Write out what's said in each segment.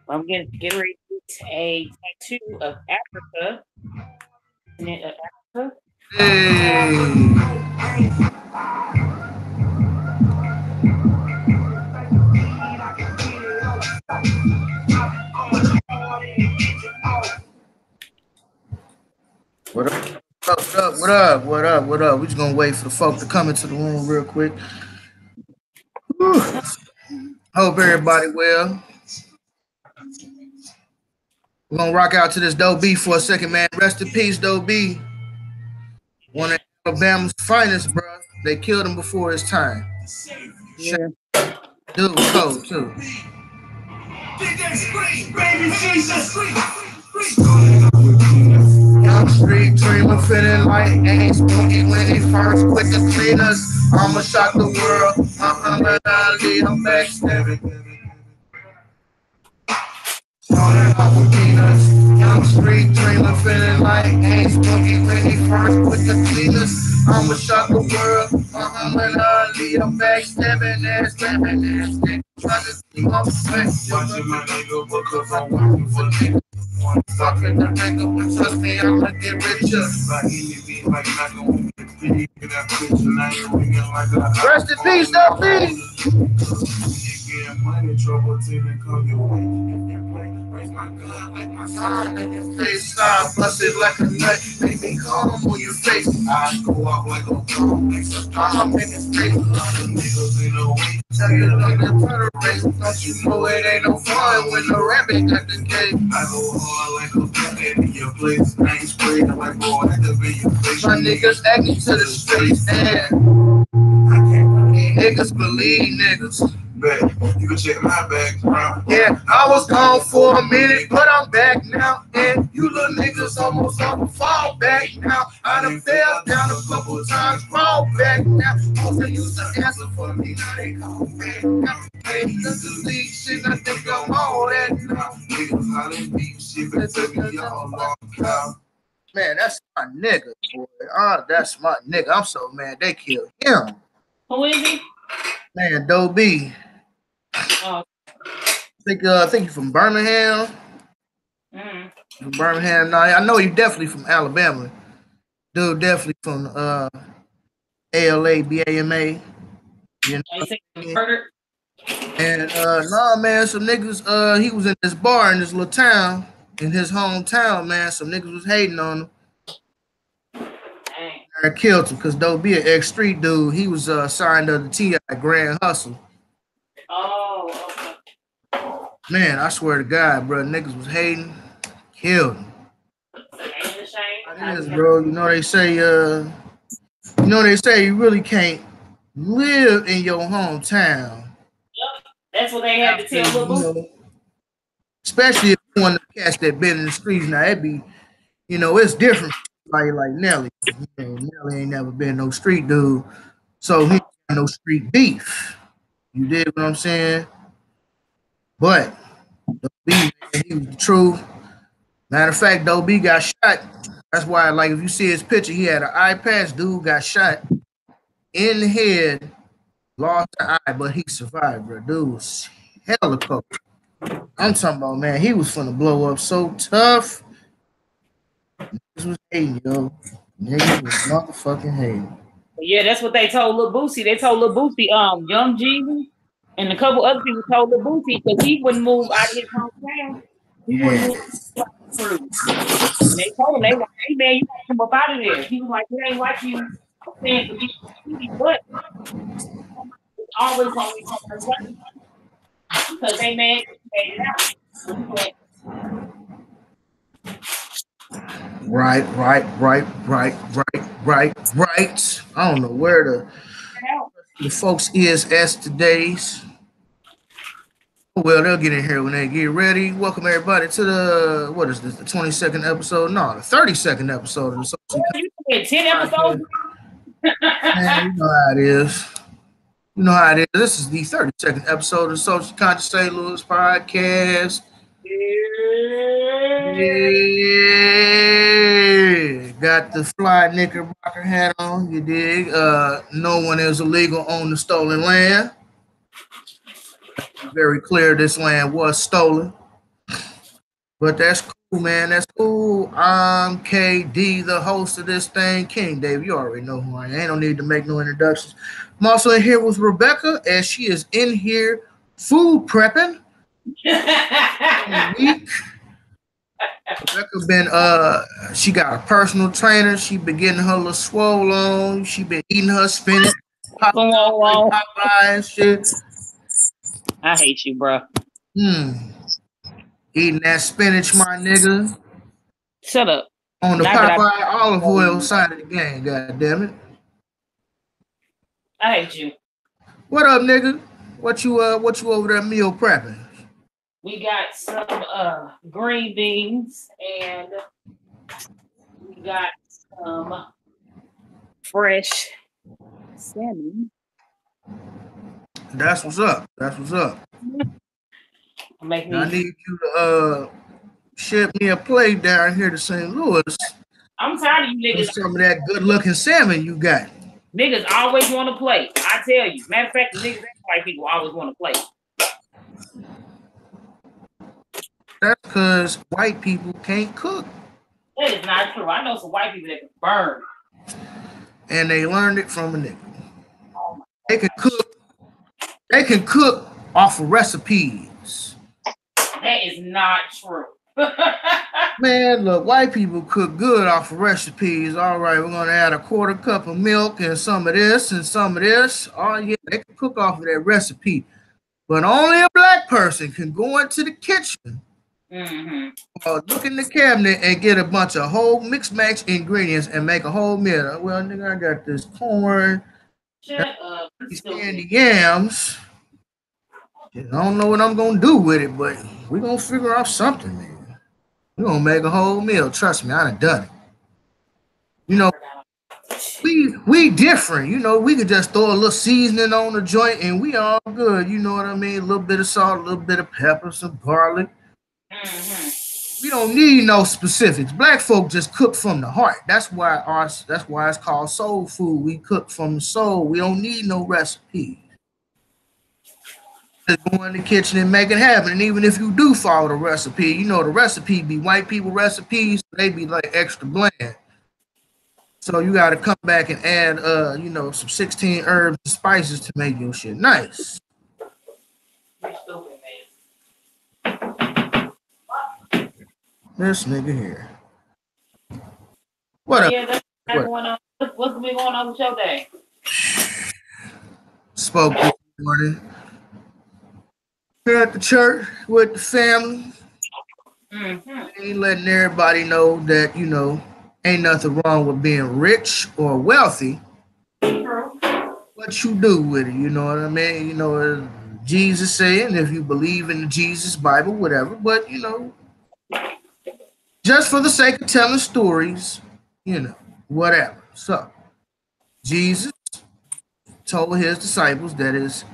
I'm getting ready to get a tattoo of Africa. Africa. Hey. What up? What up? We're just gonna wait for the folk to come into the room real quick. Whew. Hope everybody well. We're gonna rock out to this Doe B for a second, man. Rest in peace, Doe B. One of Alabama's finest, bro. They killed him before his time. Yeah. Dude was cold too. Young street dreamer feeling like ain't spooky when he first quit the cleaners. I'ma shock the world. Muhammad Ali, I'm backstabbing. Started off with peanuts. Young street dreamer feeling like ain't spooky when he first quit the cleaners. I'ma shock the world. Muhammad Ali, I'm backstabbing ass, stabbing ass. Trying to keep up with watching my nigga because I'm working for niggas. Fucking the nigga, but trust me, I'ma get richer. Rest in peace, though, please. Face stop, bust it like a nut, make me calm on your face. I go out like a bomb, make some bomb in his face. A lot of niggas in the way, tell you like the butter race. Don't you know it ain't no fun when the rabbit got the cake? I go hard like a bucket in your place. I ain't spraying like boy, I could be your face. My niggas acting to the streets, and I can't believe niggas believe niggas. Back. You can check my background. Yeah, I was gone for a minute, but I'm back now. And you little niggas almost on the fall back now. I done fell down a couple times, fall back now. Most they used to answer for me, now they call back now. They used to leave shit, I think I'm all that now. Niggas how they beat shit, but took me all long time. Man, that's my nigga, boy. That's my nigga. I'm so mad they killed him. Who is he? Man, Doe B. Oh. I think he's from Birmingham. From Birmingham. No, I know he's definitely from Alabama. Dude, definitely from ALA, BAMA. You know? And nah, man, some niggas. He was in this bar in this little town, in his hometown, man. Some niggas was hating on him. I killed him because Doe B, an ex-street dude. He was signed under T.I. Grand Hustle. Oh, okay. Man, I swear to God, bro, niggas was hating, killed him. It is, bro. You know they say, you really can't live in your hometown. Yep, that's what they had to tell Lil Boo. Especially if you want to catch that bit in the streets. Now it be, it's different. Like Nelly, Nelly ain't never been no street dude, so he ain't got no street beef. You did what I'm saying? But Doe B, he was the truth. Matter of fact, Doe B got shot. That's why, like, if you see his picture, he had an eye patch. Dude got shot in the head, lost the eye, but he survived, bro. Dude was hella cold. I'm talking about, man, he was finna blow up so tough. Niggas was hating, yo. Niggas was motherfucking hating. Yeah, that's what they told Lil Boosie. They told Lil Boosie, Young Jeezy, and a couple other people told Lil Boosie because he wouldn't move out of his hometown. He wouldn't move through. And they told him, they were like, hey man, you gotta come up out of there. He was like, it ain't like you saying to be, but always gonna be something because they made it out. Right. I don't know where the folks is as today's. Well, they'll get in here when they get ready. Welcome everybody to the, what is this, the 22nd episode? No, the 32nd episode of the Social. You did 10 episodes? Man, you know how it is. You know how it is. This is the 32nd episode of the Social Conscious St. Louis podcast. Yeah. Got the fly knickerbocker hat on, you dig? No one is illegal on the stolen land. Very clear this land was stolen. But that's cool, man. That's cool. I'm KD, the host of this thing. King Dave, you already know who I am. Ain't no need to make no introductions. I'm also in here with Rebecca, as she is in here food prepping. Week. Rebecca been she got a personal trainer. She been getting her little swole on. She been eating her spinach, Popeye and shit. I hate you, bro. Eating that spinach, my nigga. Shut up. On the Popeye olive oil side of the game, god damn it. I hate you. What up, nigga? What you over there meal prepping? We got some green beans and we got some fresh salmon. That's what's up. That's what's up. I need you to ship me a plate down here to St. Louis. I'm tired of you niggas. Some of that good looking salmon you got. Niggas always want to play. I tell you. Matter of fact, the niggas and white people always want to play. That's because white people can't cook. That is not true. I know some white people that can burn. And they learned it from a nigga. They can cook. They can cook off of recipes. That is not true. Man, look, white people cook good off of recipes. All right, we're gonna add a quarter cup of milk and some of this and some of this. Oh yeah, they can cook off of that recipe. But only a black person can go into the kitchen, look in the cabinet and get a bunch of whole mixed match ingredients and make a whole meal. Well, nigga, I got this corn, these candy yams. I don't know what I'm gonna do with it, but we're gonna figure out something, man. We're gonna make a whole meal. Trust me, I done it. You know, we different. You know, we could just throw a little seasoning on the joint and we all good. You know what I mean? A little bit of salt, a little bit of pepper, some garlic. We don't need no specifics. Black folk just cook from the heart. That's why it's called soul food. We cook from the soul. We don't need no recipe. Just go in the kitchen and make it happen. And even if you do follow the recipe, you know the recipe be white people recipes. They be like extra bland. So you got to come back and add, some 16 herbs and spices to make your shit nice. This nigga here. What up? Yeah, going on. What's been going on with your day? Spoke this morning. Here at the church with the family. Ain't letting everybody know that, ain't nothing wrong with being rich or wealthy. What you do with it, you know what I mean? Jesus saying, if you believe in the Jesus Bible, whatever, but, just for the sake of telling stories, whatever. So, Jesus told his disciples that it's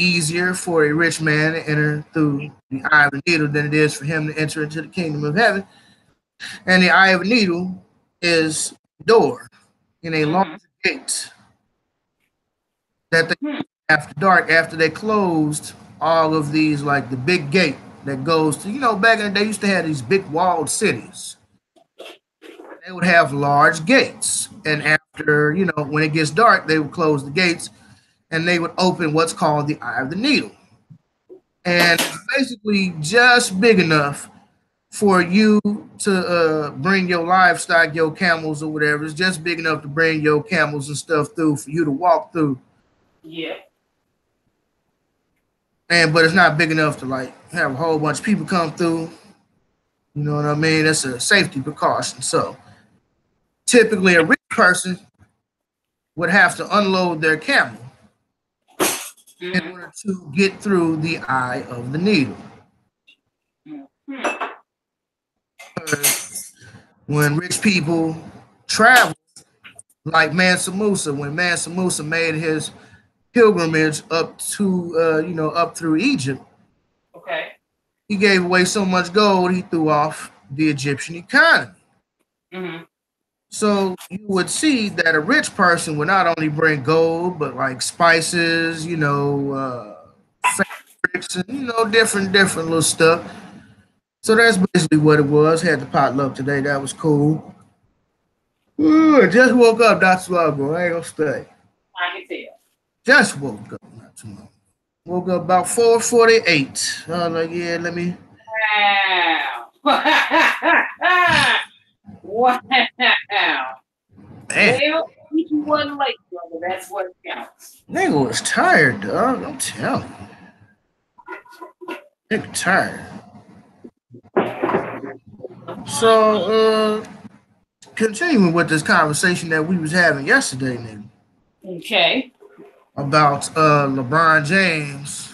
easier for a rich man to enter through the eye of the needle than it is for him to enter into the kingdom of heaven. And the eye of a needle is the door in a large gate that they after dark, after they closed all of these, like the big gate that goes to, back in the day, used to have these big walled cities. They would have large gates. And after, when it gets dark, they would close the gates and they would open what's called the eye of the needle. And it's basically just big enough for you to bring your livestock, your camels or whatever. It's just big enough to bring your camels and stuff through for you to walk through. Yeah. But it's not big enough to have a whole bunch of people come through. You know what I mean? That's a safety precaution. So typically a rich person would have to unload their camel in order to get through the eye of the needle. When rich people travel, like Mansa Musa, when Mansa Musa made his pilgrimage up to, up through Egypt, he gave away so much gold, he threw off the Egyptian economy. So you would see that a rich person would not only bring gold, but like spices, fabrics, and different little stuff. So that's basically what it was. Had the potluck today. That was cool. Ooh, I just woke up not too long ago. I ain't gonna stay. I can tell. Just woke up not too long. Woke up about 4:48. I was like, yeah, let me. Wow. Wow. Man, Well, if you wasn't late, brother, that's what counts. nigga was tired, dog. I'm telling you. Nigga tired. So, continuing with this conversation that we was having yesterday, nigga, Okay. about LeBron James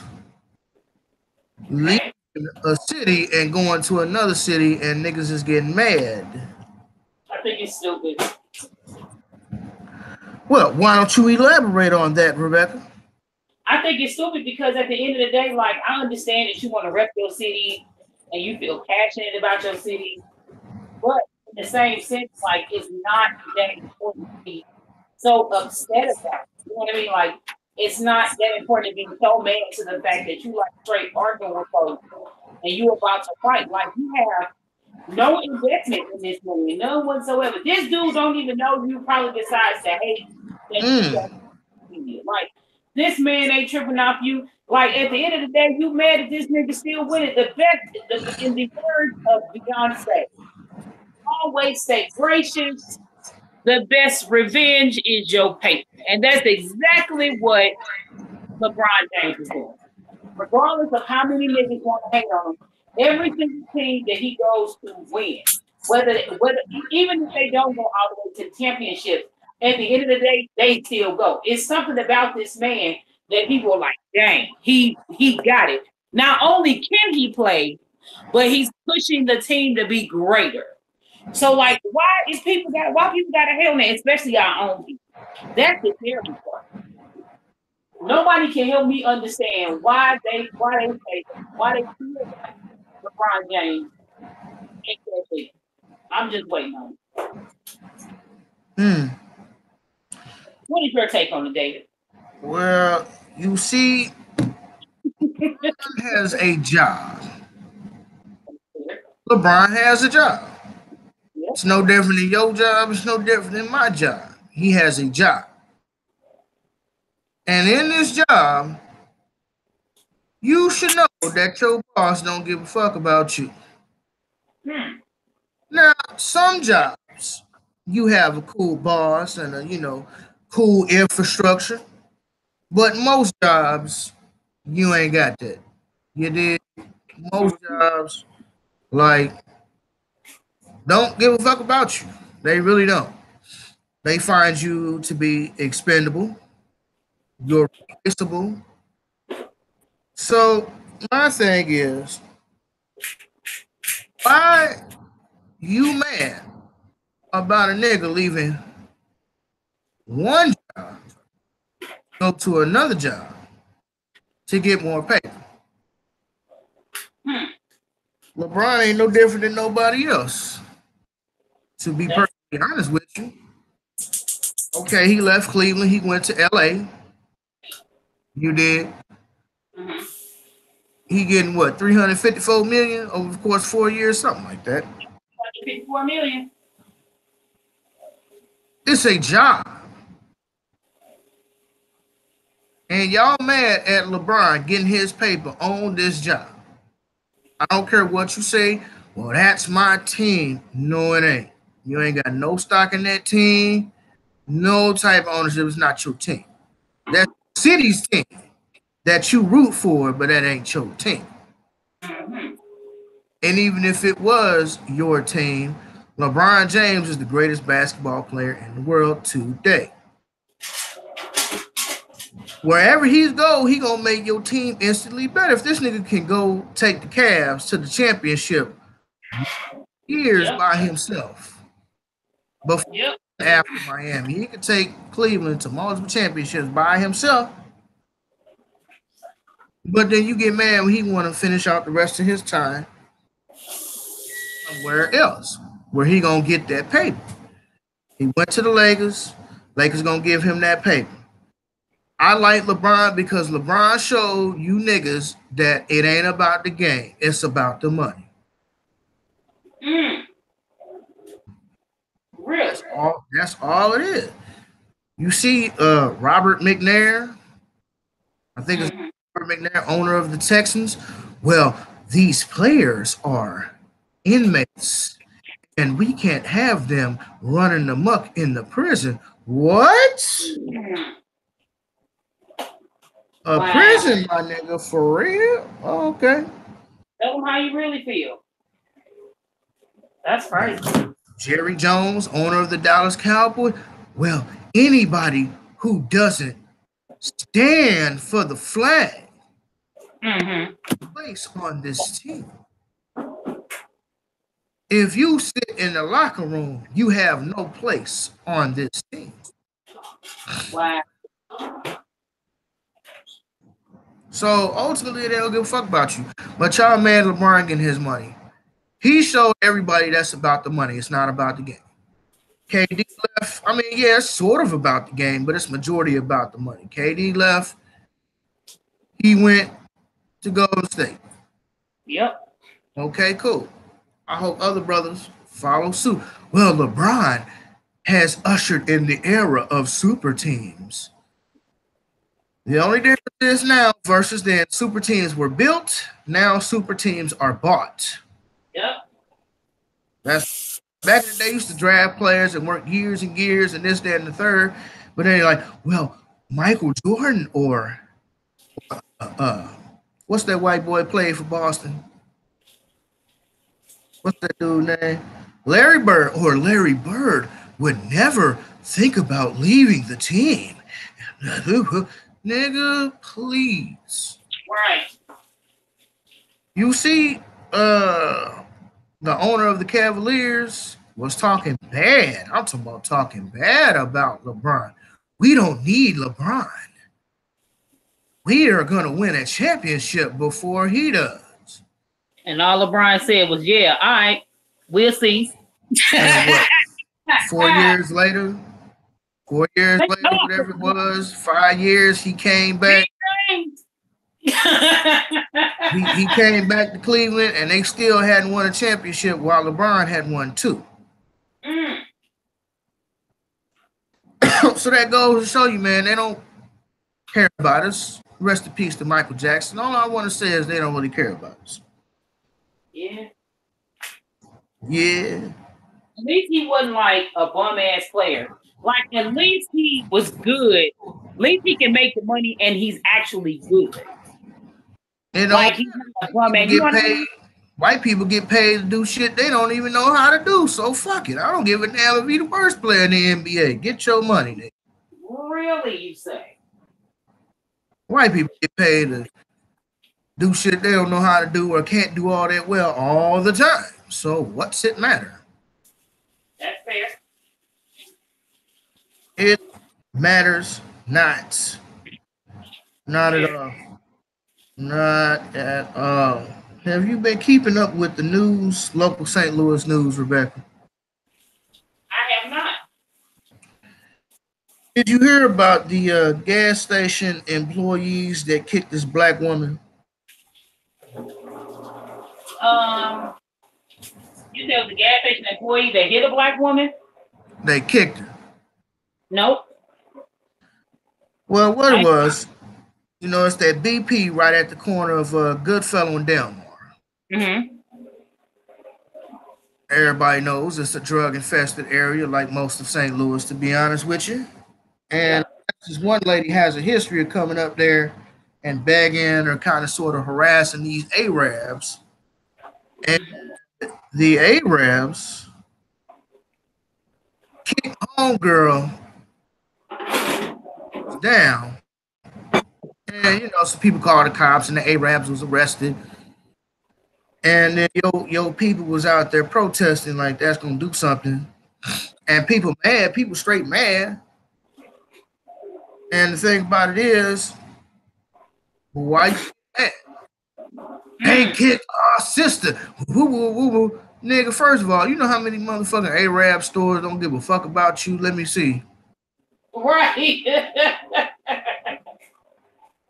leaving Okay. a city and going to another city, and niggas is getting mad. I think it's stupid. Well, why don't you elaborate on that, Rebecca? I think it's stupid because at the end of the day, like, I understand that you want to rep your city and you feel passionate about your city, but in the same sense, like, it's not that important to be so upset about it. You know what I mean? Like, it's not that important to be so mad to the fact that you like straight arguing with folks and you about to fight. Like, you have no investment in this movie, none whatsoever. This dude don't even know you. Probably decides to hate that you like. This man ain't tripping off you. Like, at the end of the day, you mad at this nigga still winning. The best, in the words of Beyonce, always stay gracious. The best revenge is your paper, and that's exactly what LeBron James is doing. Regardless of how many niggas want to hate on him, every single team that he goes to wins. Whether even if they don't go all the way to the championship, at the end of the day, they still go. It's something about this man that people are like, dang, he got it. Not only can he play, but he's pushing the team to be greater. So, like, why people got to hate on it, especially our own people? That's the terrible part. Nobody can help me understand why they feel like LeBron James ain't that big. I'm just waiting on it. What is your take on it, David? Well, you see, LeBron has a job. LeBron has a job. Yep. It's no different than your job. It's no different than my job. He has a job. And in this job, you should know that your boss don't give a fuck about you. Now, some jobs, you have a cool boss and a, cool infrastructure. But most jobs, you ain't got that. You did. Most jobs, like, don't give a fuck about you. They really don't. They find you to be expendable. You're replaceable. So my thing is, why you mad about a nigga leaving one job, go to another job to get more pay? LeBron ain't no different than nobody else. To be perfectly honest with you. Okay, he left Cleveland. He went to LA. You did. He getting what, 354 million over the course of 4 years, something like that. 54 million. It's a job. And y'all mad at LeBron getting his paper on this job. I don't care what you say. Well, that's my team. No, it ain't. You ain't got no stock in that team. No type of ownership. It's not your team. That's the city's team that you root for, but that ain't your team. And even if it was your team, LeBron James is the greatest basketball player in the world today. Wherever he go, he gonna make your team instantly better. If this nigga can go take the Cavs to the championship years by himself, before after Miami, he could take Cleveland to multiple championships by himself. But then you get mad when he want to finish out the rest of his time somewhere else, where he gonna get that paper. He went to the Lakers. Lakers gonna give him that paper. I like LeBron because LeBron showed you niggas that it ain't about the game. It's about the money. Really? That's all it is. You see, Robert McNair, I think it's Robert McNair, owner of the Texans. Well, these players are inmates, and we can't have them running amok in the prison. What? A prison, my nigga, for real? Oh, okay. Tell them how you really feel. That's crazy. Jerry Jones, owner of the Dallas Cowboys. Well, anybody who doesn't stand for the flag place on this team. If you sit in the locker room, you have no place on this team. Wow. So ultimately, they don't give a fuck about you. But y'all mad LeBron getting his money. He showed everybody that's about the money. It's not about the game. KD left. I mean, yeah, it's sort of about the game, but it's majority about the money. KD left. He went to Golden State. Yep. Okay, cool. I hope other brothers follow suit. Well, LeBron has ushered in the era of super teams. The only difference is now versus then, super teams were built. Now super teams are bought. Yep. That's back in the day, used to draft players and work years and years and this, that, and the third. But then you're like, well, Michael Jordan or what's that white boy played for Boston? What's that dude name? Larry Bird or Larry Bird would never think about leaving the team. Nigga, please. Right. You see, the owner of the Cavaliers was talking bad. I'm talking about talking bad about LeBron. We don't need LeBron. We are going to win a championship before he does. And all LeBron said was, yeah, all right, we'll see. And what, 4 years later, whatever it was, 5 years, he came back. he came back to Cleveland, and they still hadn't won a championship while LeBron had won 2. So that goes to show you, man, they don't care about us. Rest in peace to Michael Jackson. All I want to say is they don't really care about us. Yeah. Yeah. At least he wasn't like a bum ass player. Like at least he was good. At least he can make the money and he's actually good. You know, like he's not a bum ass. White people get paid to do shit they don't even know how to do. So fuck it. I don't give a damn if you're the worst player in the NBA. Get your money, nigga. Really, you say? White people get paid to do shit they don't know how to do or can't do all that well all the time. So what's it matter? That's fair. It matters not. Not at all. Not at all. Have you been keeping up with the news, local St. Louis news, Rebecca? I have not. Did you hear about the gas station employees that kicked this black woman? You said it was a gas station employee that hit a black woman? They kicked her. Nope. Well, what it was, you know, it's that BP right at the corner of Goodfellow and Delmar. Mm-hmm. Everybody knows it's a drug-infested area like most of St. Louis, to be honest with you. And this one lady has a history of coming up there and begging or kind of sort of harassing these Arabs. And the Arabs kicked homegirl down. And, you know, some people called the cops and the Arabs was arrested. And then yo people was out there protesting like that's going to do something. And people mad, people straight mad. And the thing about it is, why you mad? They kicked our sister. Woo. Nigga, first of all, you know how many motherfucking Arab stores don't give a fuck about you? Let me see. Right.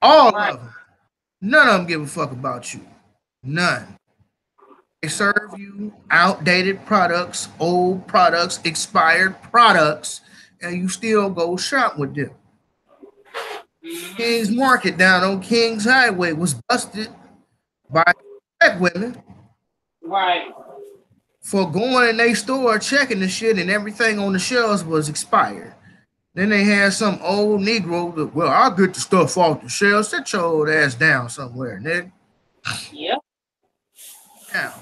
All of them. None of them give a fuck about you. None. They serve you outdated products, old products, expired products, and you still go shop with them. King's Market down on King's Highway was busted by black women, right, for going in their store, checking the shit, and everything on the shelves was expired. Then they had some old Negro that, well, I'll get the stuff off the shelves. Sit your old ass down somewhere, nigga. Yep. Now,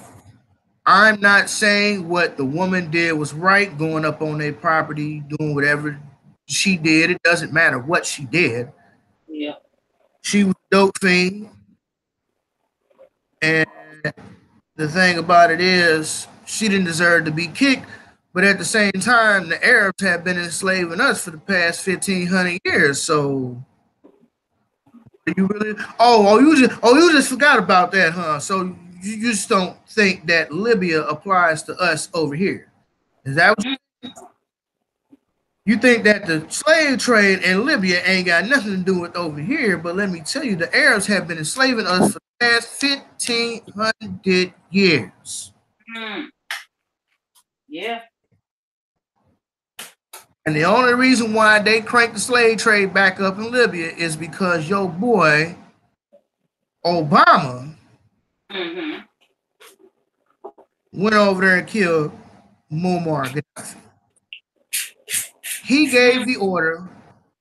I'm not saying what the woman did was right, going up on their property, doing whatever she did. It doesn't matter what she did. Yeah. She was a dope fiend. And the thing about it is, she didn't deserve to be kicked. But at the same time, the Arabs have been enslaving us for the past 1,500 years. So, you really? You just forgot about that, huh? So you just don't think that Libya applies to us over here? Is that what you think, that the slave trade in Libya ain't got nothing to do with over here? But let me tell you, the Arabs have been enslaving us for the past 1,500 years. Yeah. And the only reason why they cranked the slave trade back up in Libya is because your boy Obama went over there and killed Muammar Gaddafi. He gave the order.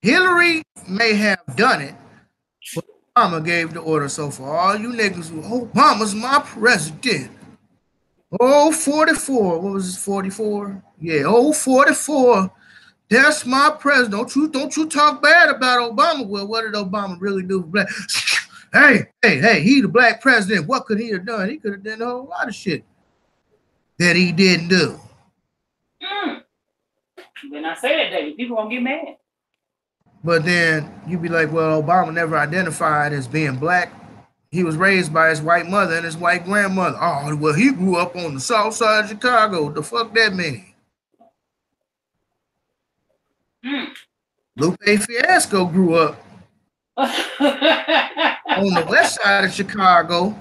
Hillary may have done it, but Obama gave the order. So for all you niggas who, Obama's my president. Oh, 44. What was this, 44? Yeah, 44. That's my president. Don't you talk bad about Obama. Well, what did Obama really do for black? Hey, he the black president. What could he have done? He could have done a whole lot of shit that he didn't do. When I say that, David, people gonna get mad. But then you'd be like, well, Obama never identified as being black. He was raised by his white mother and his white grandmother. Oh, well, he grew up on the south side of Chicago. What the fuck that mean? Lupe Fiasco grew up on the west side of Chicago,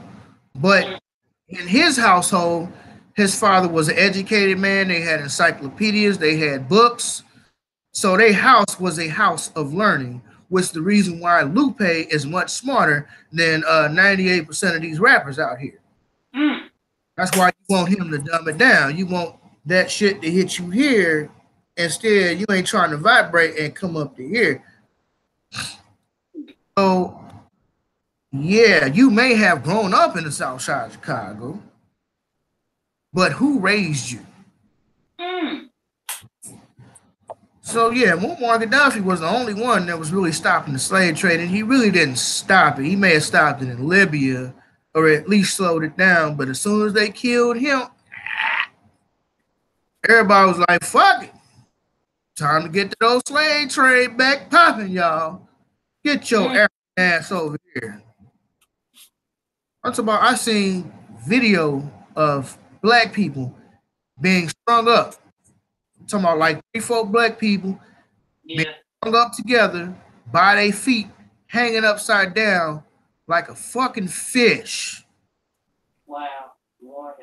but in his household, his father was an educated man. They had encyclopedias, they had books. So their house was a house of learning, which is the reason why Lupe is much smarter than 98% of these rappers out here. That's why you want him to dumb it down. You want that shit to hit you here. Instead, you ain't trying to vibrate and come up to here. So, yeah, you may have grown up in the south side of Chicago, but who raised you? So, yeah, Muammar Gaddafi was the only one that was really stopping the slave trade, and he really didn't stop it. He may have stopped it in Libya, or at least slowed it down, but as soon as they killed him, everybody was like, fuck it. Time to get to those slave trade back popping, y'all. Get your ass over here. I seen video of black people being strung up. I'm talking about like 3-4 black people being strung up together by their feet, hanging upside down like a fucking fish. Wow. Lord.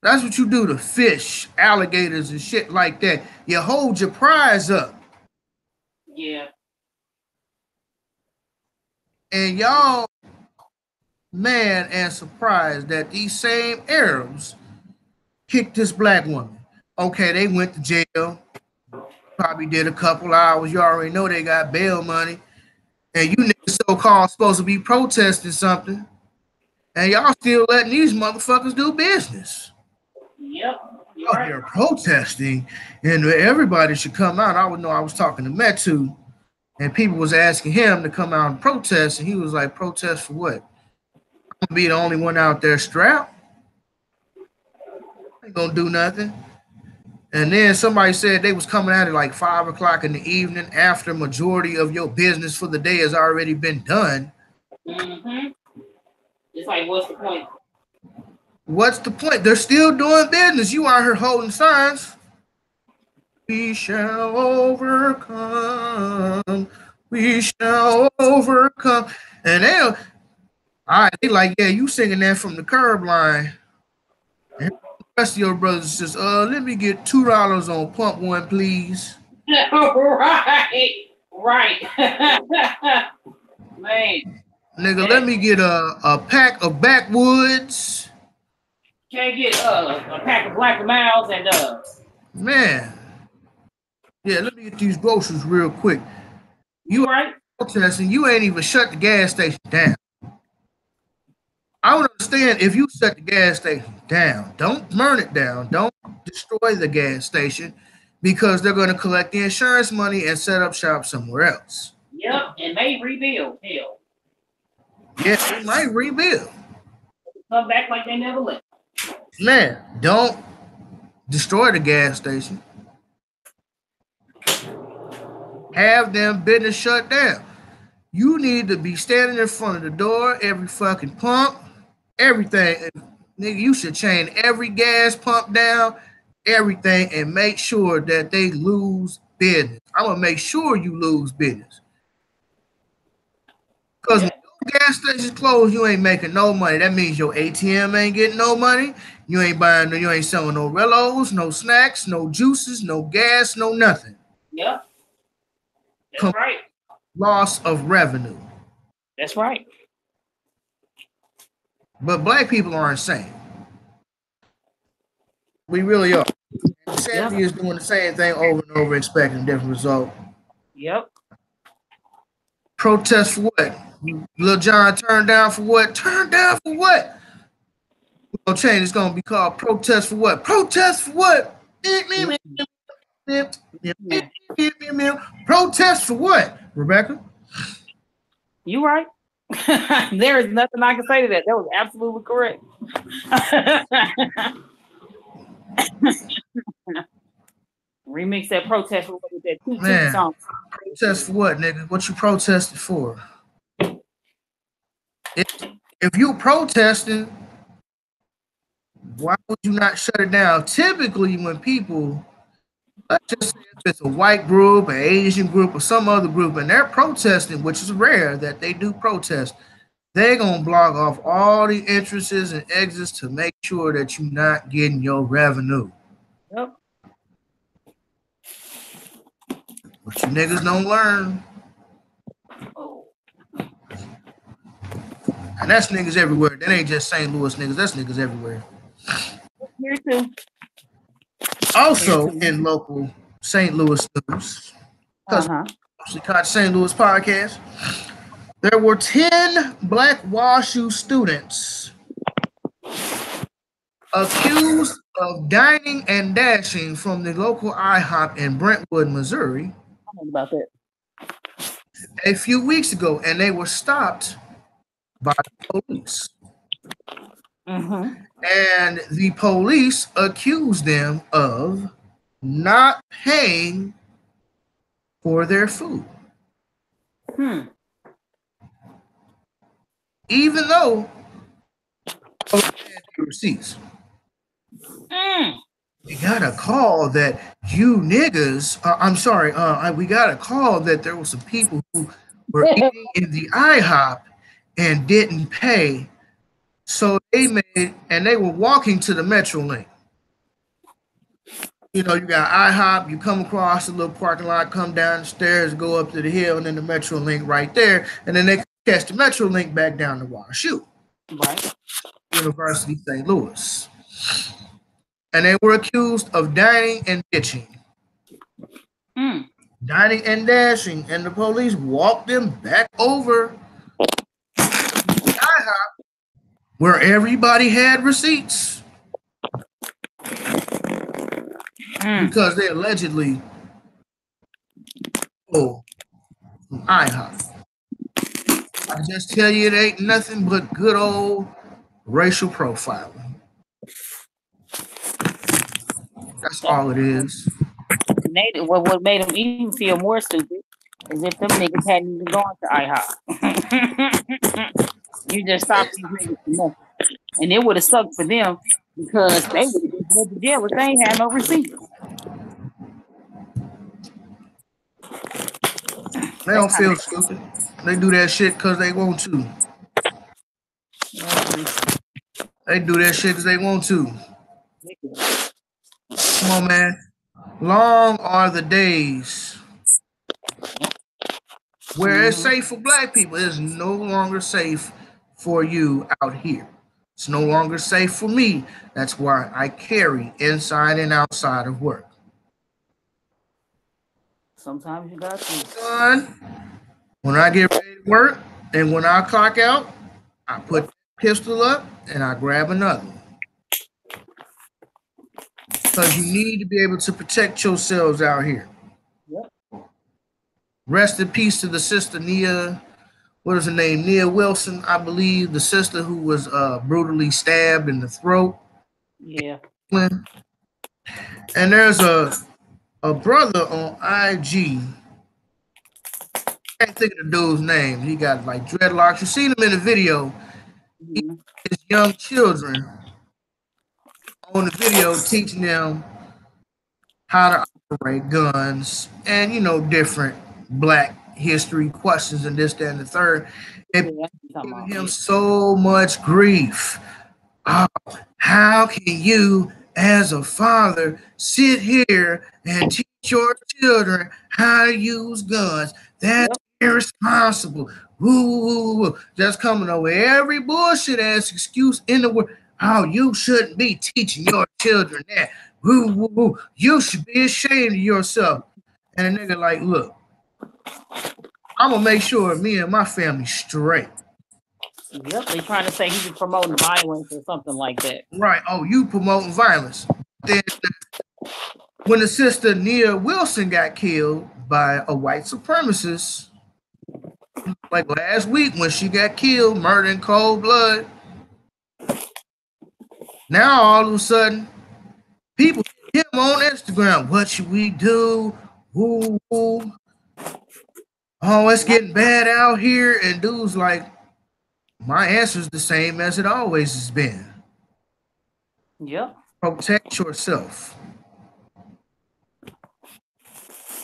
That's what you do to fish, alligators, and shit like that. You hold your prize up. Yeah. And y'all mad and surprised that these same Arabs kicked this black woman. Okay, they went to jail. Probably did a couple hours. You already know they got bail money. And you niggas so-called supposed to be protesting something. And y'all still letting these motherfuckers do business. Yep. Out here protesting, and everybody should come out. I was talking to Metu, and people was asking him to come out and protest, and he was like, protest for what? I'm gonna be the only one out there strapped. Ain't gonna do nothing. And then somebody said they was coming out at like 5 o'clock in the evening after majority of your business for the day has already been done. It's like, what's the point? What's the point? They're still doing business. You out here holding signs. We shall overcome. We shall overcome. And they like, yeah, you singing that from the curb line. And the rest of your brothers says, let me get $2 on pump one, please. Right. Man. Nigga, let me get a pack of backwoods. Can't get a pack of Black Miles and Man. Yeah, let me get these groceries real quick. You right protesting, you ain't even shut the gas station down. I would understand if you shut the gas station down. Don't burn it down. Don't destroy the gas station because they're going to collect the insurance money and set up shop somewhere else. Yep, and they rebuild. Hell. Yeah, they might rebuild. Come back like they never left. Man, don't destroy the gas station. Have them business shut down. You need to be standing in front of the door, every fucking pump, everything. Nigga, you should chain every gas pump down, everything, and make sure that they lose business. I'm going to make sure you lose business. Because when your gas station's closed, you ain't making no money. That means your ATM ain't getting no money. You ain't selling no Rellos, no snacks, no juices, no gas, no nothing. Yep. That's right. Loss of revenue. That's right. But black people are insane. We really are. Sandy is doing the same thing over and over, expecting a different result. Yep. Protest for what? Lil John turned down for what? Turned down for what? We're gonna change. It's gonna be called protest for what? Protest for what? Protest for what? Rebecca? You right. There is nothing I can say to that. That was absolutely correct. Remix that protest with that two song. Protest for what, nigga? What you protested for? If you protesting, why would you not shut it down? Typically, when people, let's just say if it's a white group, an Asian group, or some other group, and they're protesting, which is rare that they do protest, they're going to block off all the entrances and exits to make sure that you're not getting your revenue. Yep. But you niggas don't learn. And that's niggas everywhere. That ain't just St. Louis niggas. That's niggas everywhere. Here too. Also in local St. Louis news, because we caught St. Louis podcast, there were 10 black WashU students accused of dining and dashing from the local IHOP in Brentwood, Missouri. I don't know about that. A few weeks ago, and they were stopped by the police. And the police accused them of not paying for their food. Even though they had the receipts. We got a call that you niggas, we got a call that there were some people who were eating in the IHOP and didn't pay. So they were walking to the Metrolink. You know, you got IHOP, you come across the little parking lot, come down the stairs, go up to the hill, and then the Metrolink right there, and then they catch the Metrolink back down to WashU. Right. University St. Louis. And they were accused of dining and ditching. Dining and dashing, and the police walked them back over to IHOP where everybody had receipts. Because they allegedly stole from IHOP. I just tell you, it ain't nothing but good old racial profiling. That's all it is. What made them even feel more stupid is if them niggas hadn't even gone to IHOP. You just stopped these niggas from nothing. And it would have sucked for them because they would have just went to jail if they ain't had no receipts. They don't feel stupid. They do that shit because they want to. They do that shit because they want to. Come on, man. Long are the days where it's safe for black people. It's no longer safe for you out here. It's no longer safe for me. That's why I carry inside and outside of work. Sometimes you got to. Son, when I get ready to work and when I clock out, I put the pistol up and I grab another one. Because you need to be able to protect yourselves out here. Yep. Rest in peace to the sister Nia. What is her name? Nia Wilson, I believe, the sister who was brutally stabbed in the throat. Yeah. And there's a brother on IG. I can't think of the dude's name. He got like dreadlocks. You seen him in the video. His young children on the video teaching them how to operate guns and, you know, different black history questions and this, that, and the third. And giving him so much grief. Oh, how can you, as a father, sit here and teach your children how to use guns? That's irresponsible. Ooh, just coming over every bullshit ass excuse in the world. Oh, you shouldn't be teaching your children that. Ooh, you should be ashamed of yourself. And a nigga like, look, I'm gonna make sure me and my family straight. Yep, they trying to say he was promoting violence or something like that. Right. Oh, you promoting violence. Then when the sister Nia Wilson got killed by a white supremacist, like last week when she got killed, murdered in cold blood, now all of a sudden, people hit him on Instagram. What should we do? Ooh, ooh. Oh, it's getting bad out here. And dude's like, my answer's the same as it always has been. Yep. Protect yourself.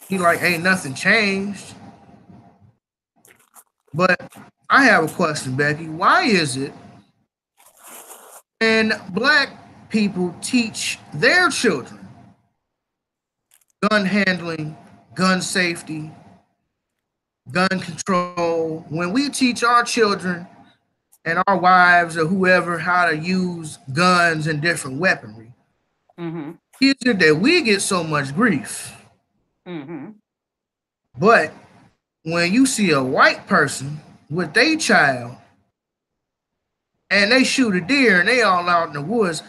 He like, ain't nothing changed. But I have a question, Becky. Why is it when black people teach their children gun handling, gun safety, gun control, when we teach our children and our wives or whoever how to use guns and different weaponry, is it that we get so much grief? But when you see a white person with their child and they shoot a deer and they all out in the woods,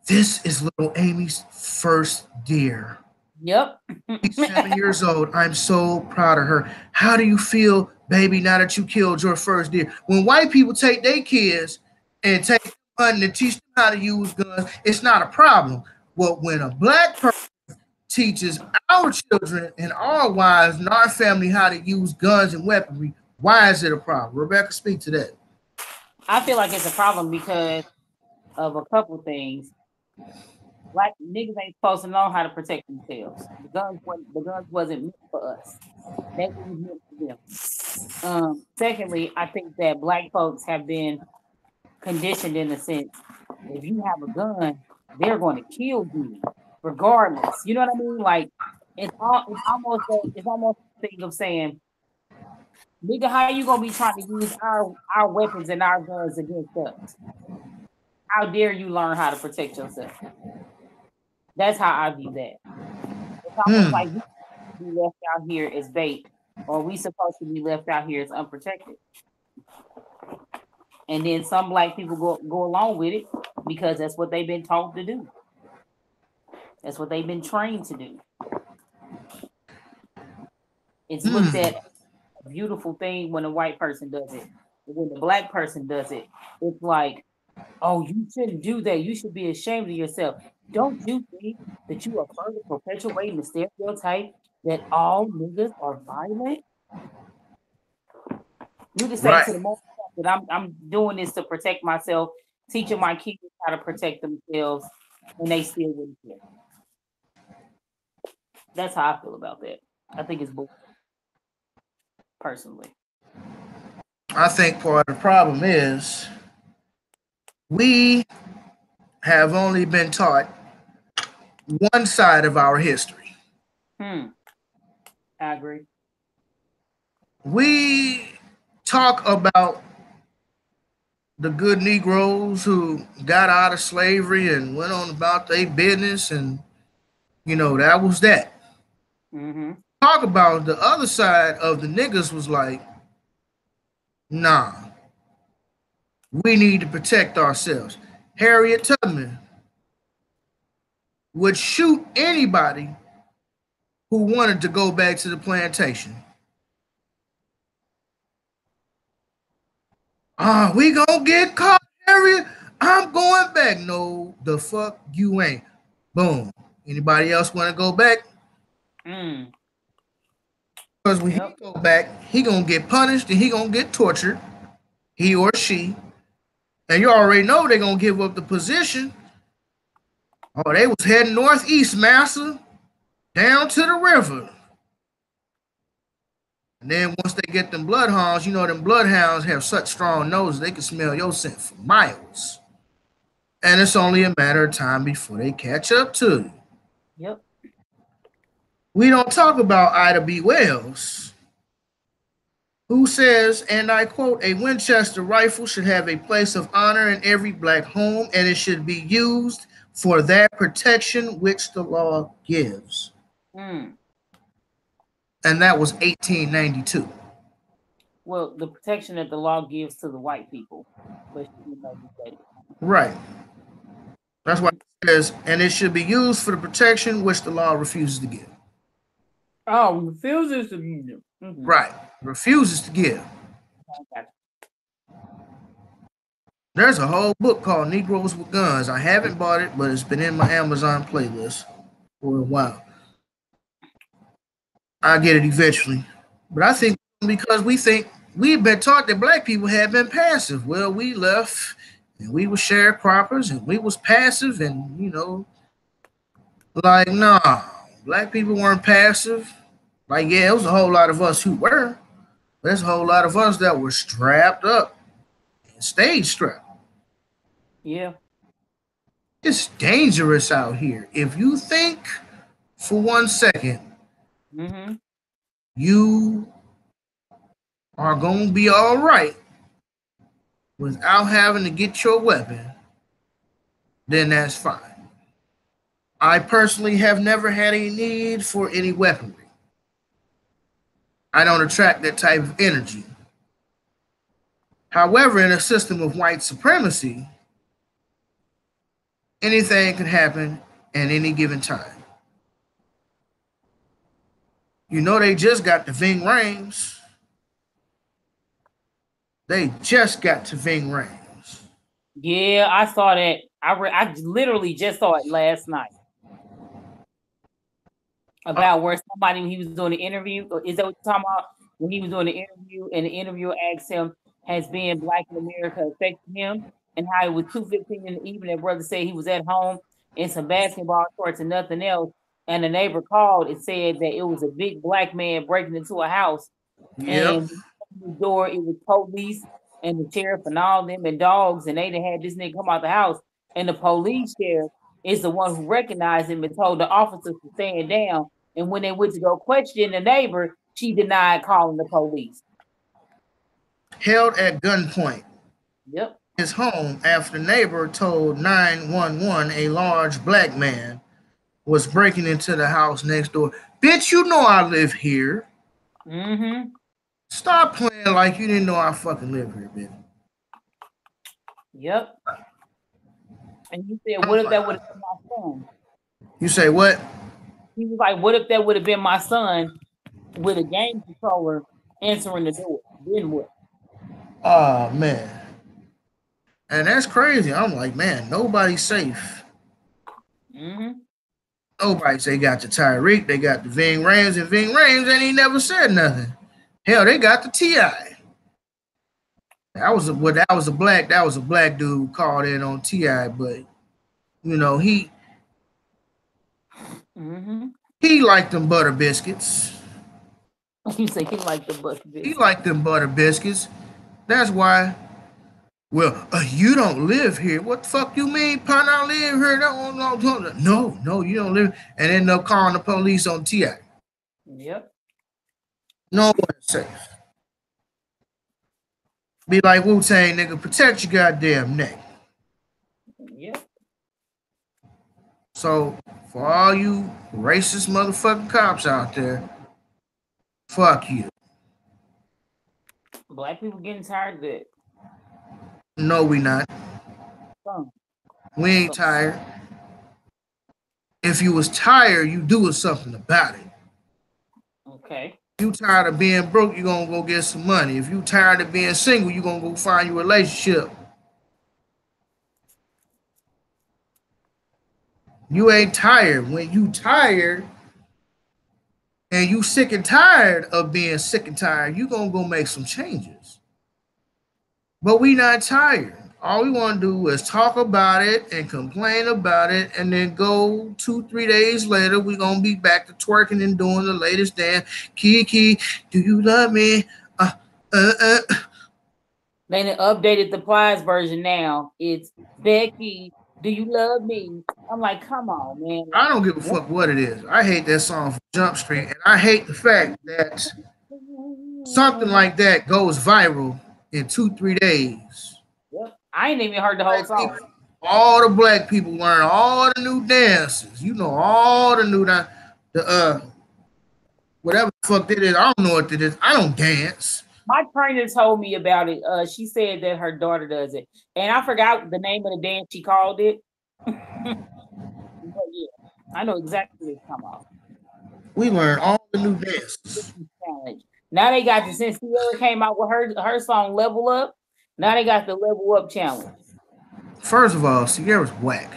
this is little Amy's first deer. Yep. She's 7 years old. I'm so proud of her. How do you feel, baby, now that you killed your first deer? When white people take their kids and take them hunting and teach them how to use guns, it's not a problem. But when a black person teaches our children and our wives and our family how to use guns and weaponry, why is it a problem? Rebecca, speak to that. I feel like it's a problem because of a couple things. Black niggas ain't supposed to know how to protect themselves. The guns wasn't meant for us. That was meant for them. Secondly, I think that black folks have been conditioned in the sense, if you have a gun, they're going to kill you regardless. You know what I mean? Like it's almost a thing of saying, nigga, how you gonna be trying to use our weapons and our guns against us? How dare you learn how to protect yourself? That's how I view that. It's almost like we be left out here as bait, or we supposed to be left out here as unprotected. And then some black people go along with it because that's what they've been told to do. That's what they've been trained to do. It's looked at a beautiful thing when a white person does it. But when the black person does it, it's like, oh, you shouldn't do that. You should be ashamed of yourself. Don't you think that you are further perpetuating the stereotype that all niggas are violent? You can say to the most that I'm doing this to protect myself, teaching my kids how to protect themselves, and they still wouldn't care. That's how I feel about that. I think it's bullshit, personally. I think part of the problem is we have only been taught one side of our history. I agree. We talk about the good Negroes who got out of slavery and went on about their business, and that was that. Talk about the other side of the niggas was like, nah, we need to protect ourselves. Harriet Tubman would shoot anybody who wanted to go back to the plantation. We gonna get caught, Harriet. I'm going back. No, the fuck you ain't. Boom. Anybody else want to go back? Because when he go back, he gonna get punished and he gonna get tortured. He or she. And you already know they gonna give up the position. Oh, they was heading northeast, massa, down to the river. And then once they get them bloodhounds, them bloodhounds have such strong noses, they can smell your scent for miles. And it's only a matter of time before they catch up to you. Yep. We don't talk about Ida B. Wells, who says, and I quote, a Winchester rifle should have a place of honor in every black home, and it should be used for that protection which the law gives. And that was 1892. Well, the protection that the law gives to the white people. Right. That's why it says, and it should be used for the protection which the law refuses to give. Oh, refuses to give. Right. Refuses to give. There's a whole book called Negroes with Guns. I haven't bought it, but it's been in my Amazon playlist for a while. I'll get it eventually. But I think because we've been taught that black people have been passive. Well, we left and we were sharecroppers and we was passive and, like, nah, black people weren't passive. Like, yeah, it was a whole lot of us who were. But there's a whole lot of us that were strapped up and stayed strapped. Yeah. It's dangerous out here. If you think for 1 second you are going to be all right without having to get your weapon, then that's fine. I personally have never had a need for any weaponry. I don't attract that type of energy. However, in a system of white supremacy, anything can happen at any given time. They just got the Ving Rhames. They just got to Ving Rhames. Yeah, I saw that. I literally just saw it last night. About where somebody, when he was doing the interview, is that what you're talking about? When he was doing the interview and the interviewer asked him, has being black in America affected him? And how it was 2:15 in the evening, that brother said he was at home in some basketball shorts and nothing else. And the neighbor called and said that it was a big black man breaking into a house. Yep. And the door, it was police and the sheriff and all them and dogs. And they had this nigga come out the house. And the police sheriff is the one who recognized him and told the officers to stand down. And when they went to go question the neighbor, she denied calling the police. Held at gunpoint. Yep. His home after the neighbor told 911 a large black man was breaking into the house next door. Bitch, you know I live here. Stop playing like you didn't know I fucking live here, bitch. Yep. And you said, what if that would have been my son? You say what? He was like, what if that would have been my son with a game controller answering the door? Then what? Oh, man. And that's crazy. I'm like, man, nobody's safe. Nobody. They got the Tyreek, they got the Ving Rhames, and Ving Rhames, and he never said nothing. Hell, they got the T.I. That was a black dude who called in on T.I., but he liked them butter biscuits. You say he liked the butter biscuits. He liked them butter biscuits. That's why Well, you don't live here. What the fuck you mean, partner? I live here. No, you don't live. And end up calling the police on TI. Yep. No one is safe. Be like Wu-Tang, nigga, protect your goddamn neck. Yep. So, for all you racist motherfucking cops out there, fuck you. Black people getting tired of it. No, we not. We ain't tired. If you was tired, you doing something about it. Okay. If you tired of being broke, you gonna go get some money. If you tired of being single, you gonna go find your relationship. You ain't tired. When you tired and you sick and tired of being sick and tired, you gonna go make some changes. But we not tired. All we want to do is talk about it and complain about it, and then go 2-3 days later, we gonna be back to twerking and doing the latest dance. Kiki, do you love me? They updated the Plies version now. It's Becky, do you love me? I'm like, come on, man. I don't give a fuck what it is. I hate that song from Jump Street, and I hate the fact that something like that goes viral in 2-3 days. Yep. I ain't even heard the whole song. All the black people learn all the new dances. You know, all the new whatever the fuck it is. I don't know what it is. I don't dance. My trainer told me about it. She said that her daughter does it, and I forgot the name of the dance she called it. But yeah, I know exactly what it's come off. We learn all the new dances. Now they got since Sierra came out with her song "Level Up." Now they got the Level Up challenge. First of all, Sierra's whack.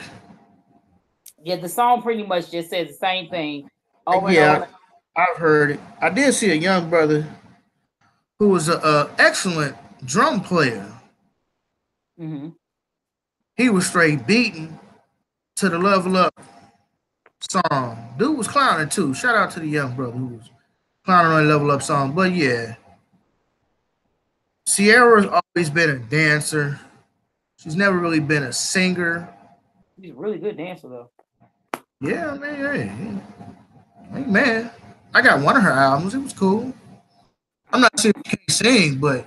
Yeah, the song pretty much just says the same thing over and over. I've heard it. I did see a young brother who was an excellent drum player. Mm-hmm. He was straight beating to the Level Up song. Dude was clowning too. Shout out to the young brother who was clowning on the Level Up song. But yeah, Sierra's always been a dancer. She's never really been a singer. She's a really good dancer though. Yeah, man. Hey, man. I got one of her albums. It was cool. I'm not saying she can't sing, but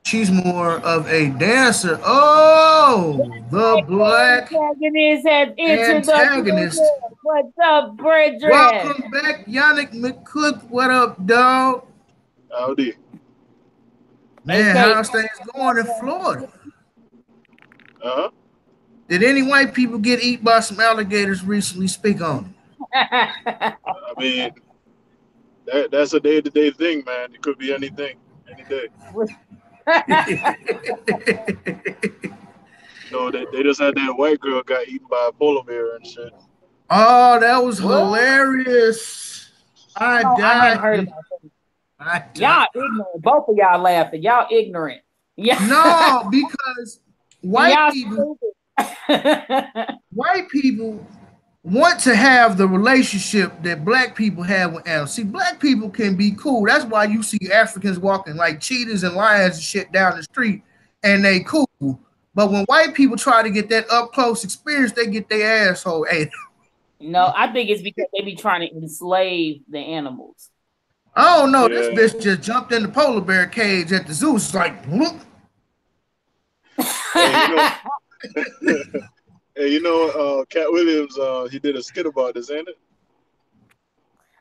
she's more of a dancer. Oh, the black antagonist. What's up, Bridget? Welcome back, Yannick McCook. What up, dog? Howdy. Man, how's things going in Florida? Uh-huh. Did any white people get eaten by some alligators recently? Speak on it. I mean, that's a day-to-day thing, man. It could be anything, any day. They just had that white girl got eaten by a polar bear and shit. Oh, that was hilarious. I died. I hadn't heard about that. Y'all ignorant. Both of y'all laughing. Y'all ignorant. Yeah. No, because white people want to have the relationship that black people have with animals. See, black people can be cool. That's why you see Africans walking like cheetahs and lions and shit down the street, and they cool. But when white people try to get that up close experience, they get their asshole ate. No, I think it's because they be trying to enslave the animals. Oh no, this bitch just jumped in the polar bear cage at the zoo. It's like, whoop. Hey, Cat Williams, he did a skit about this, ain't it?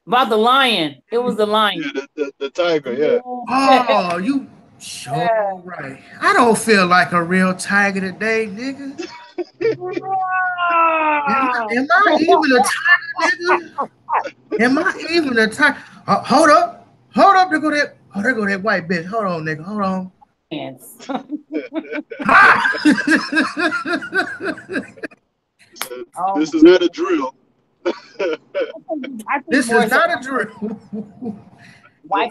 About the lion. It was the lion. Yeah, the tiger, yeah. Oh, you sure right. I don't feel like a real tiger today, nigga. Am I even a tiger, nigga? Am I even a tiger? Hold up. There go that white bitch. Hold on, nigga. Hold on. This is not a drill. This is not a drill.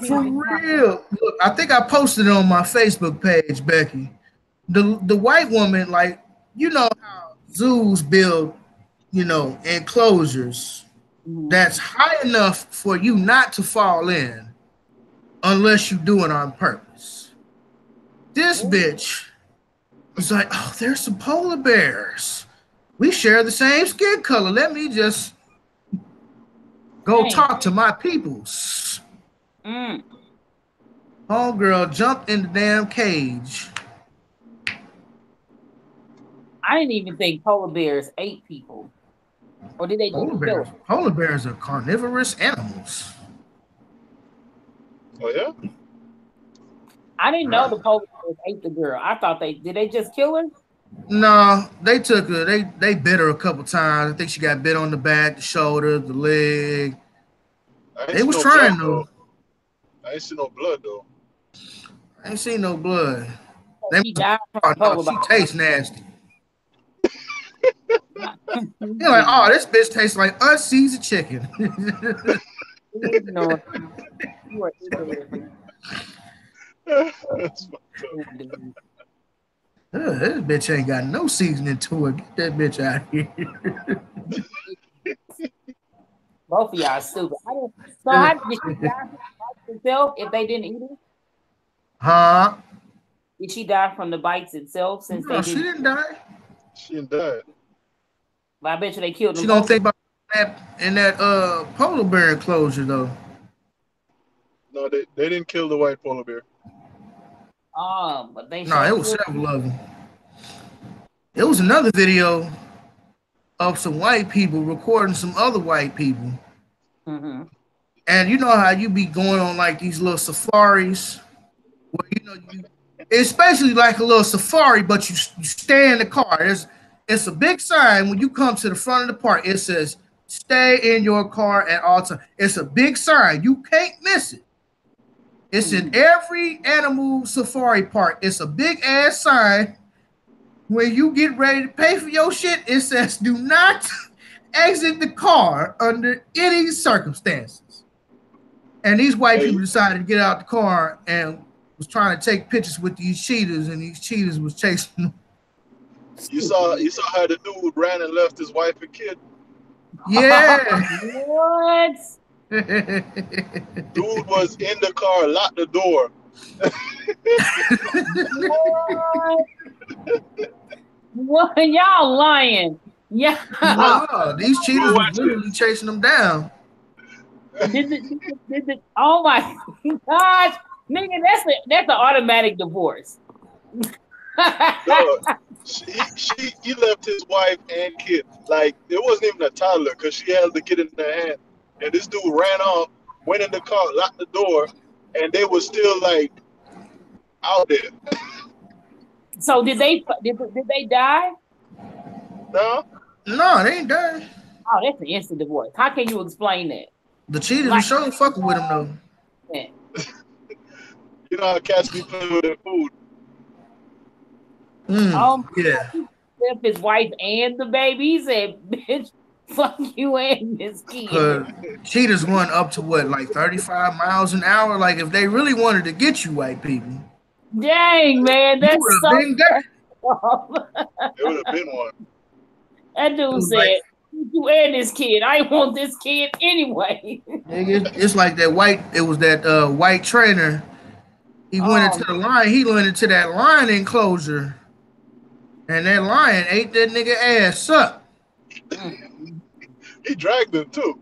For real. Look, I think I posted it on my Facebook page, Becky. The white woman, like, you know how zoos build, enclosures that's high enough for you not to fall in unless you do it on purpose. This bitch He's like, oh, there's some polar bears. We share the same skin color. Let me just go talk to my peoples. Homegirl jumped in the damn cage. I didn't even think polar bears ate people. Or did they polar bears? Polar bears are carnivorous animals. Oh yeah? I didn't know the polar bears ate the girl. I thought did they just kill her? No, they took her. They bit her a couple times. I think she got bit on the back, the shoulder, the leg. They was trying though. I ain't seen no blood though. I ain't seen no blood. She died from she tastes nasty. You're like, oh, this bitch tastes like unseasoned chicken. No. You are ignorant. That's this bitch ain't got no seasoning to it. Get that bitch out of here. Both of y'all stupid. So how did she die from herself if they didn't eat her? Huh? Did she die from the bites itself? Since she didn't die. She didn't die. But I bet you they killed them. She don't think about that in that polar bear enclosure though. No, they didn't kill the white polar bear. But they. No, it was several of them. It was another video of some white people recording some other white people. Mm-hmm. And you know how you be going on like these little safaris, where it's basically like a little safari, but you stay in the car. It's a big sign when you come to the front of the park. It says, "Stay in your car at all times." It's a big sign. You can't miss it. It's in every animal safari park. It's a big ass sign. When you get ready to pay for your shit, it says, "Do not exit the car under any circumstances." And these white people decided to get out the car and was trying to take pictures with these cheetahs, and these cheetahs was chasing them. You saw how the dude ran and left his wife and kid. Yeah. What? Dude was in the car, locked the door. What? Y'all lying? Yeah. No, these cheetahs were literally chasing them down. Oh my gosh, nigga, that's an automatic divorce. No, he left his wife and kid. Like, it wasn't even a toddler because she held the kid in her hand. And this dude ran off, went in the car, locked the door, and they were still like out there. So did they die? No, they ain't died. Oh, that's an instant divorce. How can you explain that? The cheetahs were sure fucking with him though. Yeah. You know how cats be playing with their food. Yeah. Left his wife and the baby. He said, "Bitch, fuck you and this kid." Cheetahs run up to what, like 35 miles an hour? Like, if they really wanted to get you white people. Dang, man, that's so. It would have been one. That dude said, "You and this kid. I want this kid anyway." It's like that white. It was that white trainer. He went into the lion. He went into that lion enclosure, and that lion ate that nigga ass up. He dragged him too.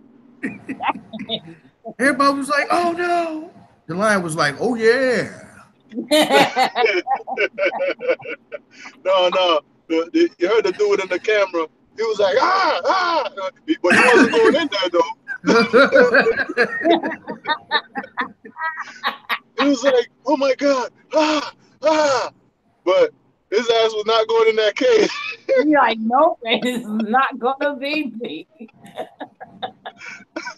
Everybody was like, "Oh no!" The lion was like, "Oh yeah." No. You heard the dude in the camera. He was like, ah, but he wasn't going in there though. He was like, oh my God, but his ass was not going in that cage. You're like, nope, it's not gonna be me.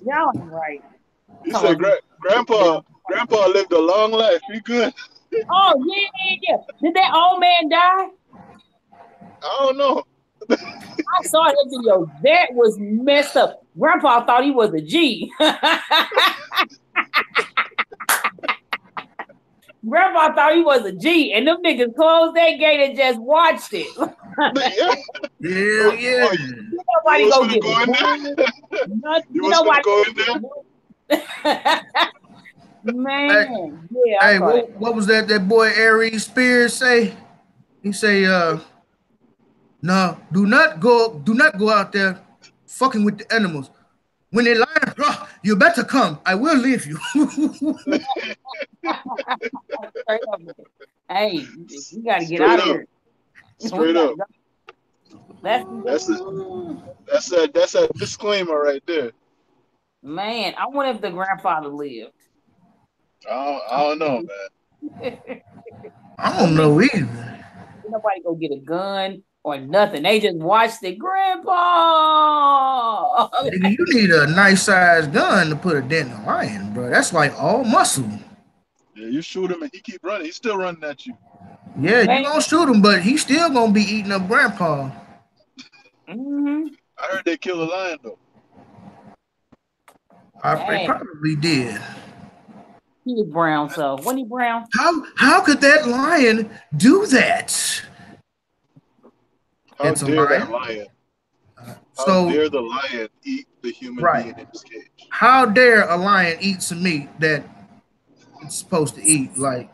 Y'all ain't right. He said, Grandpa lived a long life. He good. Oh yeah. Did that old man die? I don't know. I saw that video. That was messed up. Grandpa thought he was a G. Grandpa thought he was a G, and them niggas closed that gate and just watched it. Yeah. Nobody go get it. Nobody go in there. Man, Hey, what was that boy Aries Spears say? He say, no, do not go out there fucking with the animals. When they lie, you better come. I will leave you. Hey, you got to get Straight out of up. here. Straight up. That's a disclaimer right there. man. I wonder if the grandfather lived. I don't know, man. I don't know either. Nobody go get a gun or nothing. They just watched it. Grandpa. Nigga, you need a nice sized gun to put a dent in a lion, bro. That's like all muscle. Yeah, you shoot him and he keep running. He's still running at you. Yeah, you gonna shoot him, but he's still gonna be eating up grandpa. Mm-hmm. I heard they killed a lion though. They probably did. He was brown, so wasn't he brown? How could that lion do that? How dare that lion? How dare the lion eat the human being in his cage? How dare a lion eat some meat that it's supposed to eat? Like,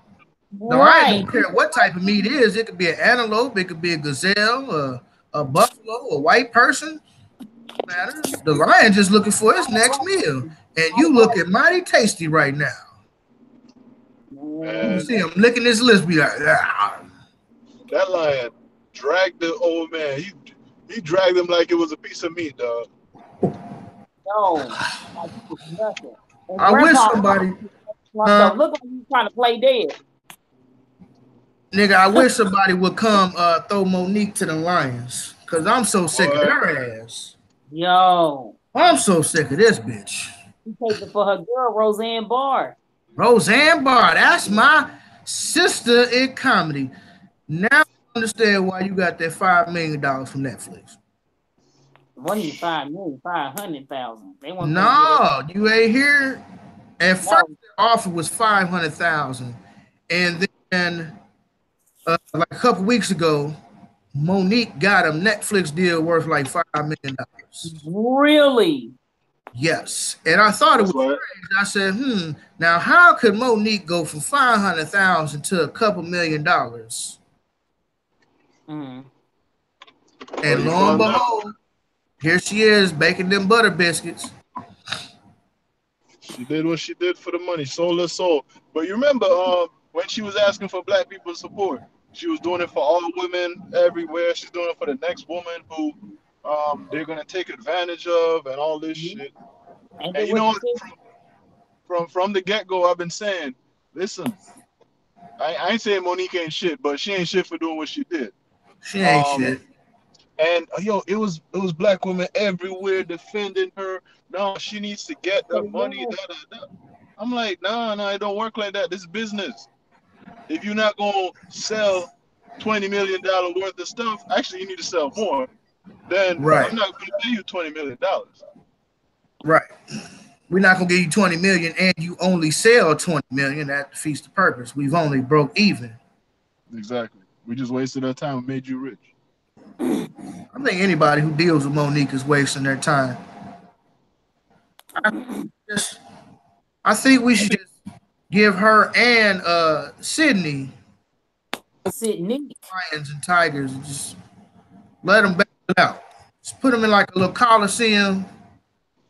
the lion don't care what type of meat it is. It could be an antelope, it could be a gazelle, a buffalo, a white person. Matters. The lion just looking for his next meal, and you looking mighty tasty right now. You see him licking his lips, be like, ah. That lion dragged the old man. He dragged him like it was a piece of meat, dog. No, like it was nothing. I wish somebody. Look like he's trying to play dead. Nigga, I wish somebody would come throw Monique to the lions, cause I'm so sick of their ass. Yo, I'm so sick of this bitch. He takes it for her girl, Roseanne Barr. Roseanne Barr, that's my sister in comedy. Now I understand why you got that $5 million from Netflix. What is $500,000? They want no, you ain't here. At first, the offer was $500,000, and then like a couple weeks ago, Monique got a Netflix deal worth like $5 million. Really? Yes, and I thought it was crazy. I said, now how could Monique go from $500,000 to a couple $1 million? Mm. And lo and behold, here she is baking them butter biscuits. She did what she did for the money, sold her soul. But you remember when she was asking for black people's support, she was doing it for all women everywhere. She's doing it for the next woman who they're gonna take advantage of and all this shit. And you know, from the get-go, I've been saying, listen, I ain't saying Monique ain't shit, but she ain't shit for doing what she did. She ain't shit. And it was black women everywhere defending her. No, she needs to get the money. I'm like, no, it don't work like that. This is business. If you're not gonna sell $20 million worth of stuff, actually you need to sell more. Then I'm not gonna pay you $20 million. Right. We're not gonna give you $20 million, and you only sell $20 million. That defeats the purpose. We've only broke even. Exactly. We just wasted our time and made you rich. I think anybody who deals with Monique is wasting their time. I think we should just give her and Sydney lions and tigers and just let them back it out. Just put them in like a little coliseum.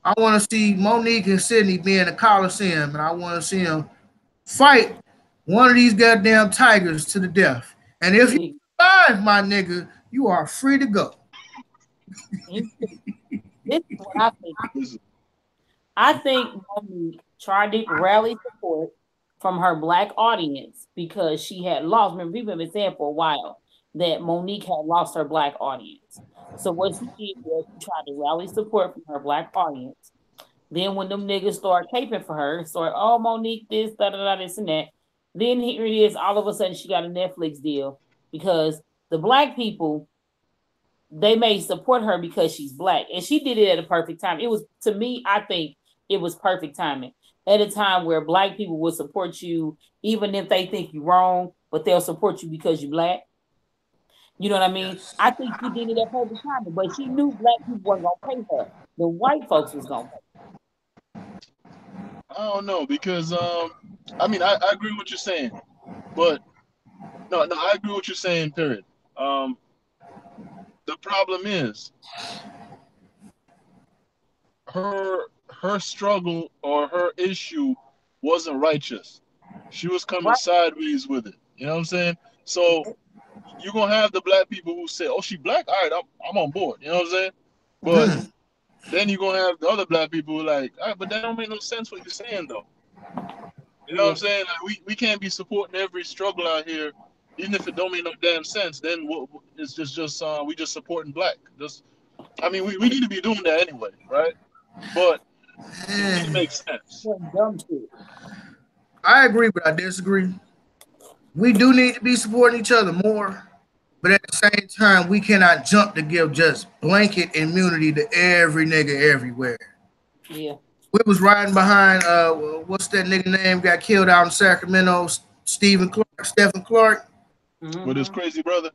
I want to see Monique and Sydney be in a coliseum, and I want to see them fight one of these goddamn tigers to the death. And if you survive, my nigga, you are free to go. This is what I think. I think Monique tried to rally support from her black audience because she had lost. Remember, people have been saying for a while that Monique had lost her black audience. So what she did was she tried to rally support from her black audience. Then when them niggas start caping for her, oh, Monique this, this and that. Then here it is, all of a sudden she got a Netflix deal because the black people, they may support her because she's black. And she did it at a perfect time. It was, to me, I think it was perfect timing. At a time where black people will support you, even if they think you're wrong, but they'll support you because you're black. You know what I mean? Yes. I think she did it at perfect timing, but she knew black people weren't going to pay her. The white folks was going to pay her. I don't know, because, I mean, I agree with what you're saying, but, no, I agree with what you're saying, period. The problem is her struggle or her issue wasn't righteous. She was coming Right. sideways with it. You know what I'm saying? So you're gonna have the black people who say, "Oh, she black. All right, I'm on board." You know what I'm saying? But then you're gonna have the other black people who like, all right, but that don't make no sense what you're saying though. You know what I'm saying? Like we can't be supporting every struggle out here, even if it don't make no damn sense. Then it's just we just supporting black. Just I mean we need to be doing that anyway, right? But it makes sense. Dumb shit. I agree, but I disagree. We do need to be supporting each other more, but at the same time, we cannot jump to give just blanket immunity to every nigga everywhere. Yeah. We was riding behind what's that nigga name got killed out in Sacramento, Stephen Clark. With his crazy brother.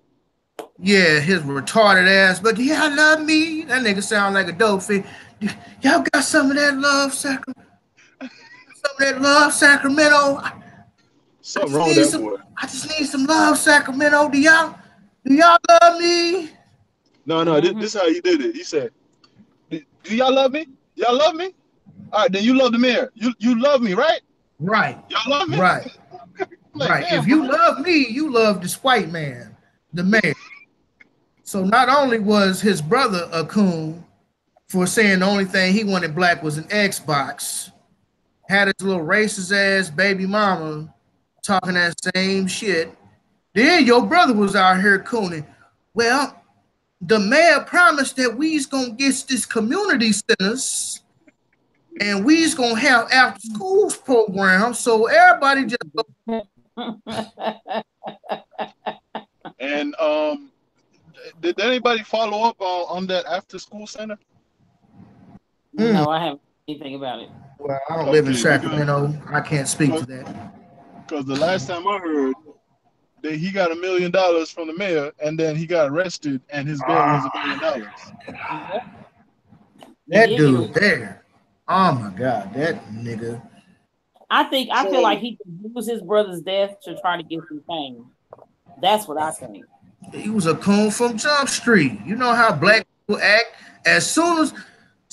Yeah, his retarded ass. But yeah, I love me. That nigga sound like a dope fiend. Y'all got some of that love, Sacramento. Some of that love, Sacramento. Something wrong with that boy. I just need some love, Sacramento. Do y'all love me? No, this is how he did it. He said, "Do y'all love me? Y'all love me? All right, then you love the mayor. You love me, right? Right. Y'all love me? Right. Like, right. Damn, if you bro. love me, you love this white man, the mayor." So not only was his brother a coon for saying the only thing he wanted black was an Xbox, had his little racist ass baby mama talking that same shit. Then your brother was out here cooning. Well, the mayor promised that we's gonna get this community centers and we's gonna have after schools programs, so everybody just And did anybody follow up on that after school center? No, I haven't anything about it. Well, I don't live in Sacramento. I can't speak to that. Because the last time I heard, he got $1 million from the mayor, and then he got arrested, and his bail was $1 million. That dude there. Oh my God, that nigga. I feel like he could use his brother's death to try to get some fame. That's what I think. He was a coon from Jump Street. You know how black people act. As soon as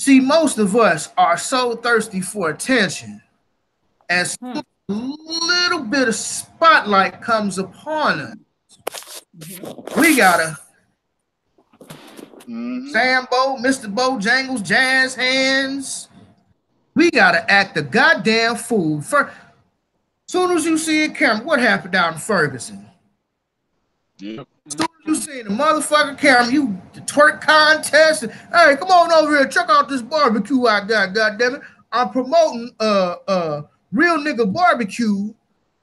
most of us are so thirsty for attention. As soon as a little bit of spotlight comes upon us, we gotta Sambo, Mr. Bojangles, jazz hands. We gotta act a goddamn fool. First, soon as you see a camera, what happened down in Ferguson? Yep. As soon as you see the motherfucking camera, the twerk contest. And, hey, come on over here, check out this barbecue I got. Goddamn it, I'm promoting real nigga barbecue.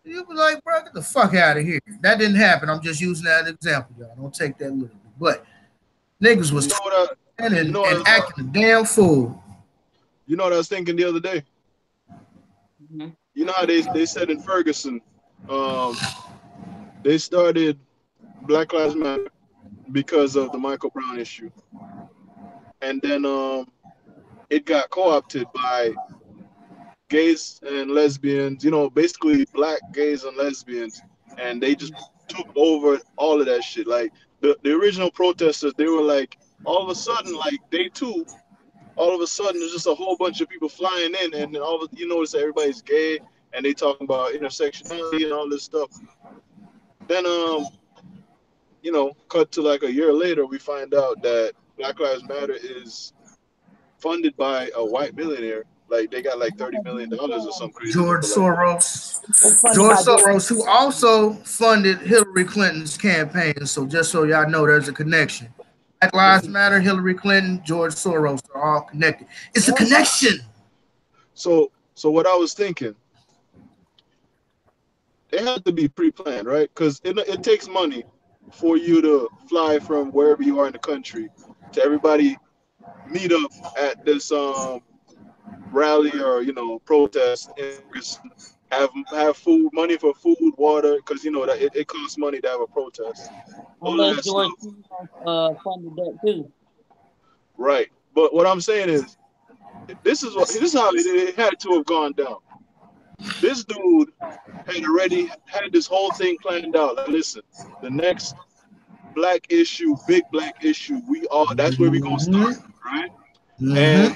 You be like, bro, get the fuck out of here. That didn't happen. I'm just using that as an example, y'all. Don't take that literally. But niggas was and acting a damn fool. You know what I was thinking the other day? You know how they said in Ferguson, they started Black Lives Matter because of the Michael Brown issue. And then it got co-opted by gays and lesbians, basically black gays and lesbians, and they just took over all of that shit. Like the original protesters, they were like, all of a sudden, like day two, all of a sudden there's just a whole bunch of people flying in, and then you notice that everybody's gay, and they talking about intersectionality and all this stuff. Then cut to like a year later, we find out that Black Lives Matter is funded by a white billionaire. Like they got like $30 million or something crazy. George Soros. George Soros, who also funded Hillary Clinton's campaign. So just so y'all know, there's a connection. Black Lives Matter, Hillary Clinton, George Soros are all connected. It's a connection. So what I was thinking, it had to be pre-planned, right? Because it takes money for you to fly from wherever you are in the country to everybody meet up at this rally or protest, and have food, money for food, water, because that it costs money to have a protest. Unless George funded that too. Right, but what I'm saying is, this is how it had to have gone down. This dude had already had this whole thing planned out. Like, listen, the next black issue, big black issue. That's where we gonna start, right? And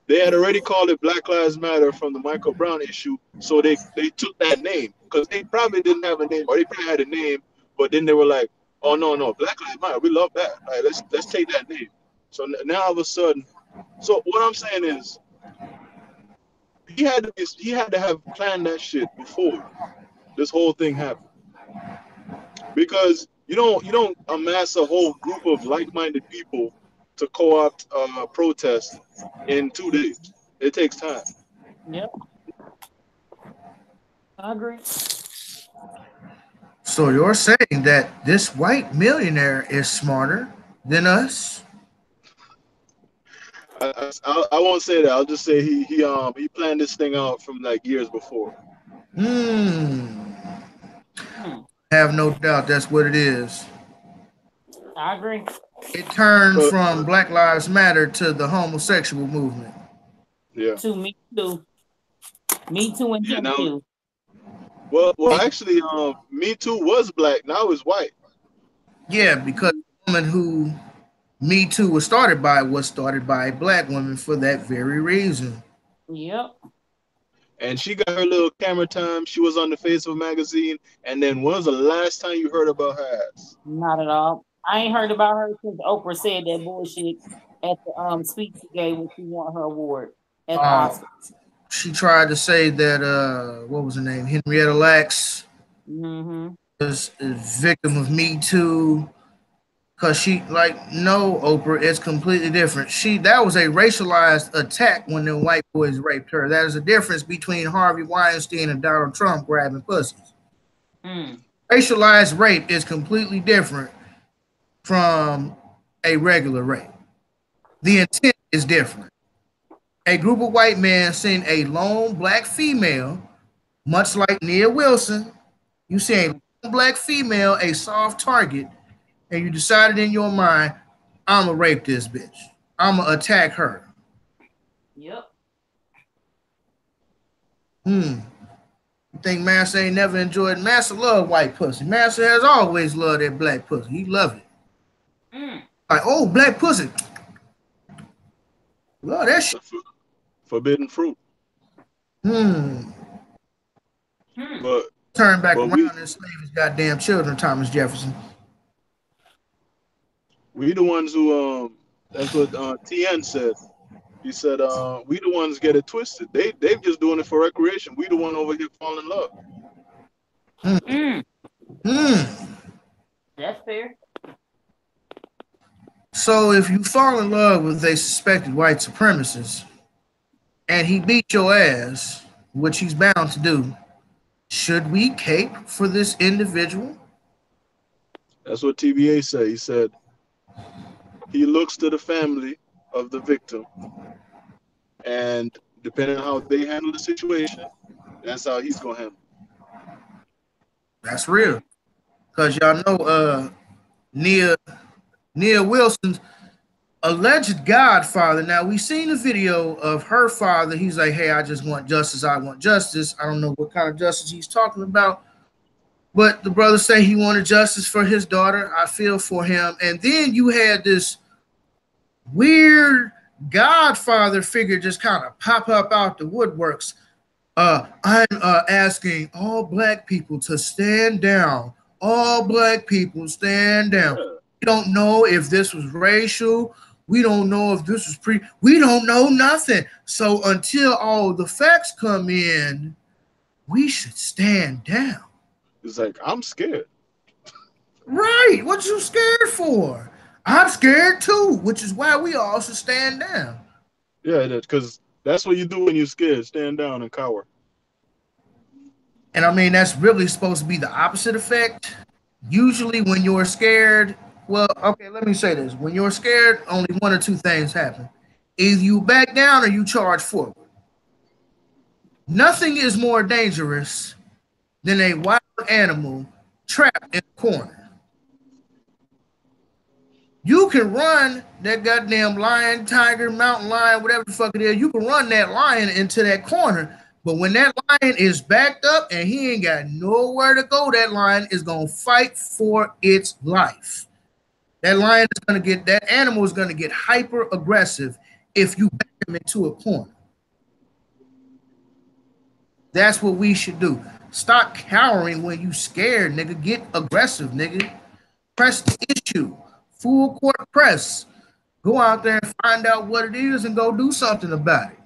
they had already called it Black Lives Matter from the Michael Brown issue, so they took that name because they probably didn't have a name, or they probably had a name, but then they were like, oh no, Black Lives Matter, we love that. All right, let's take that name. So now all of a sudden, so what I'm saying is, he had to have planned that shit before this whole thing happened, because you don't amass a whole group of like-minded people to co-opt protest in 2 days. It takes time. Yep. I agree. So you're saying that this white millionaire is smarter than us? I won't say that. I'll just say he planned this thing out from like years before. Have no doubt that's what it is. I agree. It turned from Black Lives Matter to the homosexual movement. Yeah. To Me Too. Me Too and Him Too. Well, actually, Me Too was black. Now it's white. Yeah, because the woman who Me Too was started by a black woman for that very reason. Yep. And she got her little camera time. She was on the face of a magazine. And then when was the last time you heard about her ass? Not at all. I ain't heard about her since Oprah said that bullshit at the speech she gave when she won her award at the Oscars. She tried to say that what was her name? Henrietta Lacks was a victim of Me Too. Cause she no, Oprah, it's completely different. That was a racialized attack when the white boys raped her. That is a difference between Harvey Weinstein and Donald Trump grabbing pussies. Racialized rape is completely different from a regular rape. The intent is different. A group of white men seen a lone black female, much like Nia Wilson. You see a lone black female, a soft target, and you decided in your mind, I'm going to rape this bitch. I'm going to attack her. Yep. You think Master ain't never enjoyed? Master love white pussy. Master has always loved that black pussy. He love it. Like, oh, black pussy. Love that shit. Forbidden fruit. But turn back around and slave his goddamn children, Thomas Jefferson. We the ones who that's what TN said. He said we the ones get it twisted. They've just doing it for recreation. We the one over here falling in love. That's fair. So if you fall in love with a suspected white supremacist and he beat your ass, which he's bound to do, should we cape for this individual? That's what TBA said. He said he looks to the family of the victim, and depending on how they handle the situation, that's how he's gonna handle it. That's real. Because y'all know Nia Wilson's alleged godfather. Now, we seen a video of her father. He's like, hey, I just want justice. I want justice. I don't know what kind of justice he's talking about. But the brother say he wanted justice for his daughter. I feel for him. And then you had this weird godfather figure just kind of pop up out the woodworks. I'm asking all black people to stand down. All black people stand down. We don't know if this was racial. We don't know if this was we don't know nothing. So until all the facts come in, we should stand down. It's like, I'm scared. Right. What you scared for? I'm scared too, which is why we all should stand down. Yeah, because that's what you do when you're scared. Stand down and cower. And I mean, that's really supposed to be the opposite effect. Usually when you're scared, well, okay, let me say this. When you're scared, only one or two things happen. Either you back down or you charge forward. Nothing is more dangerous than a wild animal trapped in a corner. You can run that goddamn lion, tiger, mountain lion, whatever the fuck it is. You can run that lion into that corner. But when that lion is backed up and he ain't got nowhere to go, that lion is going to fight for its life. that animal is gonna get hyper aggressive if you back him into a corner. That's what we should do. Stop cowering when you scared, nigga. Get aggressive, nigga. Press the issue. Full court press. Go out there and find out what it is and go do something about it.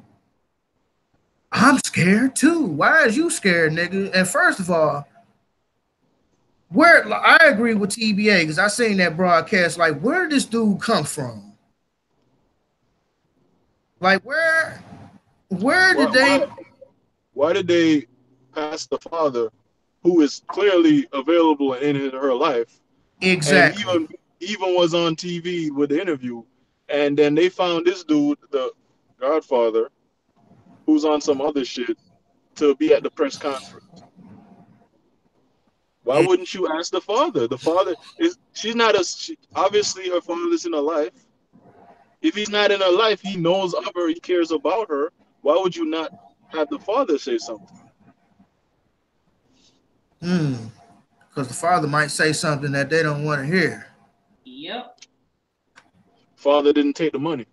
I'm scared too. Why is you scared, nigga? And first of all, I agree with TBA because I seen that broadcast. Like, where did this dude come from? Like, where did they? Why did they pass the father, who is clearly available in her life? Exactly. And even was on TV with the interview, and then they found this dude, the Godfather, who's on some other shit, to be at the press conference. Why wouldn't you ask the father? The father obviously her father's in her life. If he's not in her life, he knows of her, he cares about her. Why would you not have the father say something? Because the father might say something that they don't want to hear. Yep. Father didn't take the money.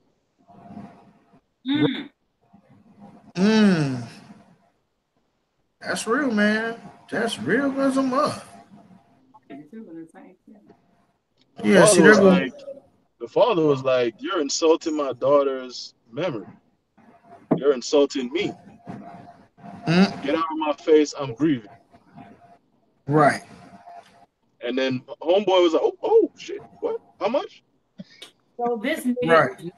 That's real, man. That's real as a mother. Yeah, see, the father was like, you're insulting my daughter's memory. You're insulting me. Get out of my face, I'm grieving. Right. And then homeboy was like, oh shit, what? How much? So this nigga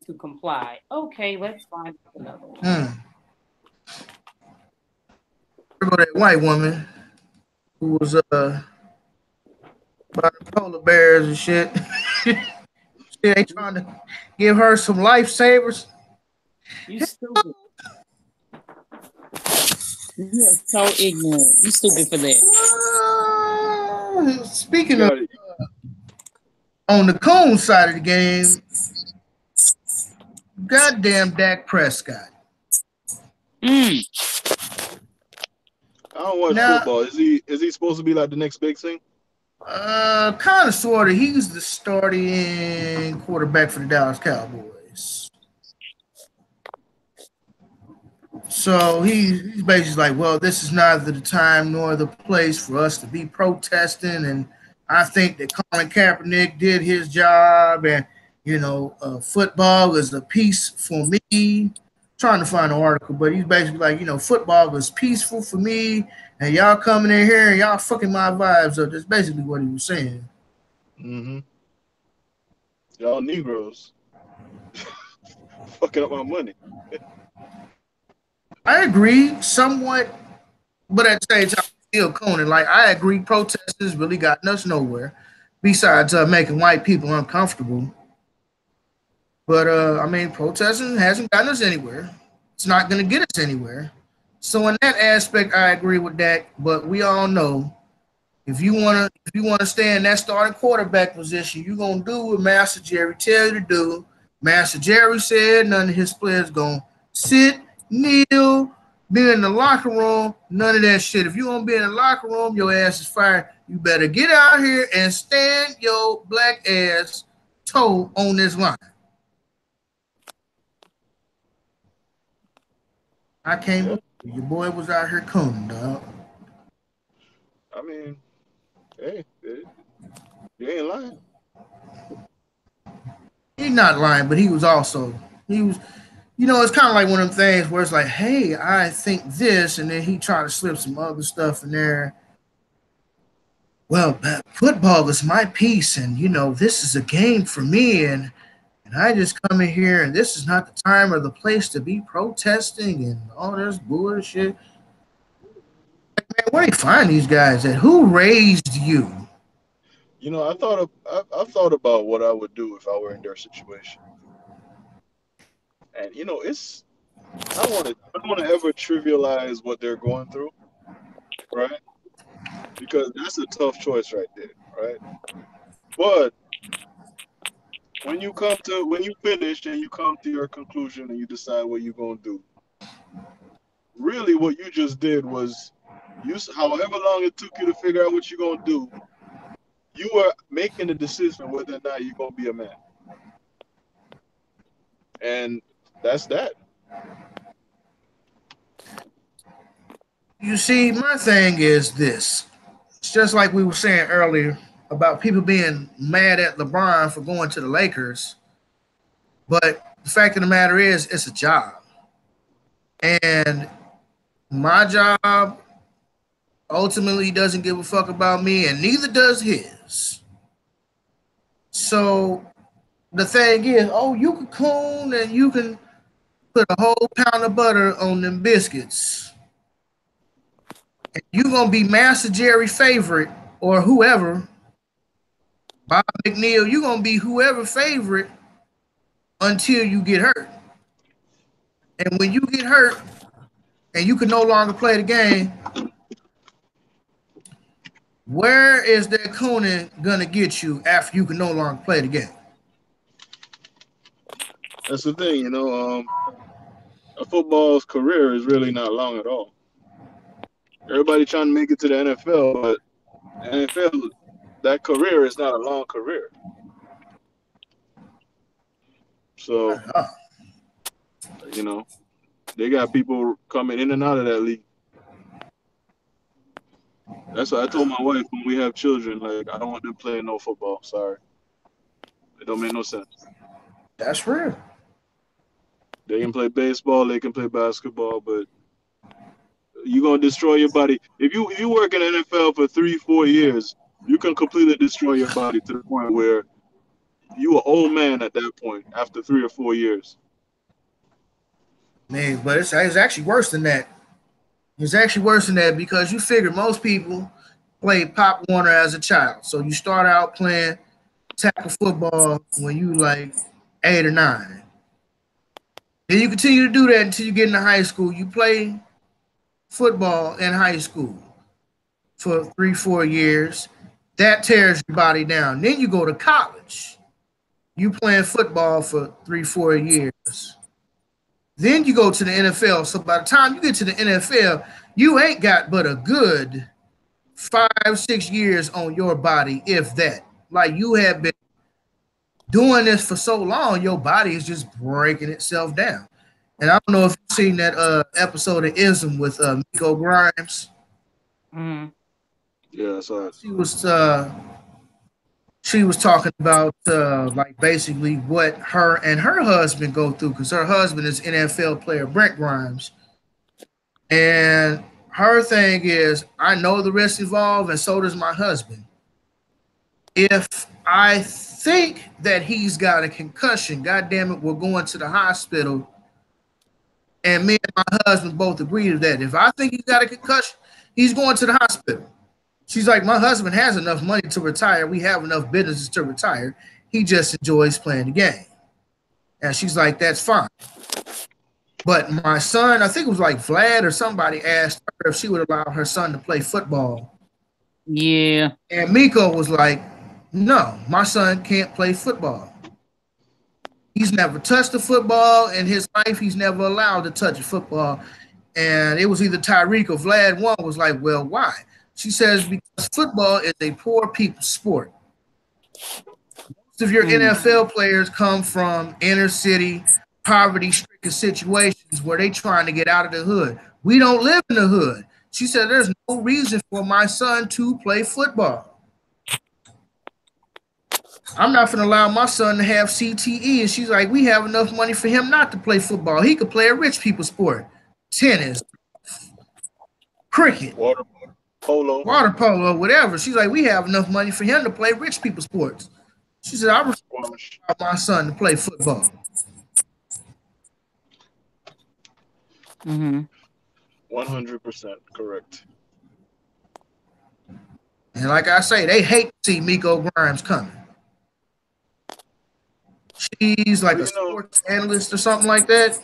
to comply. Okay, let's find another one. There go that white woman who was by the polar bears and shit. She ain't trying to give her some lifesavers. You stupid. You are so ignorant. You stupid for that. Speaking of, on the Coon side of the game, goddamn Dak Prescott. I don't watch football. Is he supposed to be like the next big thing? Kind of, sort of. He's the starting quarterback for the Dallas Cowboys. So he's basically like, well, this is neither the time nor the place for us to be protesting. And I think that Colin Kaepernick did his job. And, football is a piece for me. I'm trying to find an article, but he's basically like, football is peaceful for me. And y'all coming in here and y'all fucking my vibes up. That's basically what he was saying. Y'all Negroes fucking up my money. I agree somewhat, but at the same time, still Conan. Like, I agree, protesters really got us nowhere besides making white people uncomfortable. But, protesting hasn't gotten us anywhere. It's not going to get us anywhere. So in that aspect, I agree with that. But we all know if you want to stay in that starting quarterback position, you're going to do what Master Jerry tell you to do. Master Jerry said none of his players going to sit, kneel, be in the locker room, none of that shit. If you want to be in the locker room, your ass is fired. You better get out here and stand your black ass toe on this line. I can't believe your boy was out here cooning, dog. I mean, hey, you ain't lying. He's not lying, but he was, it's kind of like one of them things where it's like, hey, I think this, and then he tried to slip some other stuff in there. Well, football is my piece, and, this is a game for me, and I just come in here, and this is not the time or the place to be protesting and all this bullshit. Man, where do you find these guys at? Who raised you? I've thought about what I would do if I were in their situation. And I don't want to ever trivialize what they're going through, right? Because that's a tough choice right there, right? But when you finish and you come to your conclusion and you decide what you're gonna do, really what you just did was, however long it took you to figure out what you're gonna do, you are making the decision whether or not you're gonna be a man, and that's that. You see, my thing is this. It's just like we were saying earlier about people being mad at LeBron for going to the Lakers. But the fact of the matter is, it's a job. And my job ultimately doesn't give a fuck about me, and neither does his. So the thing is, oh, you can coon and you can put a whole pound of butter on them biscuits. And you're going to be Master Jerry favorite or whoever. Bob McNeil, you're going to be whoever favorite until you get hurt. And when you get hurt and you can no longer play the game, where is that cooning going to get you after you can no longer play the game? That's the thing, you know. A football's career is really not long at all. Everybody trying to make it to the NFL, but the NFL, that career is not a long career. So, you know, they got people coming in and out of that league. That's what I told my wife when we have children. Like, I don't want them playing no football. Sorry. It don't make no sense. That's real. They can play baseball, they can play basketball, but you're gonna destroy your body. If you work in the NFL for 3-4 years, you can completely destroy your body to the point where you an old man at that point after 3 or 4 years. Man, but it's actually worse than that. It's actually worse than that because you figure most people played Pop Warner as a child. So you start out playing tackle football when you like 8 or 9. Then you continue to do that until you get into high school. You play football in high school for 3-4 years. That tears your body down. Then you go to college. You playing football for 3-4 years. Then you go to the NFL. So by the time you get to the NFL, you ain't got but a good 5-6 years on your body, if that. Like you have been doing this for so long, your body is just breaking itself down. And I don't know if you've seen that episode of Ism with Miko Grimes. Mm. Yeah, I saw it. She was talking about like basically what her and her husband go through because her husband is NFL player Brent Grimes. And her thing is, I know the risk involved, and so does my husband. If I think that he's got a concussion, God damn it, we're going to the hospital. And me and my husband both agree to that. If I think he's got a concussion, he's going to the hospital. She's like, my husband has enough money to retire. We have enough businesses to retire. He just enjoys playing the game. And she's like, that's fine. But my son, I think it was like Vlad or somebody asked her if she would allow her son to play football. Yeah. And Miko was like, no, my son can't play football. He's never touched a football in his life. He's never allowed to touch a football. And it was either Tyreek or Vlad. One was like, well, why? She says, because football is a poor people's sport. Most of your NFL players come from inner city, poverty-stricken situations where they're trying to get out of the hood. We don't live in the hood. She said, there's no reason for my son to play football. I'm not going to allow my son to have CTE. And she's like, we have enough money for him not to play football. He could play a rich people's sport. Tennis, cricket, Water polo, whatever. She's like, we have enough money for him to play rich people's sports. She said, I refuse my son to play football. 100% correct. And like I say, they hate to see Miko Grimes coming. She's like a sports analyst or something like that.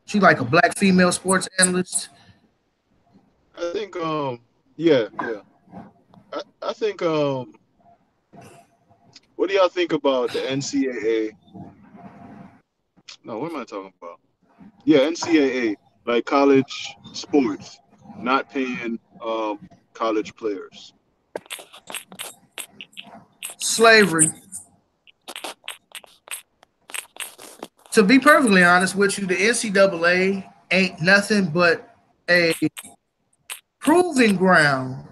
She's like a black female sports analyst. I think, yeah. I think, what do y'all think about the NCAA? No, what am I talking about? Yeah, NCAA, like college sports, not paying college players. slavery. To be perfectly honest with you, the NCAA ain't nothing but a proving ground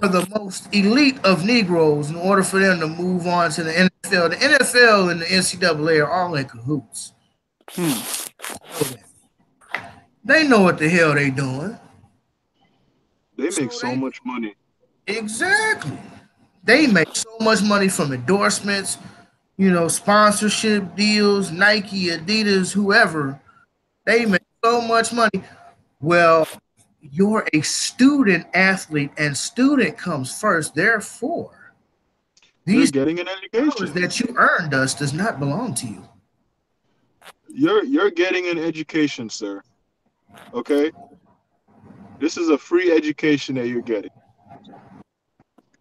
for the most elite of Negroes in order for them to move on to the NFL. The NFL and the NCAA are all in cahoots. They know what the hell they doing. They make so much money. Exactly. They make so much money from endorsements, you know, sponsorship deals, Nike, Adidas, whoever. They make so much money. Well, you're a student athlete, and student comes first. Therefore, these You're getting an education that you earned us does not belong to you. You're getting an education, sir. Okay? This is a free education that you're getting.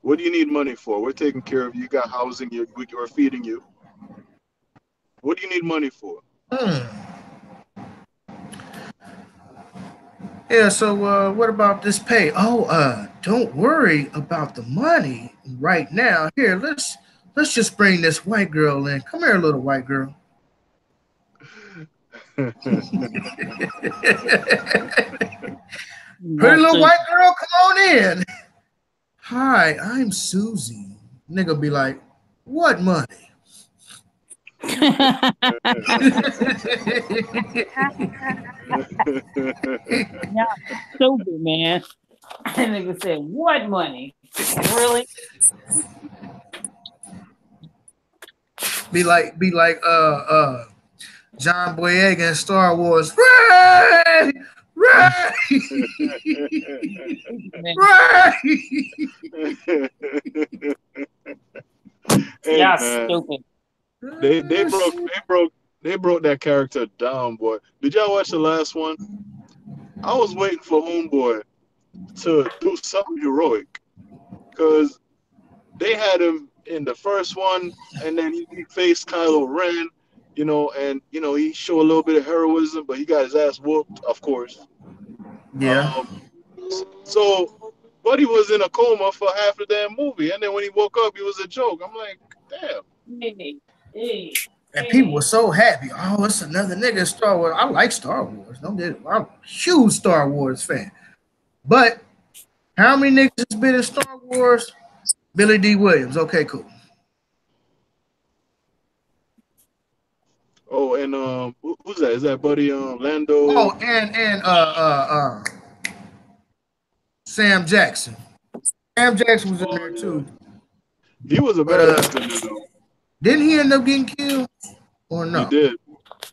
What do you need money for? We're taking care of you. You got housing. We're feeding you. What do you need money for? Yeah, so what about this pay? Oh, don't worry about the money right now. Here, let's just bring this white girl in. Come here, little white girl. Pretty little white girl, come on in. Hi, I'm Susie. Nigga be like, what money? Y'all stupid, man. That nigga said, what money? Really? Be like John Boyega in Star Wars. Ray! Ray! Ray! Hey, y'all stupid. They broke that character down, boy. Did y'all watch the last one? I was waiting for Homeboy to do something heroic, because they had him in the first one, and then he faced Kylo Ren, you know, and you know he showed a little bit of heroism, but he got his ass whooped, of course. Yeah. So Buddy was in a coma for half the damn movie, and then when he woke up, he was a joke. I'm like, damn. And people were so happy. Oh, it's another nigga in Star Wars. I like Star Wars. Don't get it. I'm a huge Star Wars fan. But how many niggas has been in Star Wars? Billy D. Williams. Okay, cool. Oh, and who's that? Is that Buddy Lando? Oh, and Sam Jackson. Sam Jackson was in there too. He was a badass though. Didn't he end up getting killed? Or no? He did.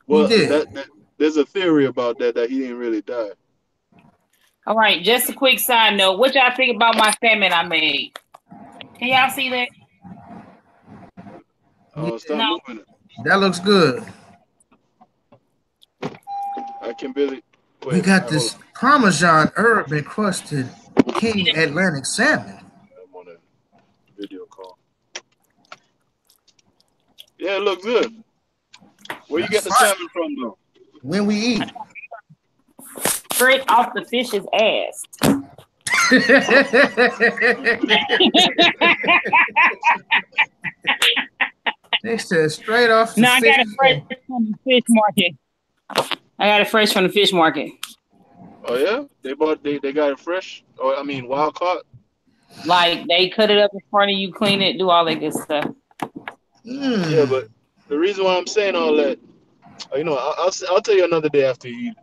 Well, he did. There's a theory about that he didn't really die. All right, just a quick side note. What y'all think about my salmon I made? Can y'all see that? Stop moving it. That looks good. I can barely. We got this Parmesan herb encrusted King Atlantic salmon. I'm on a video call. Yeah, it looks good. Where you get the salmon from, though? When we eat. Straight off the fish's ass. They said straight off the I got it fresh from the fish market. I got it fresh from the fish market. Oh yeah? They got it fresh? Or I mean wild caught? Like they cut it up in front of you, clean it, do all that good stuff. Yeah, but the reason why I'm saying all that, you know, I'll tell you another day after you eat.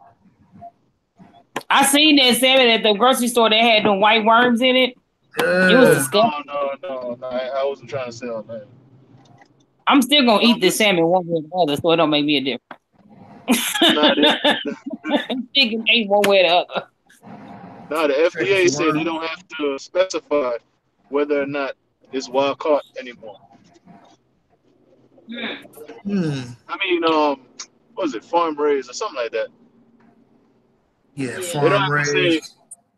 I seen that salmon at the grocery store that had them white worms in it. It was disgusting. No, I wasn't trying to say all that. I'm still gonna eat this salmon one way or the other, so it don't make me a difference. Chicken ain't one way or the other. No, the FDA said they don't have to specify whether or not it's wild caught anymore. I mean, what was it, farm raised or something like that? Yeah, farm raised.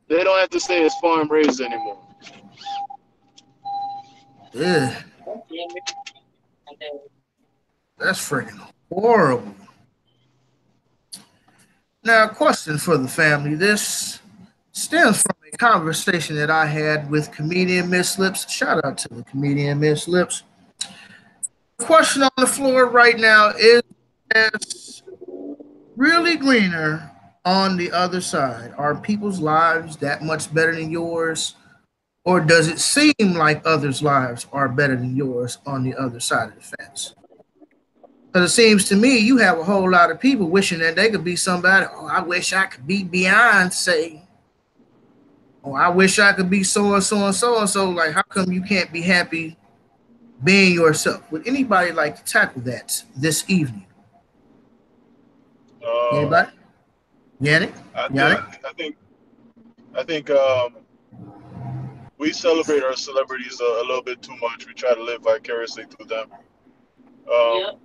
They don't have to say it's farm raised anymore. Yeah. That's freaking horrible. Now, a question for the family. This stems from a conversation that I had with comedian Miss Lips. Shout out to the comedian Miss Lips. The question on the floor right now is really greener on the other side. Are people's lives that much better than yours? Or does it seem like others' lives are better than yours on the other side of the fence? Because it seems to me you have a whole lot of people wishing that they could be somebody. Oh, I wish I could be Beyonce. Oh, I wish I could be so and so and so and so. Like, how come you can't be happy being yourself? Would anybody like to tackle that this evening? Anybody? Yannick? I think we celebrate our celebrities a little bit too much. We try to live vicariously through them. Yep.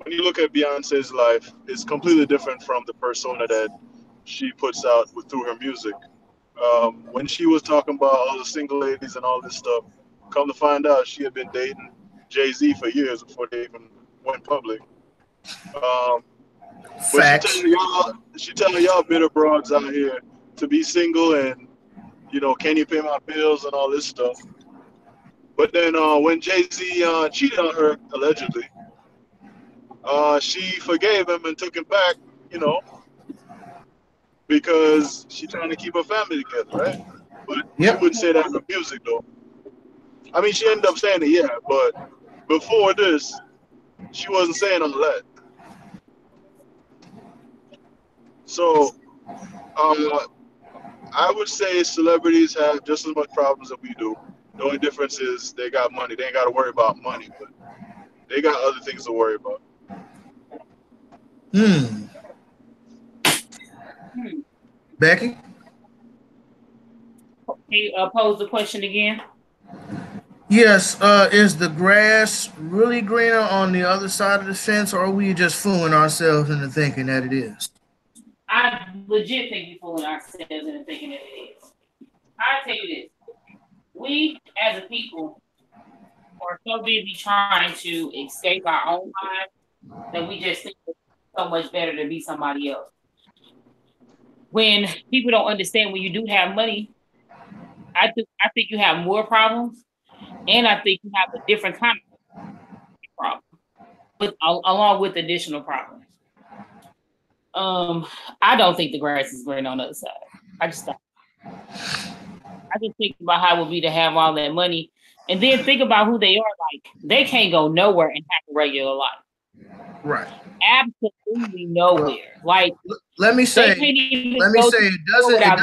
When you look at Beyonce's life, it's completely different from the persona that she puts out through her music. When she was talking about all the single ladies and all this stuff, come to find out she had been dating Jay-Z for years before they even went public. But she telling y'all bitter broads out here to be single and, you know, can you pay my bills and all this stuff. But then when Jay-Z cheated on her, allegedly, she forgave him and took him back, you know, because she's trying to keep her family together, right? But she wouldn't say that in the music, though. I mean, she ended up saying it, yeah, but before this, she wasn't saying all that. So, I would say celebrities have just as much problems as we do. The only difference is they got money. They ain't got to worry about money, but they got other things to worry about. Becky? Can you pose the question again? Yes. Is the grass really greener on the other side of the fence, or are we just fooling ourselves into thinking that it is? I legit think we're fooling ourselves into thinking that it is. I'll tell you this. We, as a people, are so busy trying to escape our own lives that we just think it's so much better to be somebody else. When people don't understand when you do have money, I think you have more problems, and I think you have a different kind of problem, along with additional problems. I don't think the grass is green on the other side. I just think about how it would be to have all that money, and then think about who they are. Like, they can't go nowhere and have a regular life. Right. Absolutely nowhere. Like, let me say, it doesn't have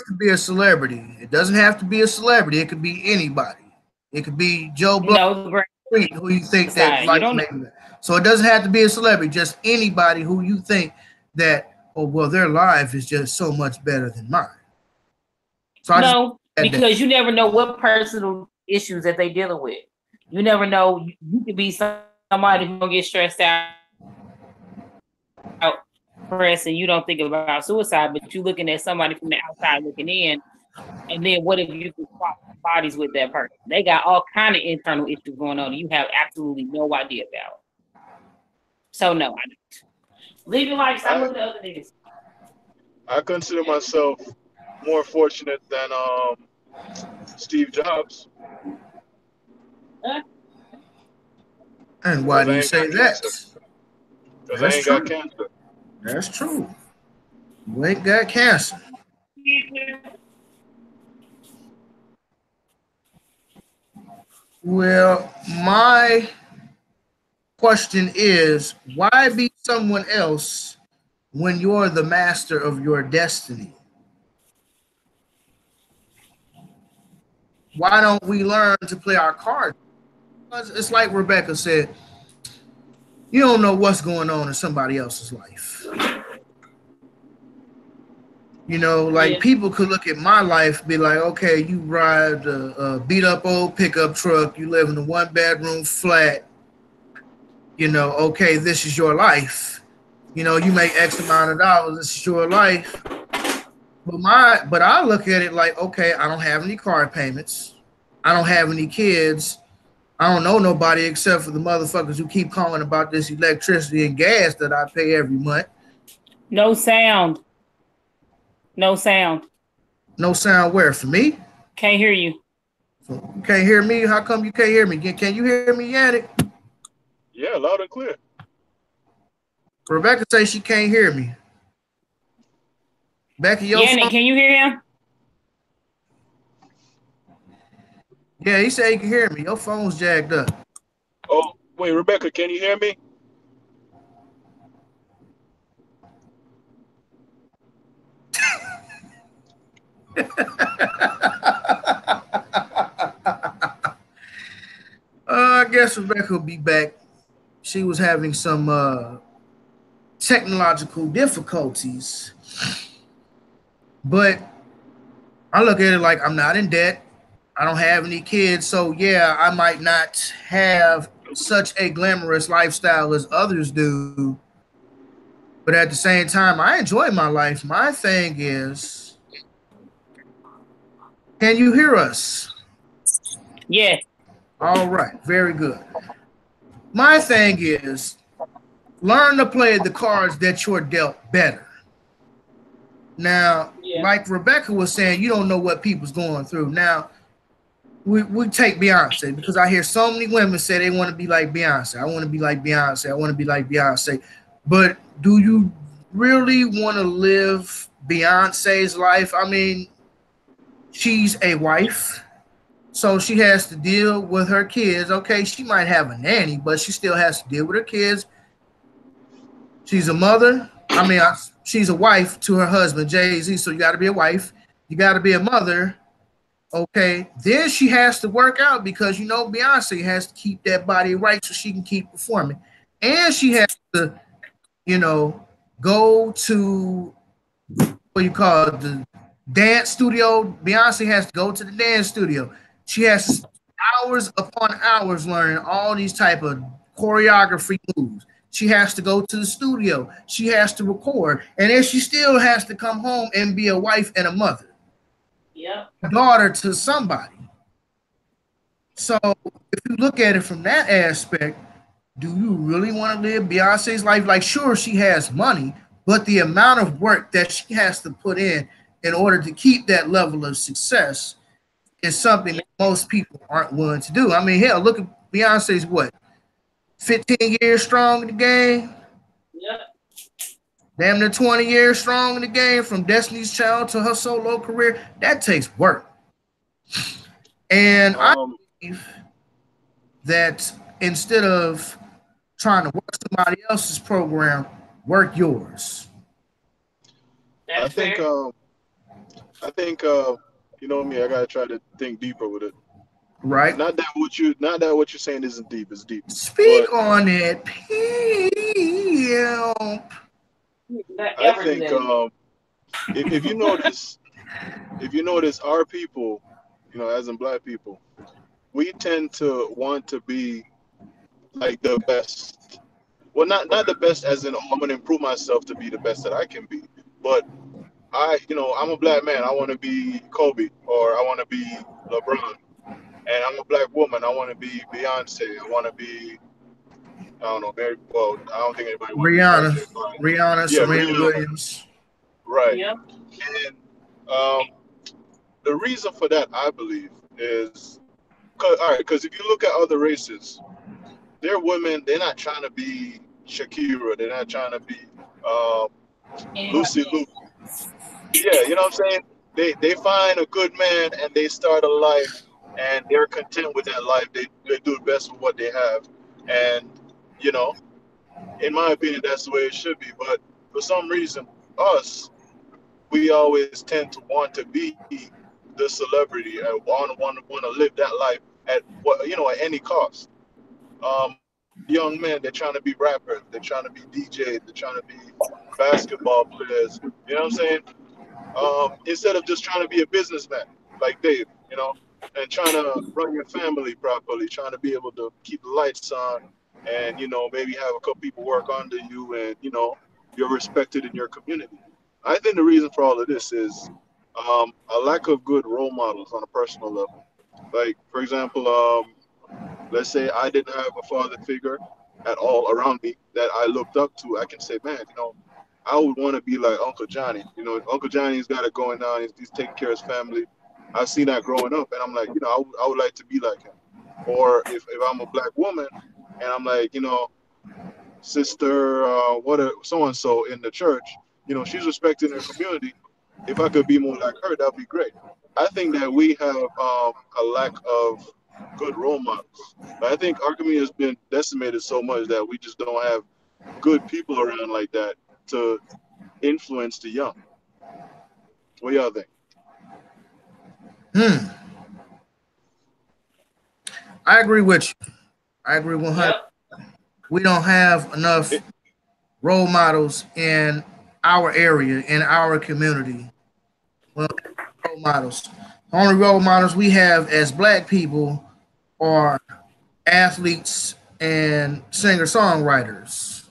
to be a celebrity. It doesn't have to be a celebrity. It could be anybody. It could be Joe Blow, who you think that likes maybe that. So it doesn't have to be a celebrity. Just anybody who you think that, oh well, their life is just so much better than mine. So because you never know what personal issues that they're dealing with. You never know. You could be somebody who's gonna get stressed out, and you don't think about suicide, but you're looking at somebody from the outside looking in, and then what if you can swap bodies with that person? They got all kind of internal issues going on, and you have absolutely no idea about. So no, I don't. Leave your life. Stop looking at other niggas. I consider myself more fortunate than Steve Jobs. And why do you say that? Because I ain't got cancer. That's true. You ain't got cancer. Well, my question is, why be someone else when you're the master of your destiny? Why don't we learn to play our cards? It's like Rebecca said, you don't know what's going on in somebody else's life. You know, like people could look at my life, be like, okay, you ride a beat up old pickup truck, you live in a 1-bedroom flat, you know, okay, this is your life. You know, you make X amount of dollars, this is your life. But I look at it like, okay, I don't have any car payments. I don't have any kids. I don't know nobody except for the motherfuckers who keep calling about this electricity and gas that I pay every month. No sound. No sound. No sound where? For me? Can't hear you. So you can't hear me? How come you can't hear me? Can you hear me, Yannick? Yeah, loud and clear. Rebecca says she can't hear me. Becky, your Yannick, phone? can you hear him? Yeah, he said he can hear me. Your phone's jacked up. Oh, wait, Rebecca, can you hear me? I guess Rebecca will be back. She was having some technological difficulties. But I look at it like I'm not in debt. I don't have any kids. So, yeah, I might not have such a glamorous lifestyle as others do. But at the same time, I enjoy my life. My thing is, can you hear us? Yeah. All right. Very good. My thing is, learn to play the cards that you're dealt better. Now, like Rebecca was saying, you don't know what people's going through. Now, we take Beyonce because I hear so many women say they want to be like Beyonce. I want to be like Beyonce. I want to be like Beyonce. But do you really want to live Beyonce's life? I mean, she's a wife, so she has to deal with her kids. Okay, she might have a nanny, but she still has to deal with her kids. She's a mother. I mean, she's a wife to her husband, Jay-Z, so you got to be a wife. You got to be a mother. Okay, then she has to work out because, you know, Beyonce has to keep that body right so she can keep performing. And she has to, you know, go to, what you call it, the dance studio. Beyonce has to go to the dance studio. She has to spend hours upon hours learning all these type of choreography moves. She has to go to the studio. She has to record. And then she still has to come home and be a wife and a mother. Yep. Daughter to somebody. So if you look at it from that aspect, do you really want to live Beyonce's life? Like, sure, she has money, but the amount of work that she has to put in order to keep that level of success is something that most people aren't willing to do. I mean, hell, look at Beyonce's what? 15 years strong in the game? Yep. Damn near 20 years strong in the game, from Destiny's Child to her solo career. That takes work. And I believe that instead of trying to work somebody else's program, work yours. I think, you know me, I gotta try to think deeper with it. Right. Not that what you're saying isn't deep. It's deep. Speak on it, Pimp. I think if you notice our people, you know, as in black people, we tend to want to be like the best. Well, not the best as in, oh, I'm gonna improve myself to be the best that I can be. But I'm a black man. I want to be Kobe, or I want to be LeBron. And I'm a black woman. I want to be Beyonce. I want to be, I don't know, very well. I don't think anybody wants Rihanna, to be Mary J. Rihanna, Yeah, Serena Rihanna. Williams. Right. Yep. And the reason for that, I believe, is because if you look at other races, they're women. They're not trying to be Shakira. They're not trying to be Lucy Liu. Yeah, you know what I'm saying? They find a good man and they start a life, and they're content with that life. They do the best with what they have, and you know, in my opinion, that's the way it should be. But for some reason, we always tend to want to be the celebrity and want to live that life at at any cost. Young men, they're trying to be rappers, they're trying to be DJs, they're trying to be basketball players. You know what I'm saying? Instead of just trying to be a businessman like Dave, and trying to run your family properly, trying to be able to keep the lights on, and maybe have a couple people work under you, and you're respected in your community. I think the reason for all of this is a lack of good role models on a personal level. Like, for example, let's say I didn't have a father figure at all around me that I looked up to. I can say, man, I would want to be like Uncle Johnny. You know, Uncle Johnny's got it going on. He's taking care of his family. I've seen that growing up, and I'm like, you know, I would like to be like him. Or if I'm a black woman, and I'm like, you know, sister, so and so in the church, you know, she's respecting her community. If I could be more like her, that'd be great. I think that we have a lack of good role models. But I think our community has been decimated so much that we just don't have good people around like that to influence the young. What y'all think? I agree with you. I agree 100. Yep. We don't have enough role models in our area, in our community. Well, role models. The only role models we have as black people are athletes and singer-songwriters.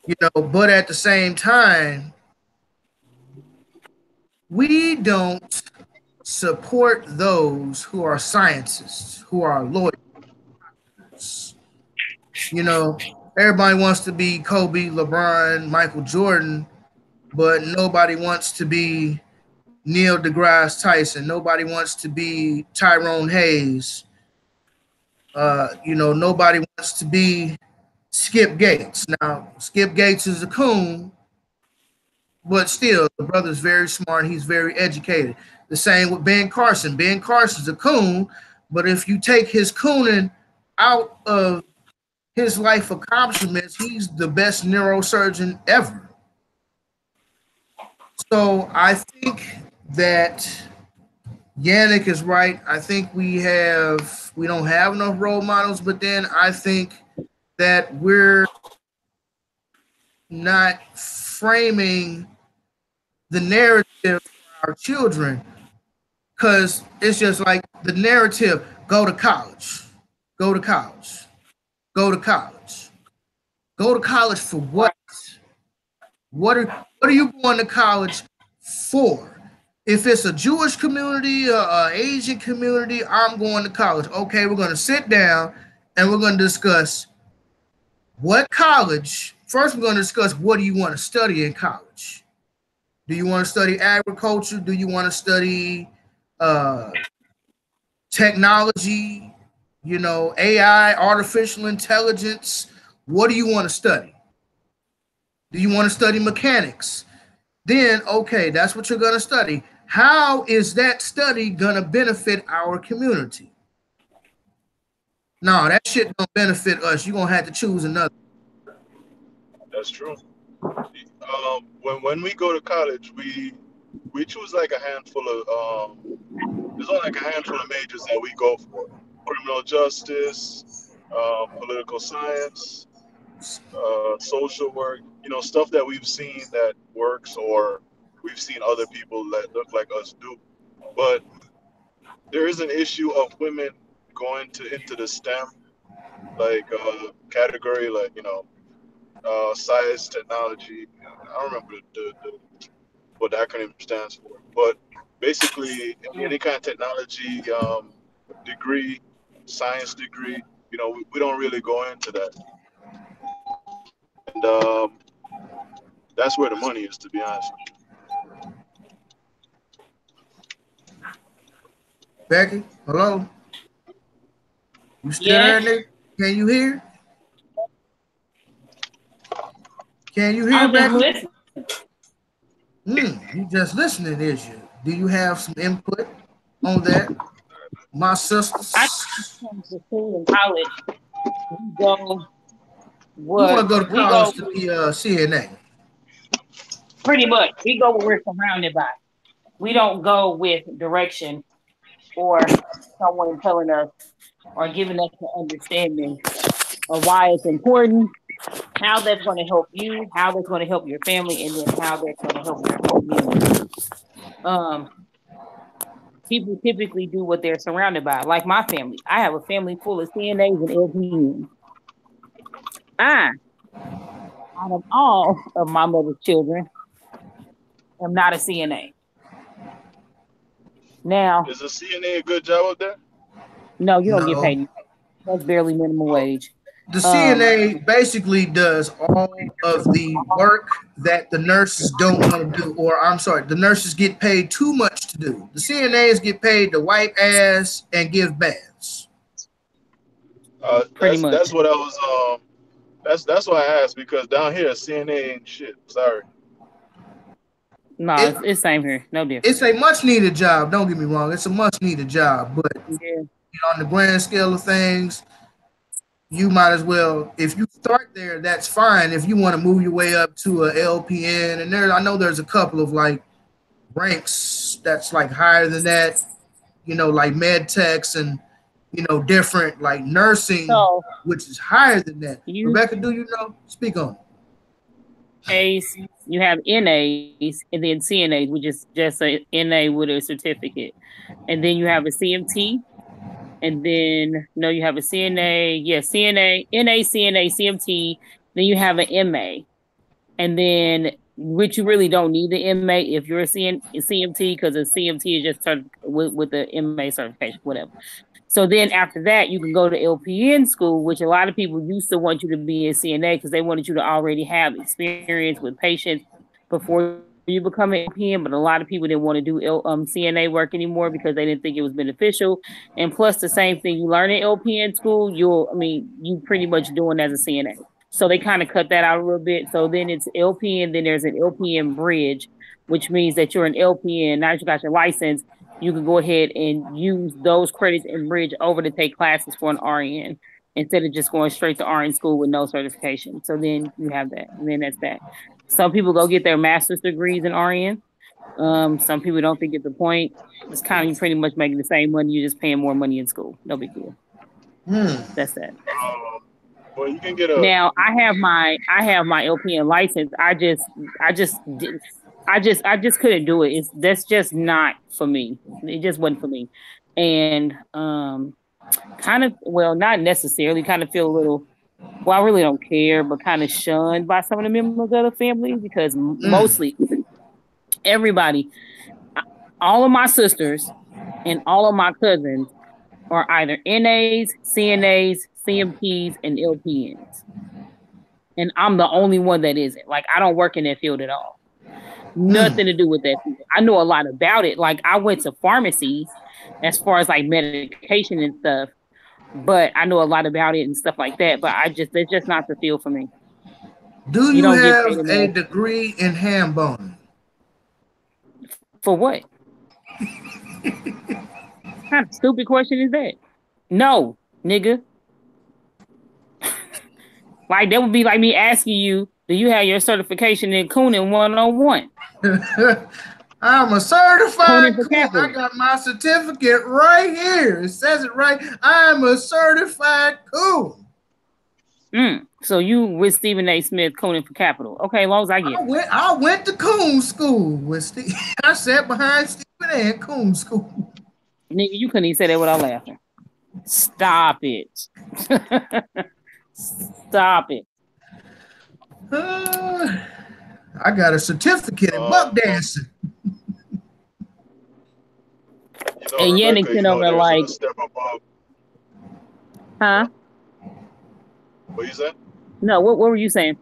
You know, but at the same time, we don't support those who are scientists, who are lawyers. You know, everybody wants to be Kobe, LeBron, Michael Jordan, but nobody wants to be Neil deGrasse Tyson. Nobody wants to be Tyrone Hayes. You know, nobody wants to be Skip Gates. Now, Skip Gates is a coon, but still, the brother's very smart. He's very educated. The same with Ben Carson. Ben Carson's a coon, but if you take his cooning out of his life accomplishments, he's the best neurosurgeon ever. So I think that Yannick is right. I think we don't have enough role models, but then I think that we're not framing the narrative for our children, because it's just like the narrative: go to college, go to college, go to college, go to college for what? What are you going to college for? If it's a Jewish community or an Asian community, I'm going to college. Okay, we're going to sit down and we're going to discuss what college. First, we're going to discuss what do you want to study in college. Do you want to study agriculture? Do you want to study technology? You know, AI, artificial intelligence. What do you want to study? Do you want to study mechanics? Then, okay, that's what you're going to study. How is that study going to benefit our community? No, that shit don't benefit us. You're going to have to choose another. That's true. When we go to college, we choose like a handful of there's only like a handful of majors that we go for: criminal justice, political science, social work. You know, stuff that we've seen that works, or we've seen other people that look like us do. But there is an issue of women going into the STEM like category, like, you know, science, technology. I don't remember what the acronym stands for, but basically any kind of technology degree, science degree, you know, we don't really go into that, and that's where the money is, to be honest. Becky, hello? You still Yes. there, Nick? Can you hear? Can you hear, I'm just Becky? listening. You just listening, is you? Do you have some input on that, my sisters? I come to school in college. We go You want to what go to we go college to be a CNA? pretty much. We go what we're surrounded by. We don't go with direction or someone telling us or giving us an understanding of why it's important, how that's going to help you, how that's going to help your family, and then how that's going to help your community. People typically do what they're surrounded by. Like my family, I have a family full of CNAs and LPNs. Out of all of my mother's children, am not a CNA. Now, Is a CNA a good job up there? no, you don't get No. paid. That's barely minimum Oh, wage. The CNA basically does all of the work that the nurses don't want to do, or I'm sorry, the nurses get paid too much to do. The CNAs get paid to wipe ass and give baths. Pretty much. That's what I was. That's why I asked, because down here CNA ain't shit. Sorry. No, it's same here. No difference. It's a much needed job. Don't get me wrong. It's a much needed job, but on the grand scale of things, you might as well, if you start there, that's fine. If you want to move your way up to a LPN, and I know there's a couple of like ranks that's like higher than that, like med techs and different like nursing, which is higher than that. Rebecca, do you know? Speak on it. You have NAs and then CNAs, which is just a NA with a certificate, and then you have a CMT. And then, you have a CNA, CNA, NA, CNA, CMT. Then you have an MA. And then, which you really don't need the MA if you're a CMT, because a CMT is just started with the MA certification, whatever. So then after that, you can go to LPN school, which a lot of people used to want you to be a CNA because they wanted you to already have experience with patients before you become an LPN, but a lot of people didn't want to do CNA work anymore because they didn't think it was beneficial. And plus, the same thing you learn in LPN school, you pretty much doing as a CNA. So they kind of cut that out a little bit. So then it's LPN, then there's an LPN bridge, which means that you're an LPN. Now that you got your license, you can go ahead and use those credits and bridge over to take classes for an RN instead of just going straight to RN school with no certification. So then you have that, and then that's that. Some people go get their master's degrees in RN. Some people don't think it's the point. It's kind of, you pretty much making the same money. You're just paying more money in school. No big deal. That's that. Well, you can get a. Now I have my LPN license. I just couldn't do it. That's just not for me. It just wasn't for me. And kind of, well, not necessarily. Kind of feel a little. Well, I really don't care, but kind of shunned by some of the members of the family because mostly everybody, all of my sisters and all of my cousins are either NAs, CNAs, CMPs, and LPNs. And I'm the only one that isn't. Like, I don't work in that field at all. Nothing to do with that field. I know a lot about it. Like, I went to pharmacy as far as like medication and stuff. But I know a lot about it and stuff like that. But it's just not the field for me. Do you have a degree in ham bone? For what? What kind of stupid question is that? No, nigga. Like, that would be like me asking you, do you have your certification in Cooning 101? I'm a certified coon. I got my certificate right here. It says it right. I'm a certified coon. So you with Stephen A. Smith, Cooning for Capital. Okay, as long as I get it. I went to coon school with Steve. I sat behind Stephen A. in coon school. Nigga, you couldn't even say that without laughing. Stop it. Stop it. I got a certificate in buck dancing. And Yannick sent over like, huh? What you said? No, what were you saying?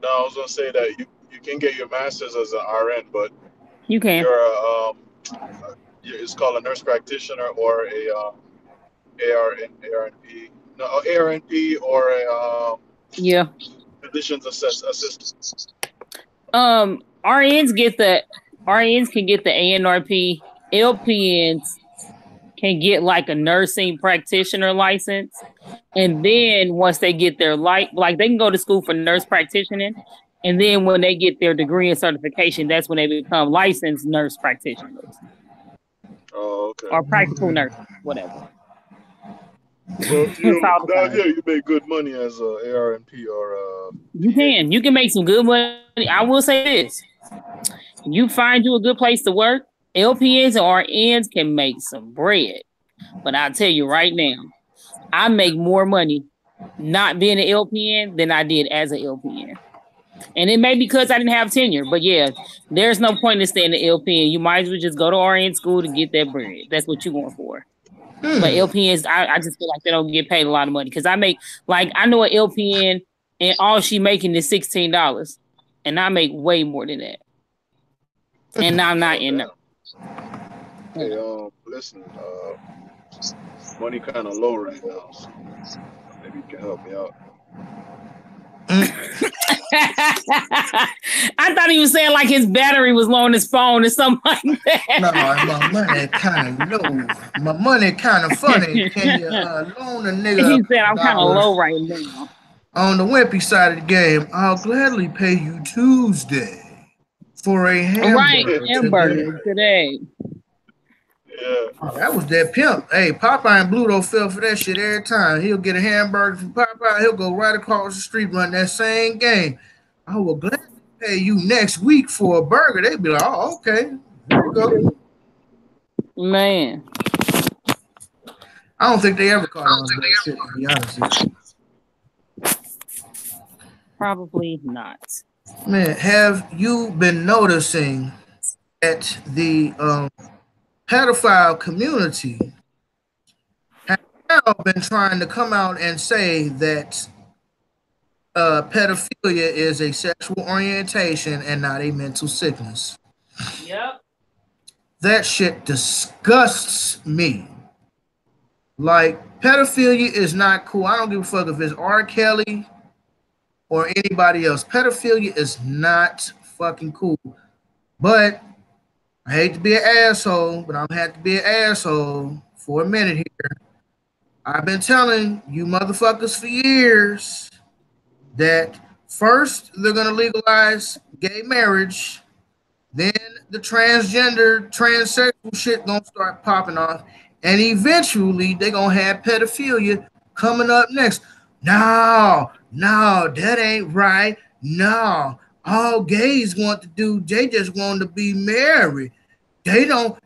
No, I was gonna say that you can get your master's as an RN, but you can. It's called a nurse practitioner or a ARNP. No, ARNP or a physician's assistant. RNs can get the ANRP. LPNs can get like a nursing practitioner license, and then once they get their like they can go to school for nurse practitioning, and then when they get their degree and certification, that's when they become licensed nurse practitioners. Oh, okay. Or practical nurse, whatever. Well, down here you make good money as a ARNP or You can make some good money. I will say this: you find you a good place to work, LPNs or RNs can make some bread. But I'll tell you right now, I make more money not being an LPN than I did as an LPN. And it may be because I didn't have tenure, but yeah, there's no point in staying an LPN. You might as well just go to RN school to get that bread. That's what you're going for. But LPNs, I just feel like they don't get paid a lot of money because I know an LPN and all she making is $16, and I make way more than that, and I'm not in there. Hey, listen, money kind of low right now, so maybe you can help me out. I thought he was saying like his battery was low on his phone or something like that. No, my money kind of low. My money kind of funny. Can you loan a nigga? He said I'm kind of low right now. On the wimpy side of the game, I'll gladly pay you Tuesday for a hamburger today. Yeah. Oh, that was that pimp. Hey, Popeye and Bluto fell for that shit every time. He'll get a hamburger from Popeye. He'll go right across the street, run that same game. I will gladly pay you next week for a burger. They'd be like, oh, okay. There you go. Man. I don't think they ever caught on to that shit, to be honest with you. Probably not. Man, have you been noticing that the pedophile community has now been trying to come out and say that pedophilia is a sexual orientation and not a mental sickness? Yep. That shit disgusts me. Like, pedophilia is not cool. I don't give a fuck if it's R. Kelly or anybody else. Pedophilia is not fucking cool. But I hate to be an asshole, but I'm gonna have to be an asshole for a minute here. I've been telling you motherfuckers for years that first they're gonna legalize gay marriage, then the transgender, transsexual shit gonna start popping off, and eventually they're gonna have pedophilia coming up next. No, that ain't right. No, all gays want to do, they just want to be married. They don't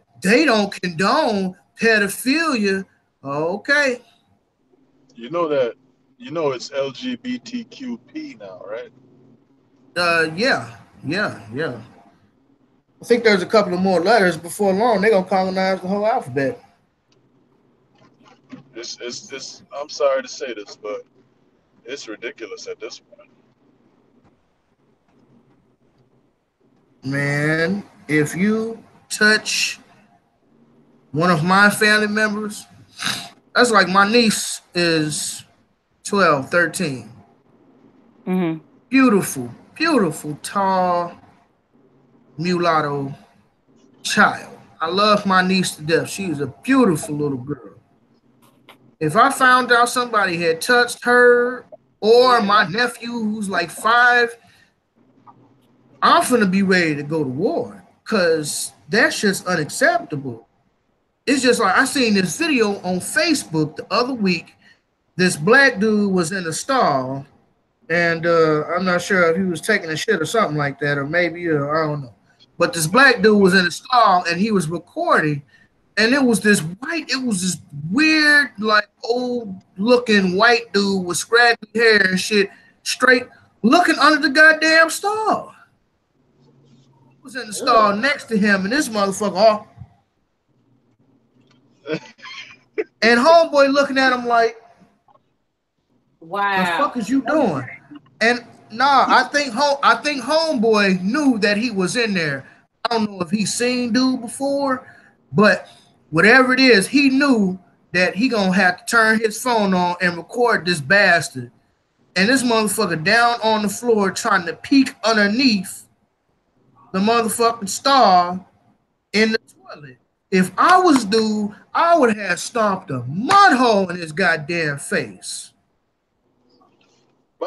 condone pedophilia. Okay. You know it's LGBTQP now, right? Yeah. I think there's a couple of more letters. Before long, they're gonna colonize the whole alphabet. It's I'm sorry to say this, but it's ridiculous at this point. Man, if you touch one of my family members, that's like my niece is 12, 13. Mm-hmm. Beautiful, tall, mulatto child. I love my niece to death. She is a beautiful little girl. If I found out somebody had touched her or my nephew who's like 5, I'm finna be ready to go to war because that shit's unacceptable. It's just like I seen this video on Facebook the other week. This black dude was in a stall, and I'm not sure if he was taking a shit or something like that, or maybe I don't know. But this black dude was in a stall and he was recording, and it was this weird, like old looking white dude with scraggly hair and shit, straight looking under the goddamn stall. Was in the stall next to him, and this motherfucker, and homeboy looking at him like, wow, the fuck is you doing? And nah, I think homeboy knew that he was in there. I don't know if he's seen dude before, but whatever it is, he knew that he gonna have to turn his phone on and record this bastard. And this motherfucker down on the floor trying to peek underneath the motherfucking stall in the toilet. If I was dude, I would have stomped a mud hole in his goddamn face.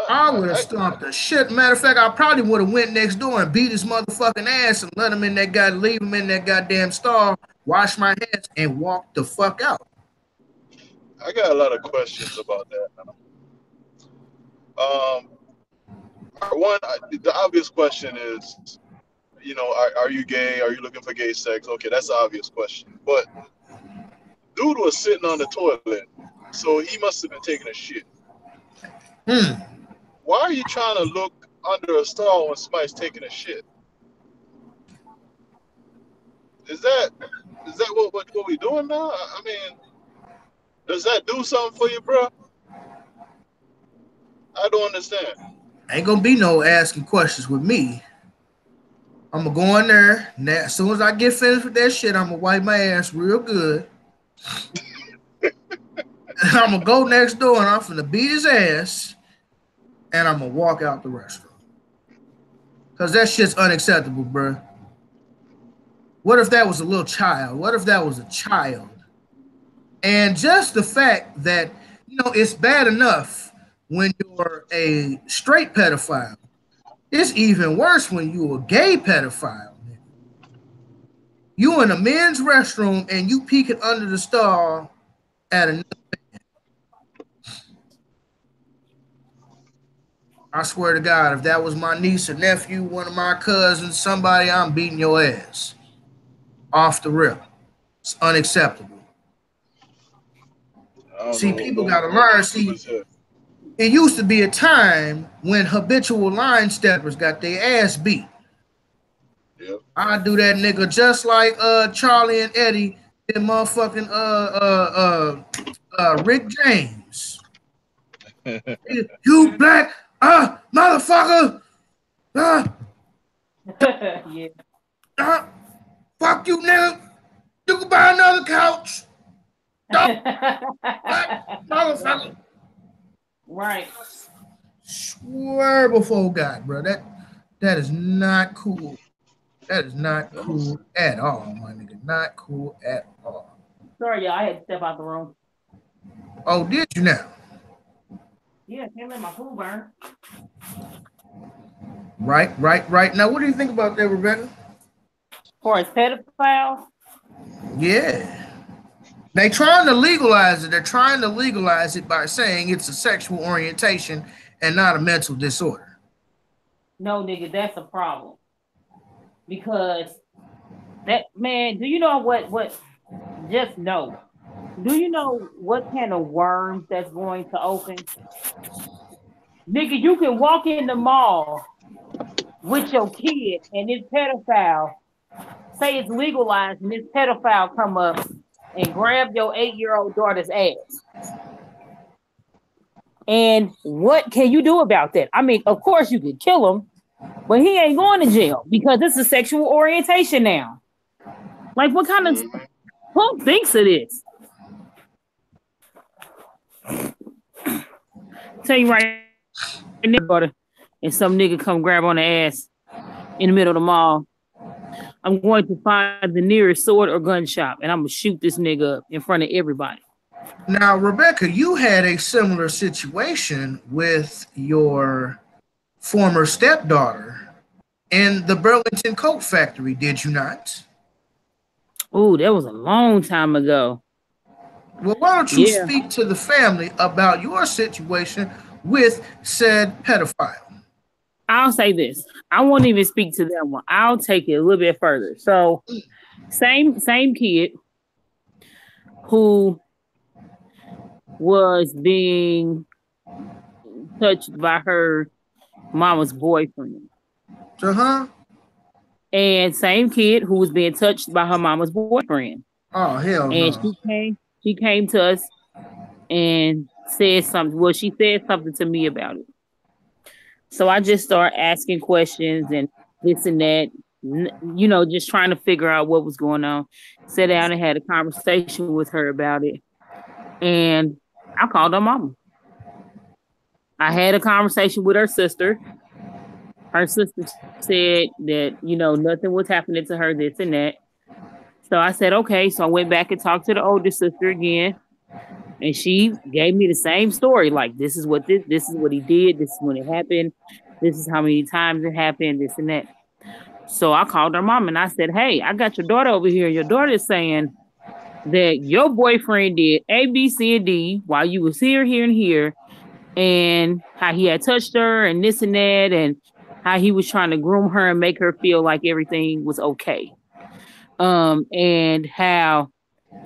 I would have stomped the shit. Matter of fact, I probably would have went next door and beat his motherfucking ass and let him in that guy, leave him in that goddamn stall, wash my hands, and walk the fuck out. I got a lot of questions about that. One, the obvious question is, are you gay? Are you looking for gay sex? Okay, that's the obvious question. But dude was sitting on the toilet, so he must have been taking a shit. Why are you trying to look under a stall when somebody's taking a shit? Is that what we doing now? I mean, Does that do something for you, bro? I don't understand. Ain't gonna be no asking questions with me. I'm gonna go in there. Now, as soon as I get finished with that shit, I'm gonna wipe my ass real good. I'm gonna go next door and I'm finna beat his ass. And I'm gonna walk out the restaurant. Cause that shit's unacceptable, bro. What if that was a little child? What if that was a child? And just the fact that, you know, it's bad enough when you're a straight pedophile. It's even worse when you're a gay pedophile. You in a men's restroom and you peeking under the stall at another man. I swear to God, if that was my niece or nephew, one of my cousins, somebody, I'm beating your ass. Off the rip. It's unacceptable. See, people got to learn. See, it used to be a time when habitual line steppers got their ass beat. Yep. I do that nigga just like Charlie and Eddie did motherfucking Rick James. You black motherfucker. Yeah. Fuck you, nigga. You can buy another couch. Motherfucker. Right. Swear before God, bro. That is not cool. That is not cool at all, my nigga. Not cool at all. Sorry, y'all. I had to step out the room. Oh, did you now? Yeah, can't let my food burn. Right. Now, what do you think about that, Rebecca? For as pedophile? Yeah. They trying to legalize it. They're trying to legalize it by saying it's a sexual orientation and not a mental disorder. No, nigga, that's a problem. Because that man, do you know what just know? Do you know what kind of worms that's going to open? Nigga, you can walk in the mall with your kid and this pedophile, say it's legalized, and this pedophile come up and grab your 8-year-old daughter's ass. And what can you do about that? I mean, of course you could kill him, but he ain't going to jail because it's a sexual orientation now. Like, what kind of who thinks of this? Tell you right now, and some nigga come grab on the ass in the middle of the mall. I'm going to find the nearest sword or gun shop, and I'm going to shoot this nigga up in front of everybody. Now, Rebecca, you had a similar situation with your former stepdaughter in the Burlington Coat Factory, did you not? Oh, that was a long time ago. Well, why don't you speak to the family about your situation with said pedophile? I'll say this. I won't even speak to that one. I'll take it a little bit further. So, same kid who was being touched by her mama's boyfriend. Uh-huh. And same kid who was being touched by her mama's boyfriend. Oh, hell no. And she came to us and said something. Well, she said something to me about it. So I just started asking questions and this and that, you know, just trying to figure out what was going on. Sat down and had a conversation with her about it. And I called her mama. I had a conversation with her sister. Her sister said that, you know, nothing was happening to her, this and that. So I said, okay. So I went back and talked to the older sister again. And she gave me the same story. Like, this is what he did. This is when it happened. This is how many times it happened, this and that. So I called her mom and I said, hey, I got your daughter over here. Your daughter is saying that your boyfriend did A, B, C, and D while you was here, and here, and how he had touched her and this and that, and how he was trying to groom her and make her feel like everything was okay. And how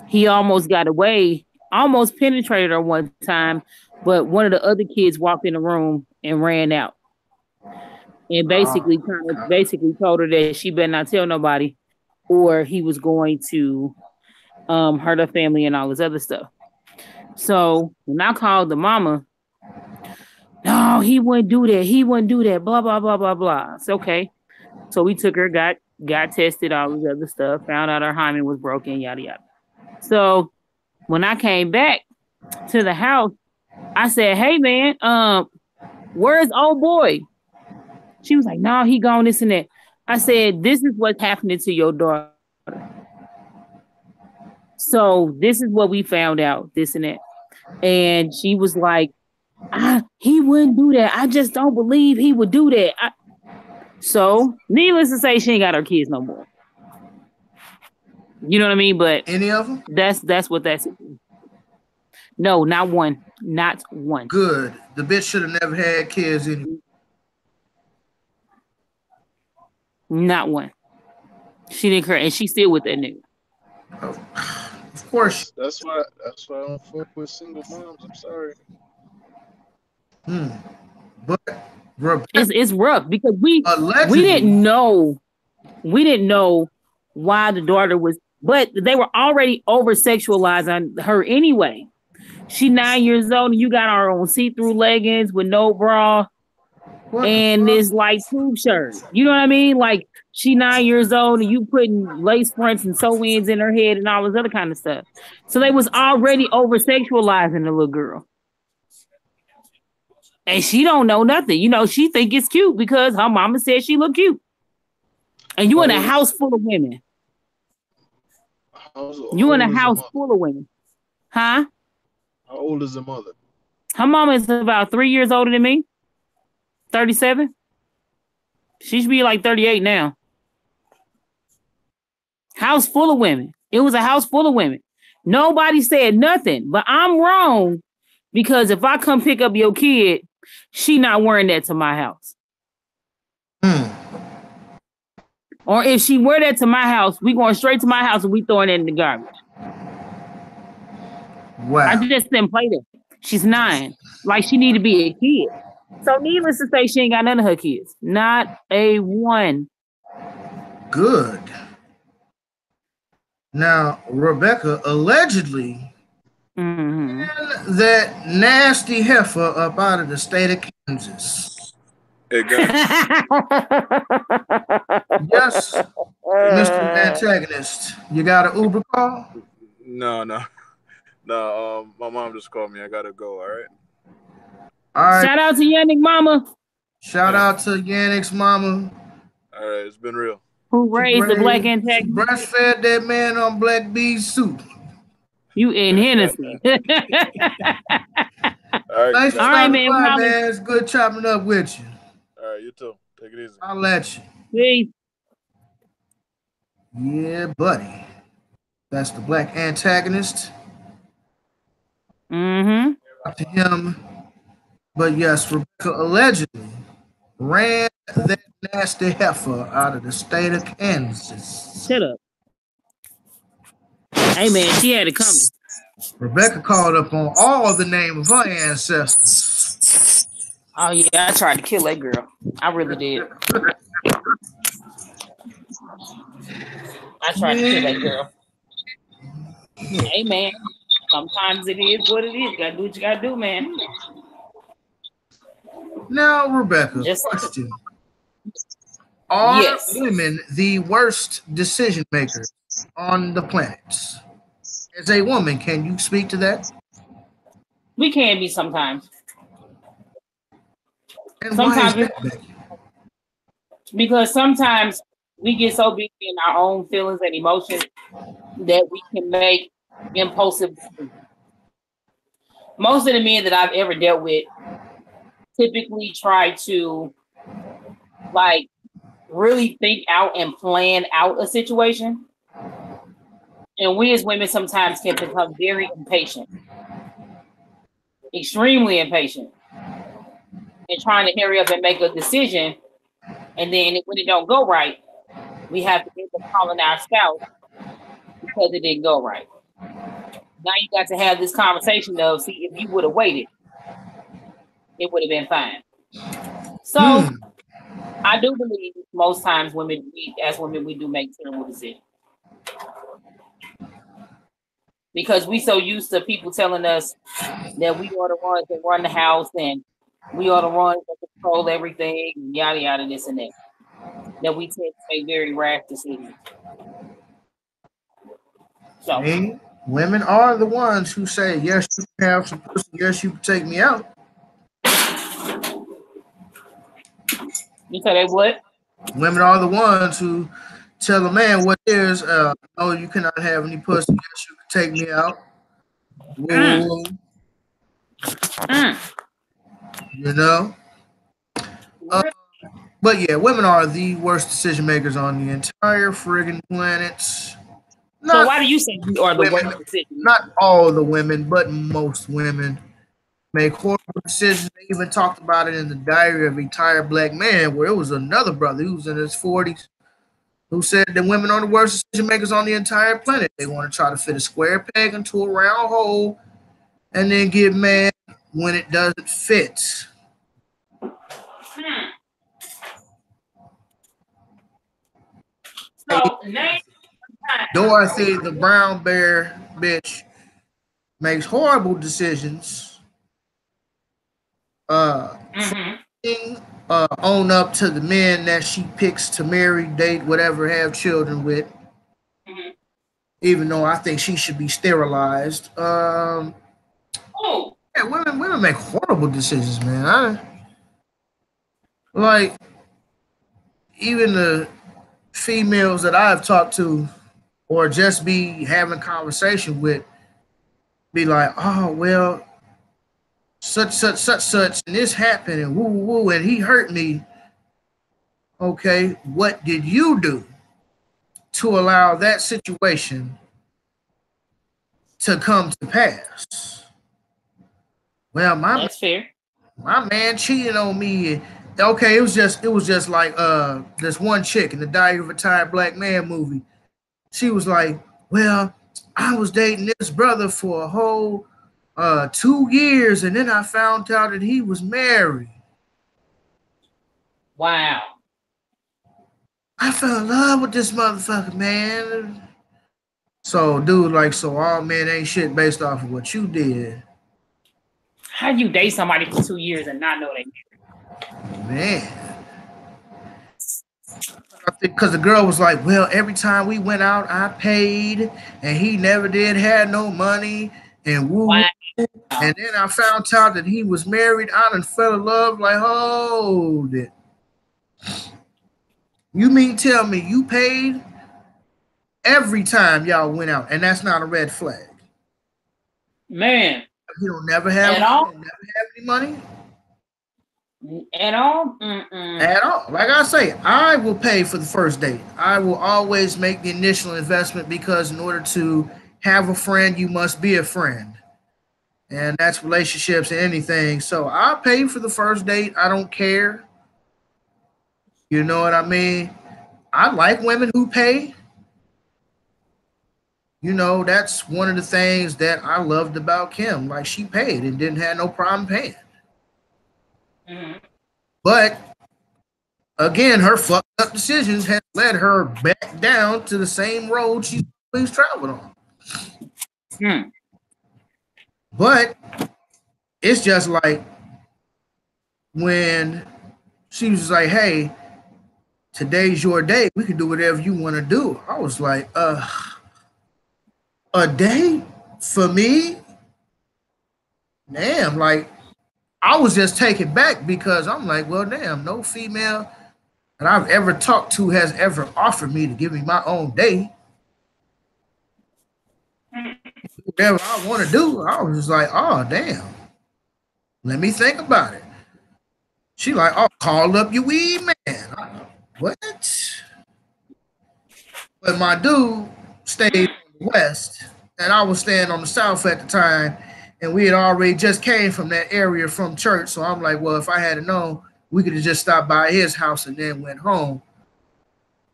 he almost got away, almost penetrated her one time, but one of the other kids walked in the room and ran out. And basically told her that she better not tell nobody, or he was going to hurt her family and all this other stuff. So when I called the mama, no, he wouldn't do that. He wouldn't do that. Blah, blah, blah, blah, blah. It's okay. So we took her, got tested, all this other stuff, found out her hymen was broken, yada, yada. So when I came back to the house, I said, hey, man, where's old boy? She was like, no, he gone, this and that. I said, this is what's happening to your daughter. So this is what we found out, this and that. And she was like, he wouldn't do that. I just don't believe he would do that. So needless to say, she ain't got her kids no more. You know what I mean? But any of them? That's what that's. No, not one. Not one. Good. The bitch should have never had kids anyway. Not one. She didn't care, and she's still with that nigga. Oh, of course. That's why I don't fuck with single moms. I'm sorry. But it's rough because we didn't know why the daughter was, but they were already over sexualizing her anyway. She 9 years old and you got her on see-through leggings with no bra and this like tube shirt. You know what I mean? Like she 9 years old and you putting lace fronts and sew-ins in her head and all this other kind of stuff. So they was already over sexualizing the little girl. And she don't know nothing. You know, she think it's cute because her mama said she look cute. And you in a house full of women. You in a house full of women. Huh? How old is the mother? Her mama is about 3 years older than me. 37. She should be like 38 now. House full of women. It was a house full of women. Nobody said nothing. But I'm wrong because if I come pick up your kid, she not wearing that to my house. Or if she wear that to my house, we going straight to my house and we throwing it in the garbage. Wow. I just didn't play that. She's 9. Like she need to be a kid. So needless to say, she ain't got none of her kids. Not a one. Good. Now, Rebecca allegedly that nasty heifer up out of the state of Kansas. Hey, guys. Yes, Mr. Antagonist. You got an Uber call? No. My mom just called me. I gotta go. All right. All right. Shout out to Yannick mama. Shout out to Yannick's mama. All right. It's been real. Who raised the black antagonist? Breastfed that man on black bees soup. You in Hennessy. All right. Thanks for All right, stopping man. by, man. It's good chopping up with you. All right. You too. Take it easy. I'll let you. Peace. Yeah, buddy. That's the black antagonist. Up to him. But yes, Rebecca allegedly ran that nasty heifer out of the state of Kansas. Shut up. Hey, man, she had it coming. Rebecca called up on all the name of her ancestors. Oh, yeah, I tried to kill that girl. I really did. I tried to kill that girl. Hey, man, sometimes it is what it is. You gotta do what you gotta do, man. Now, Rebecca, question. Are women the worst decision makers on the planet? As a woman, can you speak to that? We can be sometimes. And sometimes why is that, Becky? Because sometimes we get so busy in our own feelings and emotions that we can make impulsive decisions. Most of the men that I've ever dealt with typically try to like really think out and plan out a situation. And we as women sometimes can become very impatient, extremely impatient, and trying to hurry up and make a decision. And then when it don't go right, we have to end up calling our spouse because it didn't go right. Now you got to have this conversation of, see, if you would have waited, it would have been fine. So I do believe most times we do make terrible decisions. because we so used to people telling us that we are the ones that run the house and we are the ones that control everything, and yada yada, this and that. That we tend to make very rash decisions. So women are the ones who say, yes, you can have some pussy, yes, you can take me out. you say they what? Women are the ones who tell a man what is, no, you cannot have any pussy, yes, you can take me out. Whoa. You know? But yeah, women are the worst decision makers on the entire friggin' planet. So why do you say we are the women, worst decision? Not all the women, but most women make horrible decisions. They even talked about it in the Diary of a Retired Black Man, where it was another brother who was in his 40s who said that women are the worst decision makers on the entire planet. They want to try to fit a square peg into a round hole and then get mad when it doesn't fit. So, Dorothy, the brown bear bitch, makes horrible decisions. Own up to the men that she picks to marry, date, whatever, have children with. Even though I think she should be sterilized. Yeah, women make horrible decisions, man. Like, even the females that I've talked to or just be having conversation with be like, oh, well, such, and this happened, and woo, and he hurt me. Okay, what did you do to allow that situation to come to pass? Well, that's fair. My man cheated on me. Okay, it was just like this one chick in the Diary of a Retired Black Man movie. She was like, well, I was dating this brother for a whole 2 years, and then I found out that he was married. Wow. I fell in love with this motherfucker, man. So, dude, like, so all men ain't shit based off of what you did. How do you date somebody for 2 years and not know they married? Man. I think because the girl was like, well, every time we went out, I paid, and he never did have no money, and woo. Wow. And then I found out that he was married. I done fell in love. Like, hold it. You mean tell me you paid every time y'all went out, and that's not a red flag? Man. You don't never have any money? At all? At all. Like I say, I will pay for the first date. I will always make the initial investment because in order to have a friend, you must be a friend. And that's relationships and anything. So I'll pay for the first date. I don't care. You know what I mean? I like women who pay. You know, that's one of the things that I loved about Kim. Like, she paid and didn't have no problem paying. But again, her fucked up decisions had led her back down to the same road she's always traveled on. But it's just like when she was like, hey, today's your day. We can do whatever you want to do. I was like, a day for me? Damn, like, I was just taken back because I'm like, well, damn, no female that I've ever talked to has ever offered me to give me my own day. Whatever I want to do, I was just like, oh, damn. Let me think about it. She like, oh, call up your weed man. What? But my dude stayed in the West, and I was staying on the South at the time, and we had already just came from that area from church. So I'm like, well, if I had known, we could have just stopped by his house and then went home.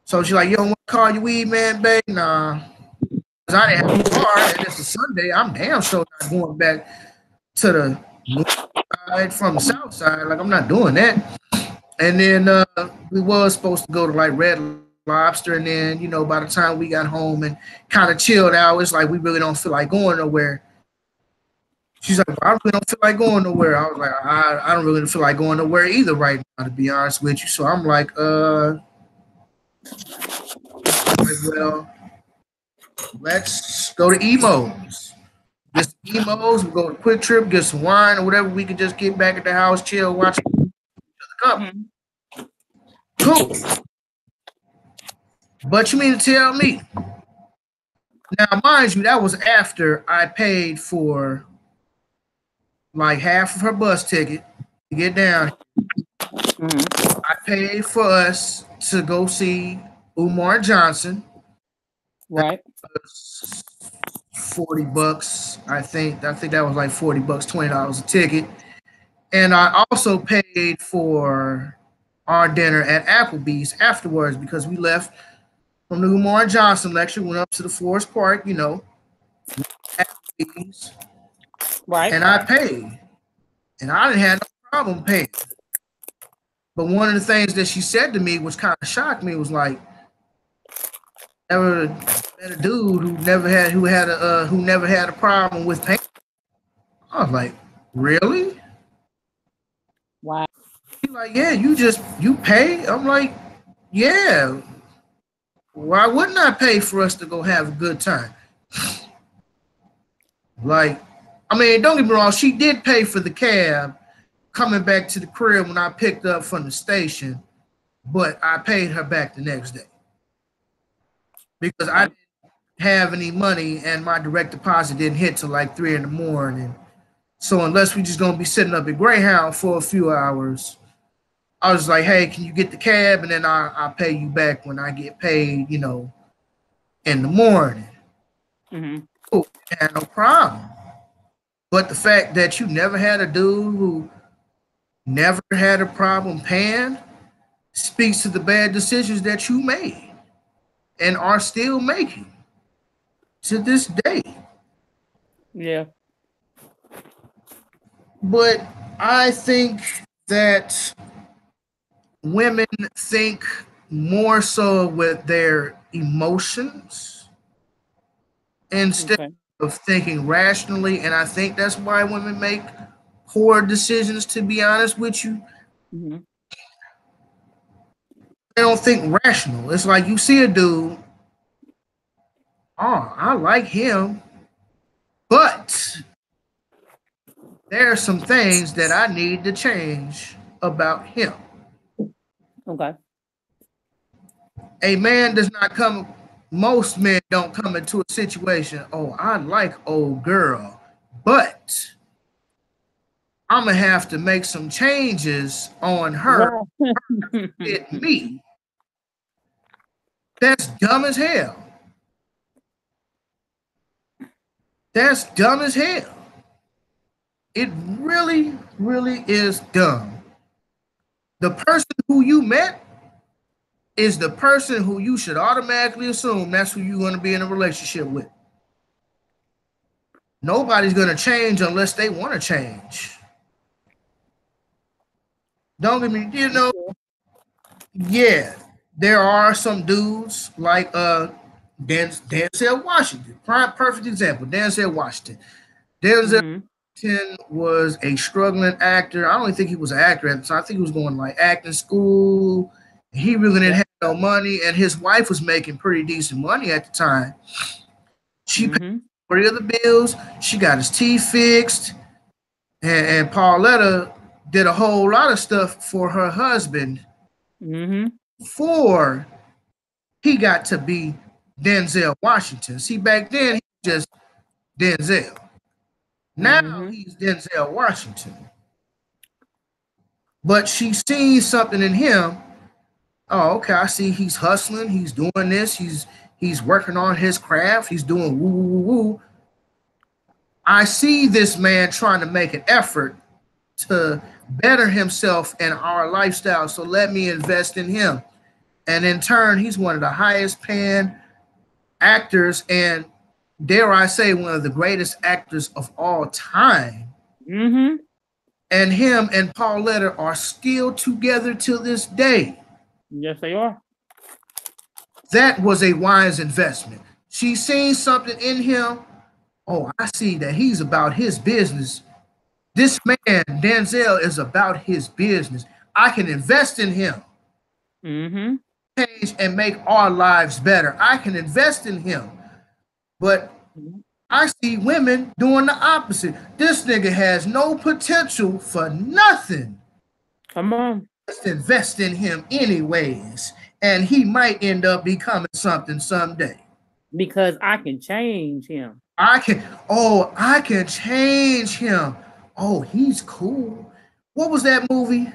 So she's like, you don't want to call your weed man, babe? Nah. Because I didn't have a car, and it's a Sunday. I'm damn sure not going back to the north side from the south side. Like, I'm not doing that. And then we was supposed to go to, like, Red Lobster, and then by the time we got home and kind of chilled out, it's like we really don't feel like going nowhere. She's like, well, I really don't feel like going nowhere. I was like, I don't really feel like going nowhere either right now, to be honest with you. So I'm like, well, let's go to Emos. Get some Emos, we go to Quick Trip, get some wine or whatever. We can just get back at the house, chill, watch the company. Cool. But you mean to tell me? Now, mind you, that was after I paid for like half of her bus ticket to get down. I paid for us to go see Umar Johnson. Right. $40, I think. I think that was like $40, $20 a ticket. And I also paid for our dinner at Applebee's afterwards because we left from the Umar Johnson lecture, went up to the Forest Park, Applebee's. Right. And I paid. And I didn't have no problem paying. But one of the things that she said to me, which kind of shocked me, was like, never met a dude who never had a problem with paying. I was like, really? Wow. She's like, yeah, you pay? I'm like, yeah. Why wouldn't I pay for us to go have a good time? Like, I mean, don't get me wrong, she did pay for the cab coming back to the crib when I picked up from the station, but I paid her back the next day because I didn't have any money and my direct deposit didn't hit till like 3 a.m. So unless we just gonna be sitting up at Greyhound for a few hours, I was like, hey, can you get the cab? And then I'll pay you back when I get paid, in the morning. Oh, no problem. But the fact that you never had a dude who never had a problem paying speaks to the bad decisions that you made and are still making to this day. Yeah. But I think that women think more so with their emotions instead of thinking rationally. And I think that's why women make poor decisions, to be honest with you. They don't think rational. It's like you see a dude, oh, I like him, but there are some things that I need to change about him. Okay. A man does not come, most men don't come into a situation, oh, I like old girl, but I'm going to have to make some changes on her to fit me. That's dumb as hell. That's dumb as hell. It really, really is dumb. The person who you met is the person who you should automatically assume that's who you're going to be in a relationship with. Nobody's going to change unless they want to change. Don't get me, yeah, there are some dudes like Denzel Washington. Perfect example, Denzel Washington. Denzel Washington was a struggling actor. I don't even think he was an actor at the time. I think he was going like acting school. He really didn't have no money, and his wife was making pretty decent money at the time. She paid 3 of the bills. She got his teeth fixed, and Pauletta did a whole lot of stuff for her husband before he got to be Denzel Washington. See, back then, he was just Denzel. Now he's Denzel Washington. But she sees something in him. Oh, okay, I see he's hustling. He's doing this. He's working on his craft. He's doing woo, woo, woo, woo. I see this man trying to make an effort to better himself and our lifestyle. So let me invest in him. And in turn, he's one of the highest paying actors and, dare I say, one of the greatest actors of all time. And him and Pauletta are still together till this day. Yes, they are. That was a wise investment. She seen something in him. Oh, I see that he's about his business. This man, Denzel, is about his business. I can invest in him. Mm-hmm. Change and make our lives better. I can invest in him. But I see women doing the opposite. This nigga has no potential for nothing. Come on. Let's invest in him anyways. And he might end up becoming something someday. Because I can change him. I can change him. Oh, he's cool. What was that movie?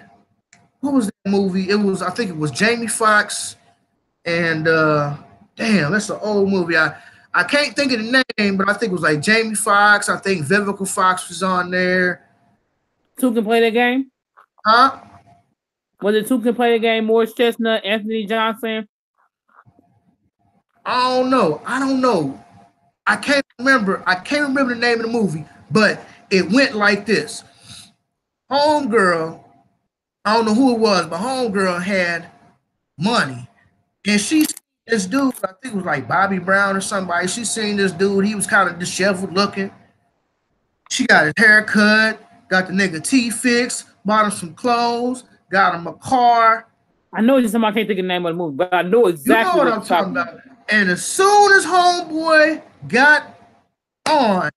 It was, I think it was Jamie Foxx and damn, that's an old movie. I can't think of the name, but I think it was like Jamie Foxx. I think Vivica Fox was on there. Two can play the game? Huh? Was it Two can play the game? Morris Chestnut, Anthony Johnson? I don't know. I can't remember the name of the movie, but it went like this. Homegirl, I don't know who it was, but homegirl had money. And she seen this dude, I think it was like Bobby Brown or somebody. She seen this dude, he was kind of disheveled looking. She got his hair cut, got the nigga teeth fixed, bought him some clothes, got him a car. I know it's something I can't think of the name of the movie, but I know exactly what I'm talking about. And as soon as homeboy got on,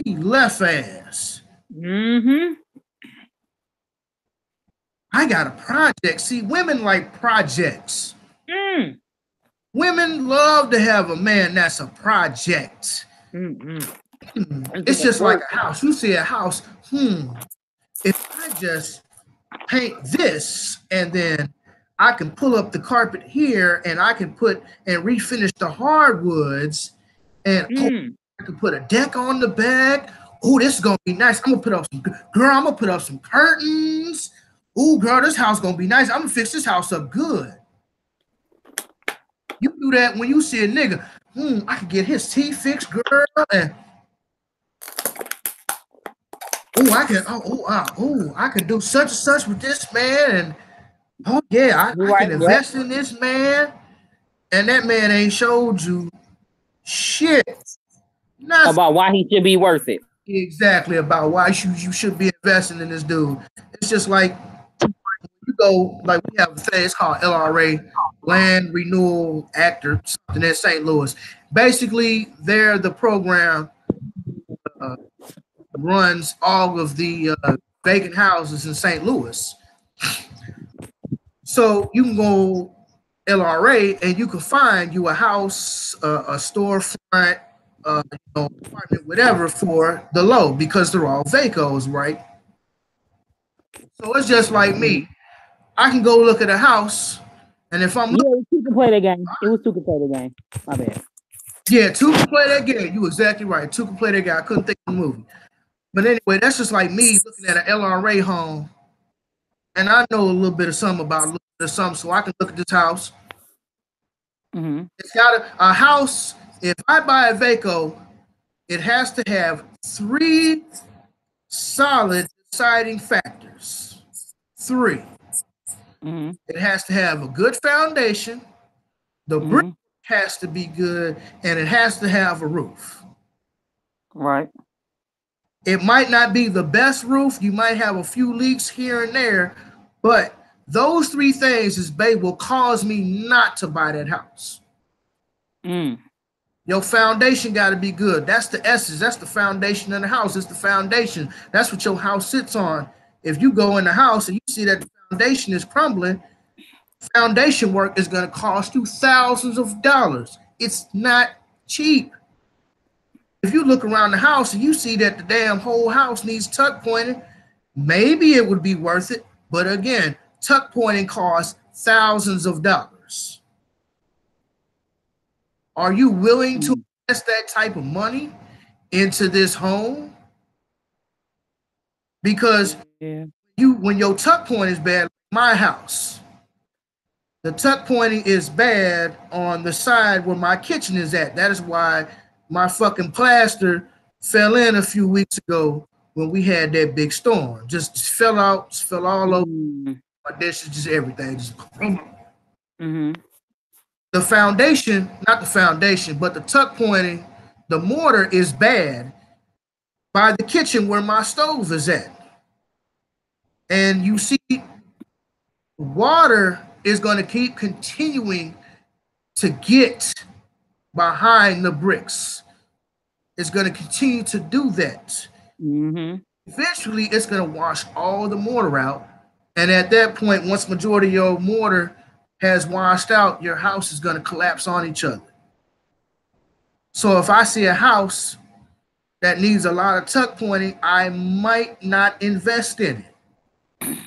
he left ass. Mm-hmm. I got a project. See, women like projects. Mm. Women love to have a man that's a project. It's just like a house. You see a house, if I just paint this and then I can pull up the carpet here and I can put and refinish the hardwoods and I can put a deck on the back. Oh, this is gonna be nice. I'm gonna put up some curtains. Oh, girl, this house gonna be nice. I'm gonna fix this house up good. You do that when you see a nigga. I can get his teeth fixed, girl. And I can do such and such with this man. And oh yeah, I can invest in this man. And that man ain't showed you shit. Nothing. About why he should be worth it. Exactly, about why you should be investing in this dude. It's just like you go, like we have a thing, it's called LRA, Land Renewal Act or something in St. Louis. Basically, they're the program runs all of the vacant houses in St. Louis. So you can go LRA and you can find you a house, a storefront, apartment, whatever, for the low because they're all vacos, right? So it's just like me. I can go look at a house, and if I'm Two can play that game. It was Two can play the game. My bad. Yeah, Two can play that game. You exactly right. Two can play that game. I couldn't think of the movie. But anyway, that's just like me looking at an LRA home, and I know a little bit of something about so I can look at this house. It's got a house. If I buy a Vaco, it has to have 3 solid deciding factors. 3. It has to have a good foundation. The brick has to be good, and it has to have a roof. Right. It might not be the best roof. You might have a few leaks here and there, but those 3 things will cause me not to buy that house. Your foundation got to be good. That's the essence. That's the foundation of the house. It's the foundation. That's what your house sits on. If you go in the house and you see that the foundation is crumbling, foundation work is going to cost you thousands of dollars. It's not cheap. If you look around the house and you see that the damn whole house needs tuck pointing, maybe it would be worth it. But again, tuck pointing costs thousands of dollars. Are you willing to invest that type of money into this home? Because when your tuck point is bad, like my house, the tuck pointing is bad on the side where my kitchen is at. That is why my fucking plaster fell in a few weeks ago when we had that big storm. Just fell all over my dishes, just everything. Just the foundation, not the foundation, but the tuck pointing, the mortar is bad by the kitchen where my stove is at. And you see, water is going to keep continuing to get behind the bricks. It's going to continue to do that. Mm-hmm. Eventually, it's going to wash all the mortar out. And at that point, once majority of your mortar has washed out, your house is going to collapse on each other. So if I see a house that needs a lot of tuck pointing, I might not invest in it.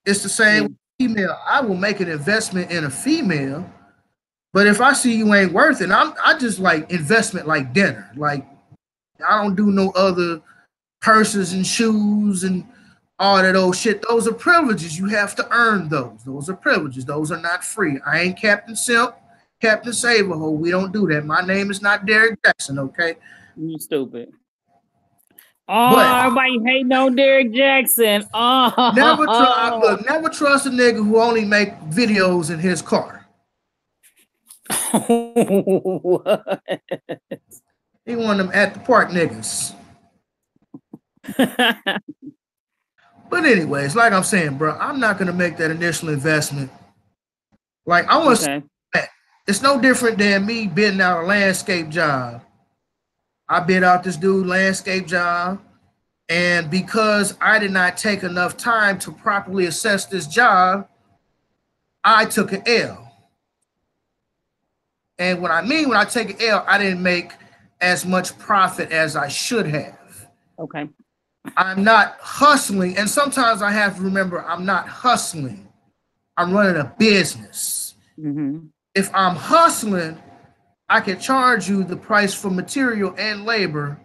It's the same with female. I will make an investment in a female, but if I see you ain't worth it, I just like investment like dinner. Like I don't do no other purses and shoes and all that old shit. Those are privileges. You have to earn those. Those are privileges. Those are not free. I ain't Captain Simp, Captain Saverho. We don't do that. My name is not Derek Jackson, okay? You stupid. Oh, everybody hating on Derek Jackson. Oh, never trust a nigga who only make videos in his car. What? He one of them at the park niggas. But anyways, like I'm saying, bro, I'm not gonna make that initial investment. Like I want to. It's no different than me bidding out a landscape job. I bid out this dude landscape job, and because I did not take enough time to properly assess this job, I took an L. And what I mean when I take an L, I didn't make as much profit as I should have. Okay. I'm not hustling, and sometimes I have to remember I'm not hustling. I'm running a business. Mm-hmm. If I'm hustling, I can charge you the price for material and labor,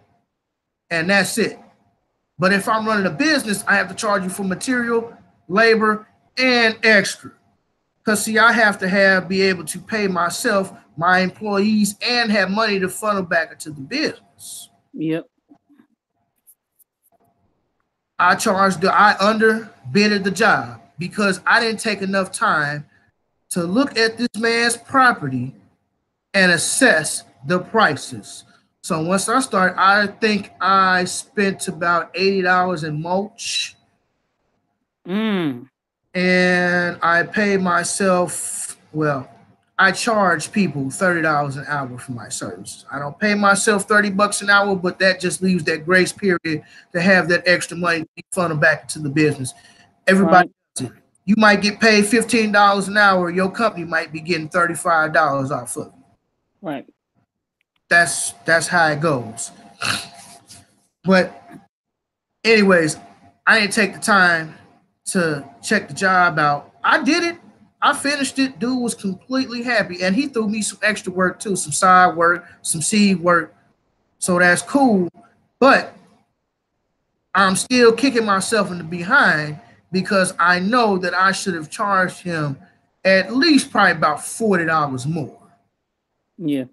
and that's it. But if I'm running a business, I have to charge you for material, labor, and extra. Because see, I have to be able to pay myself, my employees, and have money to funnel back into the business. Yep. I underbidded the job because I didn't take enough time to look at this man's property and assess the prices. So once I started, I think I spent about $80 in mulch. And I paid myself, well, I charge people $30 an hour for my services. I don't pay myself $30 an hour, but that just leaves that grace period to have that extra money to be funneled back into the business. Everybody does it. You might get paid $15 an hour. Your company might be getting $35 off of it. Right. That's how it goes. But anyways, I didn't take the time to check the job out. I did it. I finished it. Dude was completely happy. And he threw me some extra work too, some side work, some seed work. So that's cool. But I'm still kicking myself in the behind because I know that I should have charged him at least probably about $40 more. Yeah.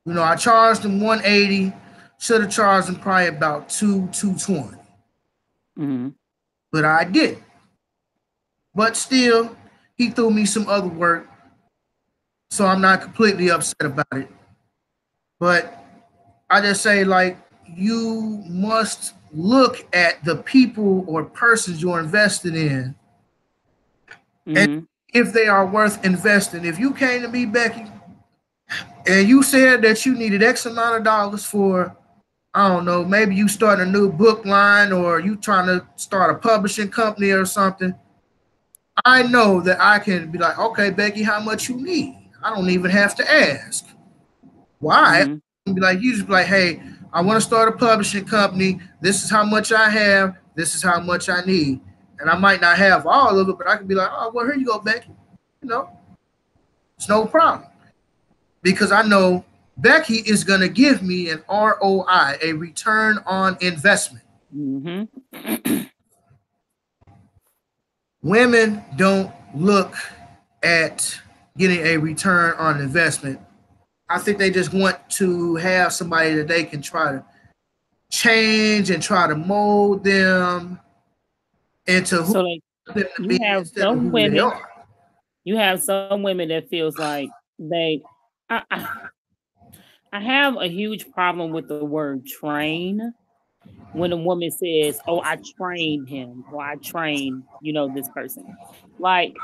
You know, I charged him $180, should have charged him probably about $220. Mm-hmm. But I didn't. But still, he threw me some other work, so I'm not completely upset about it. But I just say, like, you must look at the people or persons you're invested in, and if they are worth investing. If you came to me, Becky, and you said that you needed X amount of dollars for, I don't know, maybe you start a new book line or you trying to start a publishing company or something, I know that I can be like, okay, Becky, how much you need? I don't even have to ask. Why? Be like, you just be like, hey, I want to start a publishing company. This is how much I have. This is how much I need. And I might not have all of it, but I can be like, oh, well, here you go, Becky. You know, it's no problem. Because I know Becky is going to give me an ROI, a return on investment. Women don't look at getting a return on investment. I think they just want to have somebody that they can try to change and try to mold them into who so like, them to you be have instead some of who women. they are. You have some women that feels like I have a huge problem with the word train when a woman says, "Oh, I trained him," or "I trained, this person." Like,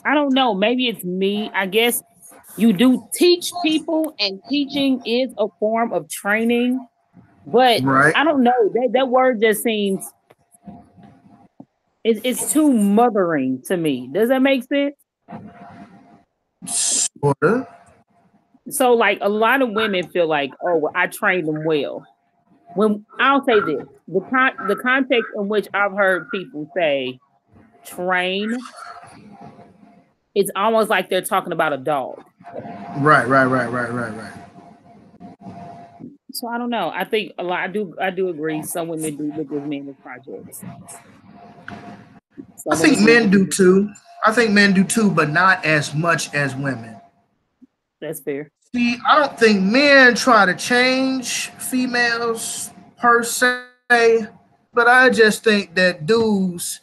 I don't know. Maybe it's me. I guess you do teach people, and teaching is a form of training. But Right. I don't know. That word just seems it's too mothering to me. Does that make sense? Sorta. So, like, a lot of women feel like, "Oh, well, I trained them well." When I'll say this, the context in which I've heard people say train, it's almost like they're talking about a dog. Right. So I don't know. I think a lot. I do agree. Some women do look at men as projects. I think men do too. But not as much as women. That's fair. See, I don't think men try to change females per se, but I just think that dudes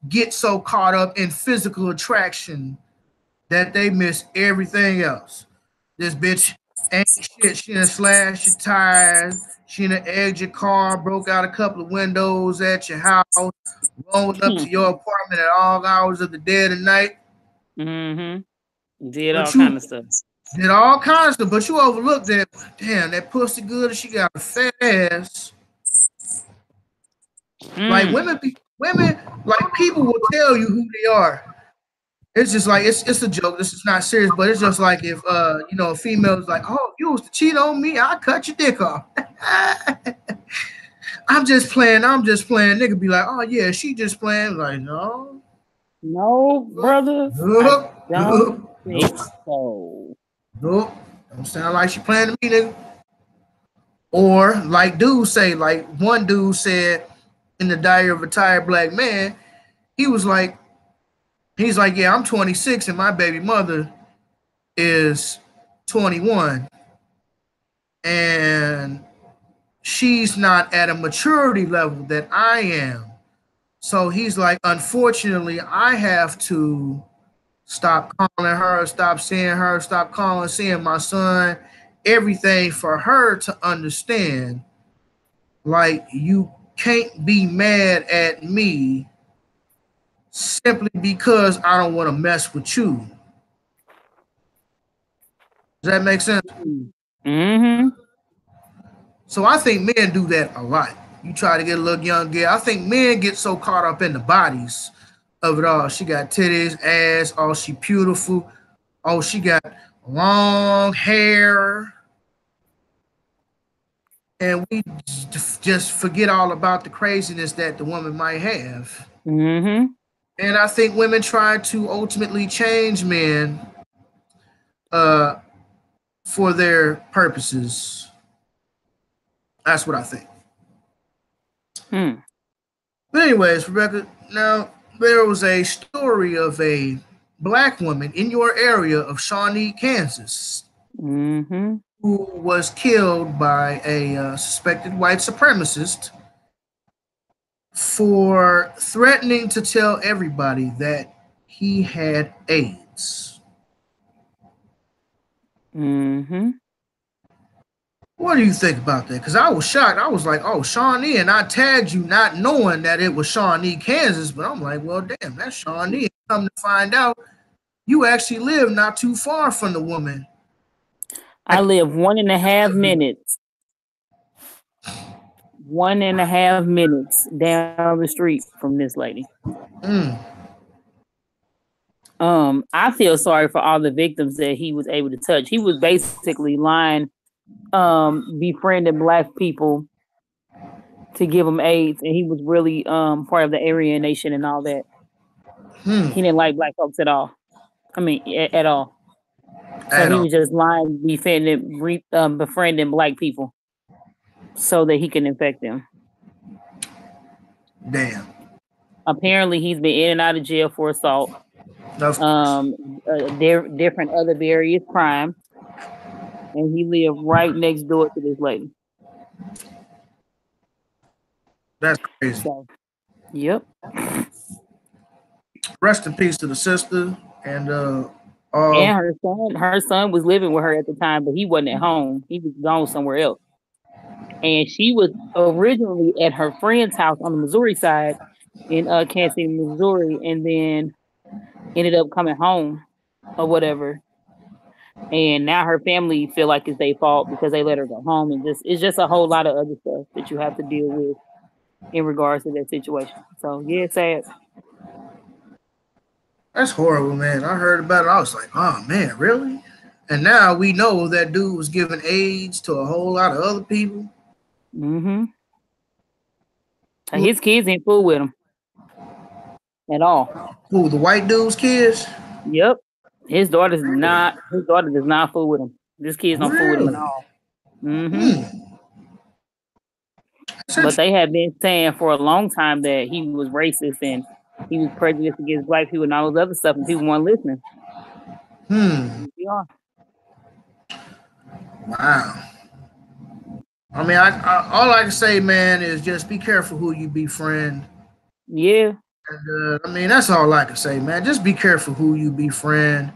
get so caught up in physical attraction that they miss everything else. This bitch ain't shit. She done slashed your tires. She done egged your car, broke out a couple of windows at your house, rolled up to your apartment at all hours of the day and night. Mm-hmm. Did But all kind of stuff. Did all kinds of stuff, but you overlooked that. Damn, that pussy good. She got a fat ass. Like women, like people will tell you who they are. It's just like it's a joke. This is not serious, but it's just like if a female is like, "Oh, you was to cheat on me, I'll cut your dick off." I'm just playing. Nigga be like, "Oh yeah, she just playing." Like, no, brother. Nope. I don't think so. Nope. Don't sound like she playing to me, nigga. Or like one dude said in the Diary of a Retired Black Man, he's like, yeah, I'm 26 and my baby mother is 21. And she's not at a maturity level that I am. So he's like, unfortunately, I have to stop calling her, stop seeing her, stop calling, seeing my son, everything for her to understand. Like, you can't be mad at me simply because I don't want to mess with you. Does that make sense? Mm-hmm. So I think men do that a lot. You try to get a little young girl. I think men get so caught up in the bodies of it all. She got titties, ass, oh, she beautiful. Oh, she got long hair. And we just forget all about the craziness that the woman might have. Mm-hmm. And I think women try to ultimately change men for their purposes. That's what I think. But anyways, Rebecca, now there was a story of a black woman in your area of Shawnee, Kansas, who was killed by a suspected white supremacist for threatening to tell everybody that he had AIDS. What do you think about that? Because I was shocked. I was like, oh, Shawnee, and I tagged you not knowing that it was Shawnee, Kansas, but I'm like, well, damn, that's Shawnee. Come to find out, you actually live not too far from the woman. I live 1.5 minutes. 1.5 minutes down the street from this lady. I feel sorry for all the victims that he was able to touch. He was basically lying, befriending black people to give them AIDS, and he was really part of the Aryan Nation and all that. He didn't like black folks at all. I mean, at all. So he was just lying, befriending black people so that he can infect them. Damn. Apparently, he's been in and out of jail for assault. Different other various crimes, and he lived right next door to this lady. That's crazy. So, yep. Rest in peace to the sister. And And her son was living with her at the time, but he wasn't at home. He was gone somewhere else. And she was originally at her friend's house on the Missouri side in Kansas City, Missouri, and then ended up coming home or whatever. And now her family feel like it's their fault because they let her go home, and it's just a whole lot of other stuff that you have to deal with in regards to that situation. So yeah, it's sad. That's horrible, man. I heard about it. I was like, oh man, really? And now we know that dude was giving AIDS to a whole lot of other people. Mm-hmm. His kids ain't fool with him at all. Who, the white dude's kids? Yep. His daughter does not fool with him. This kid's don't fool with him at all. Mm-hmm. But they had been saying for a long time that he was racist and he was prejudiced against black people and all those other stuff, and people weren't listening. Yeah. Wow. I mean, I all I can say, man, is just be careful who you befriend. Yeah. And, I mean, that's all I can say, man. Just be careful who you befriend.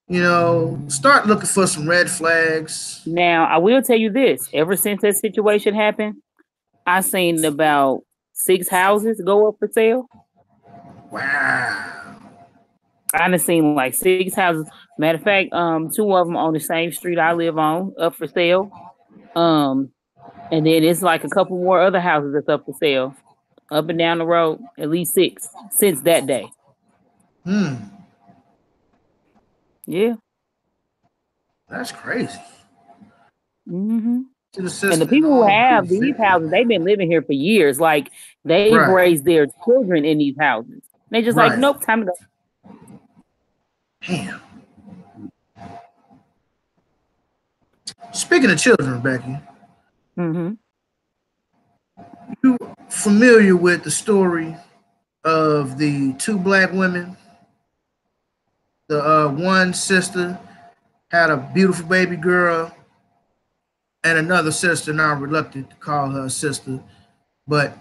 You know, start looking for some red flags. Now, I will tell you this. Ever since that situation happened, I've seen about 6 houses go up for sale. Wow. I done seen like 6 houses. Matter of fact, 2 of them on the same street I live on up for sale. And then it's like a couple more other houses that's up for sale. Up and down the road, at least 6 since that day. Yeah. That's crazy. Mm-hmm. And the people who have these houses, they've been living here for years. Like, they've raised their children in these houses. They just like, nope, time to go. Damn. Speaking of children, Becky, you familiar with the story of the 2 black women? The one sister had a beautiful baby girl, and another sister, now I'm reluctant to call her a sister, but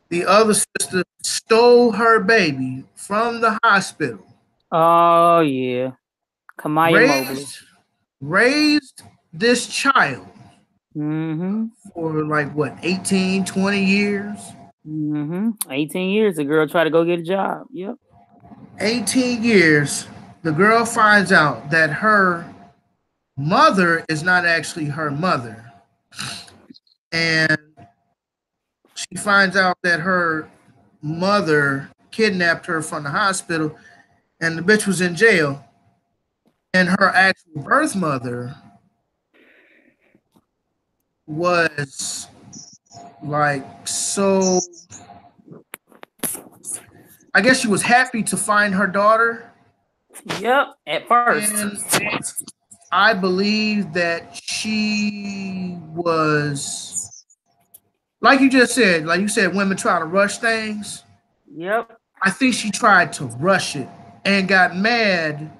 the other sister stole her baby from the hospital. Oh, yeah. Raised this child for like, what, 18, 20 years? 18 years, the girl tried to go get a job. Yep. 18 years. The girl finds out that her mother is not actually her mother. And she finds out that her mother kidnapped her from the hospital and the bitch was in jail. And her actual birth mother was like, so I guess she was happy to find her daughter. Yep, at first. And I believe that she was, like you just said, like you said, women try to rush things. Yep. I think she tried to rush it and got mad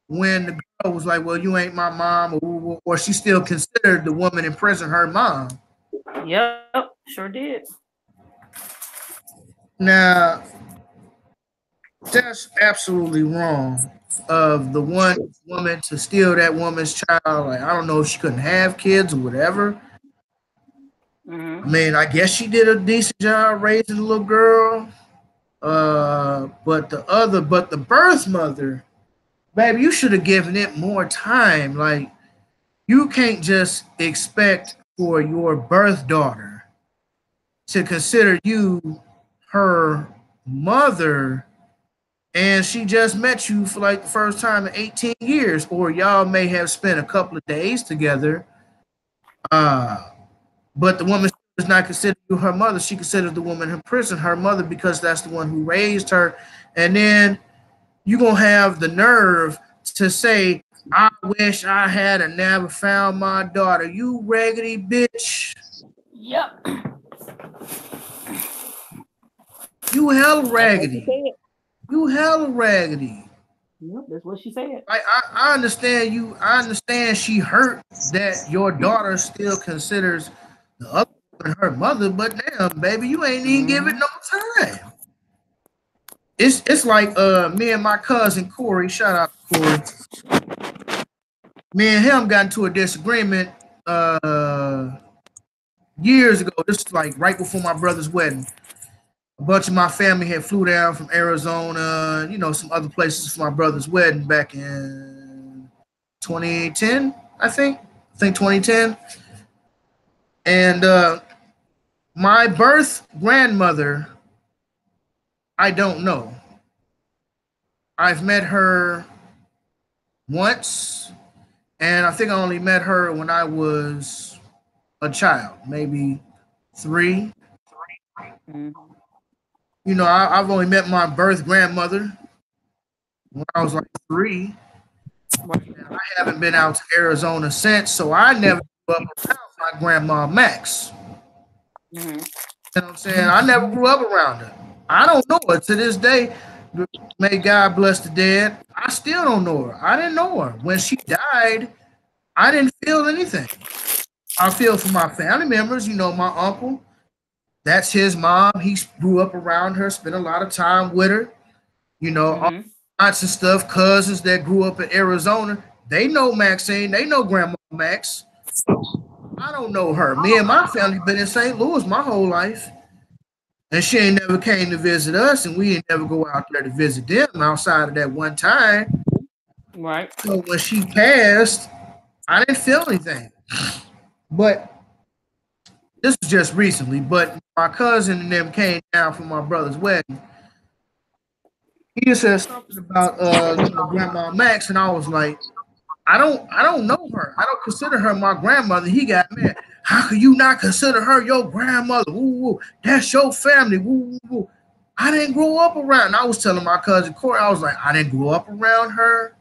when the girl was like, well, you ain't my mom, or she still considered the woman in prison her mom. Yep, sure did. Now, that's absolutely wrong of the one woman to steal that woman's child. Like, I don't know if she couldn't have kids or whatever. I mean, I guess she did a decent job raising the little girl. But the birth mother, baby, you should have given it more time. Like, you can't just expect for your birth daughter to consider you her mother, and she just met you for like the first time in 18 years, or y'all may have spent a couple of days together. But the woman does not consider you her mother. She considers the woman in prison her mother because that's the one who raised her. And then you're going to have the nerve to say, I wish I had never found my daughter. You raggedy bitch. Yep. You hella raggedy. You hella raggedy. Yep, that's what she said. I understand you. I understand she hurt that your daughter still considers the other one her mother, but damn, baby, you ain't even give it no time. it's like me and my cousin Corey, shout out to Corey. Me and him got into a disagreement years ago. This is like right before my brother's wedding. A bunch of my family had flew down from Arizona, some other places for my brother's wedding back in 2010, I think 2010. And my birth grandmother, I don't know. I've met her once, and I think I only met her when I was a child, maybe 3. Mm-hmm. I've only met my birth grandmother when I was like 3. And I haven't been out to Arizona since, so I never grew up around my grandma Max. Mm-hmm. You know what I'm saying? I never grew up around her. I don't know her to this day. May God bless the dead. I still don't know her. I didn't know her. When she died, I didn't feel anything. I feel for my family members, my uncle. That's his mom. He grew up around her, spent a lot of time with her. Mm-hmm. Aunts and stuff, cousins that grew up in Arizona. They know Maxine. They know Grandma Max. I don't know her. Me and my family been in St. Louis my whole life. And she ain't never came to visit us, and we ain't never go out there to visit them outside of that one time. Right. So when she passed, I didn't feel anything. But this was just recently. But my cousin and them came down for my brother's wedding. He said something about Grandma Max, and I was like, I don't know her. I don't consider her my grandmother. He got mad. How can you not consider her your grandmother? Woo, woo. That's your family. Woo, woo, woo. I didn't grow up around. I was telling my cousin Corey, I was like, I didn't grow up around her.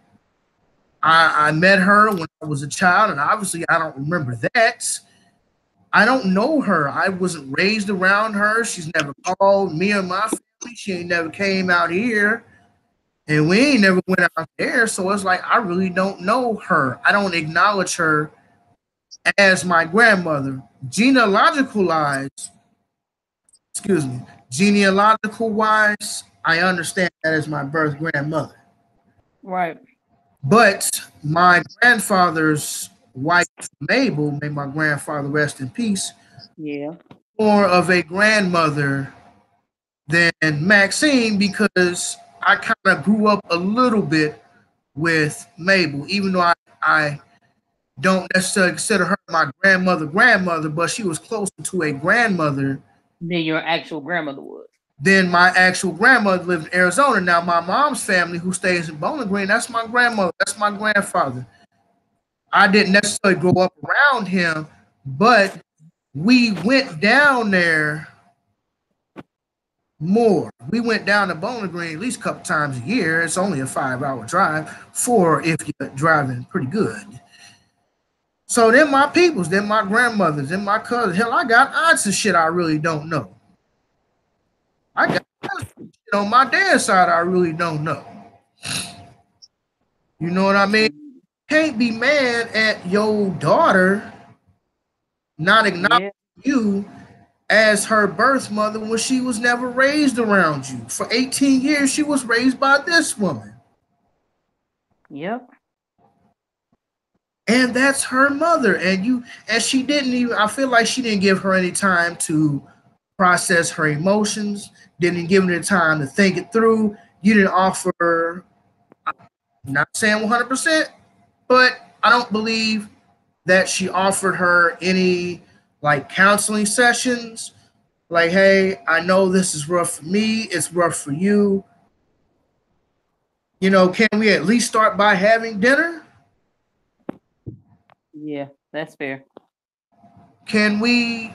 I met her when I was a child, and obviously I don't remember that. I don't know her. I wasn't raised around her. She's never called me or my family. She ain't never came out here. And we ain't never went out there. So it's like, I really don't know her. I don't acknowledge her as my grandmother. Genealogical wise, I understand that as my birth grandmother. Right. But my grandfather's wife, Mabel, may my grandfather rest in peace. Yeah. More of a grandmother than Maxine, because I kind of grew up a little bit with Mabel, even though I don't necessarily consider her my grandmother, but she was closer to a grandmother Than your actual grandmother was. Then my actual grandmother lived in Arizona. Now my mom's family, who stays in Bowling Green, that's my grandmother, that's my grandfather. I didn't necessarily grow up around him, but we went down there more. We went down to Bowling Green at least a couple times a year. It's only a 5-hour drive, 4 if you're driving pretty good. So then my peoples, then my grandmothers, then my cousins. Hell, I got aunts and shit I really don't know. I got shit on my dad's side I really don't know. You know what I mean? Can't be mad at your daughter not acknowledging you as her birth mother when she was never raised around you. For 18 years, she was raised by this woman. Yep. And that's her mother. And she didn't even, I feel like she didn't give her any time to process her emotions, didn't give her the time to think it through. You didn't offer, I'm not saying 100%, but I don't believe that she offered her any like counseling sessions. Like, hey, I know this is rough for me. It's rough for you. You know, can we at least start by having dinner? Yeah, that's fair. Can we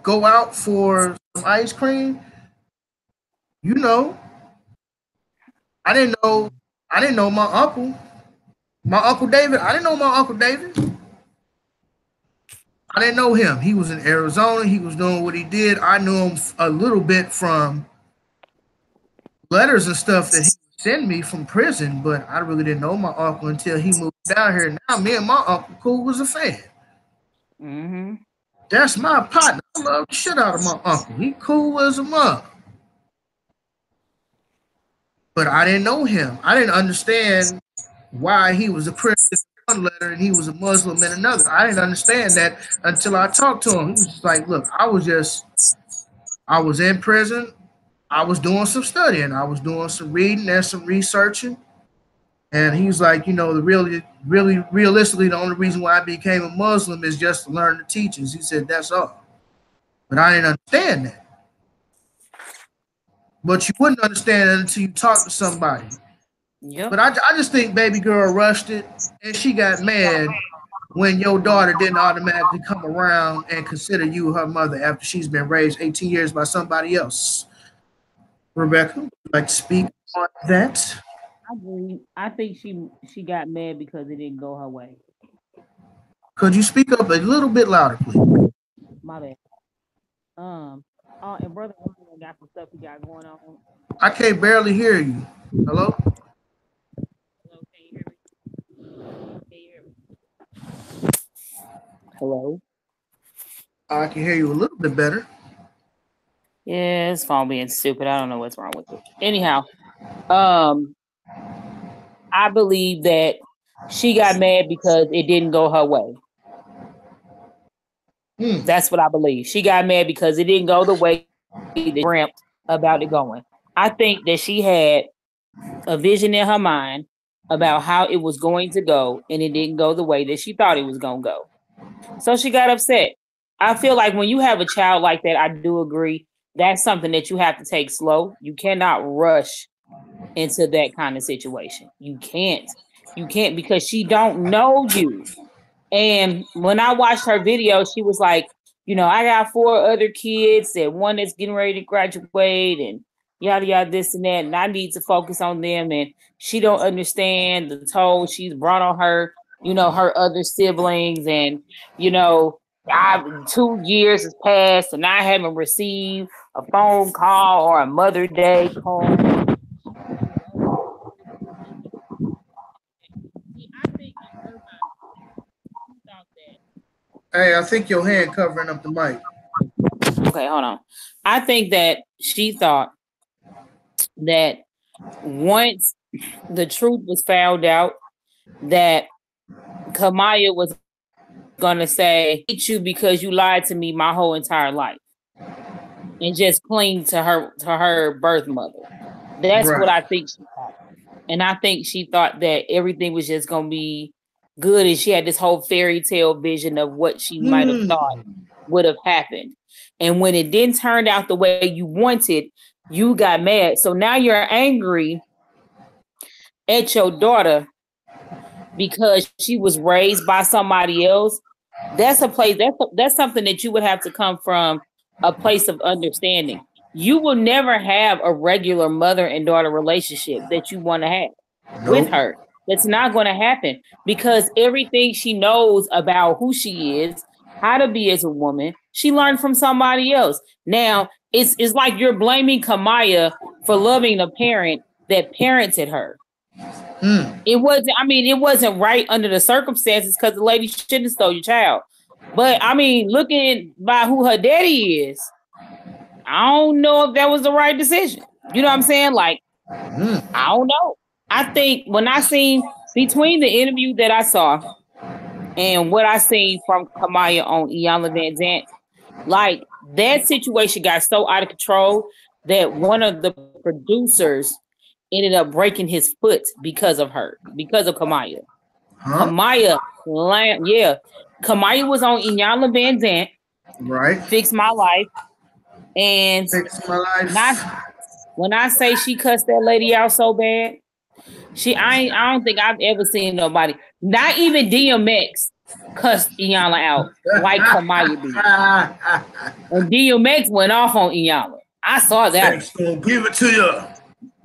go out for some ice cream? You know, I didn't know my uncle. My Uncle David, I didn't know my Uncle David. I didn't know him. He was in Arizona. He was doing what he did. I knew him a little bit from letters and stuff that he would send me from prison, but I really didn't know my uncle until he moved down here. Now me and my uncle cool was a fan. Mm-hmm. That's my partner. I love the shit out of my uncle. He cool as a mug. but I didn't know him. I didn't understand why he was a Christian in one letter and he was a Muslim in another. I didn't understand that until I talked to him. He was just like, look, I was in prison. I was doing some studying. I was doing some reading and some researching. And he's like, you know, realistically, the only reason why I became a Muslim is just to learn the teachings. He said, that's all. But I didn't understand that. But you wouldn't understand it until you talk to somebody. Yep. But I just think baby girl rushed it, and she got mad when your daughter didn't automatically come around and consider you her mother after she's been raised 18 years by somebody else. Rebecca, would you like to speak on that? I agree. I think she got mad because it didn't go her way. Could you speak up a little bit louder, please? My bad. And brother, got some stuff we got going on. I can't barely hear you. Hello? Hello, can you hear me? Hello? I can hear you a little bit better. Yeah, it's phone being stupid. I don't know what's wrong with it. Anyhow, I believe that she got mad because it didn't go her way. That's what I believe. She got mad because it didn't go the way they dreamt about it going. I think that she had a vision in her mind about how it was going to go, and it didn't go the way that she thought it was going to go. So she got upset. I feel like when you have a child like that, I do agree, that's something that you have to take slow. You cannot rush into that kind of situation. You can't because she don't know you. And when I watched her video, she was like, you know, I got 4 other kids and one that's getting ready to graduate and yada, yada, this and that. And I need to focus on them. And she don't understand the toll she's brought on her, you know, her other siblings. And, you know, 2 years has passed and I haven't received a phone call or a Mother's Day call. Hey, I think your hand covering up the mic. Okay, hold on. I think that she thought that once the truth was found out, that Kamaya was going to say, I hate you because you lied to me my whole entire life. And just cling to her birth mother. That's right. What I think she thought. And I think she thought that everything was just going to be good. And she had this whole fairy tale vision of what she might have thought would have happened. And when it didn't turn out the way you wanted, you got mad. So now you're angry at your daughter because she was raised by somebody else. That's a place, that's something that you would have to come from a place of understanding. You will never have a regular mother and daughter relationship that you want to have with her. That's not going to happen because everything she knows about who she is, how to be as a woman, she learned from somebody else. Now, it's like you're blaming Kamaya for loving a parent that parented her. It wasn't right under the circumstances because the lady shouldn't have stole your child. But I mean, looking by who her daddy is, I don't know if that was the right decision. You know what I'm saying? Like, I don't know. I think when I seen between the interview that I saw and what I seen from Kamaya on Iyanla Vanzant, like that situation got so out of control that one of the producers ended up breaking his foot because of her, because of Kamaya. Kamaya was on Iyanla Vanzant, right? Fix My Life, and Fix My Life. When I say she cussed that lady out so bad, I don't think I've ever seen nobody, not even DMX, cussed Iyanla out like Kamaya did. And DMX went off on Iyanla. I saw that. Thanks, gonna give it to you.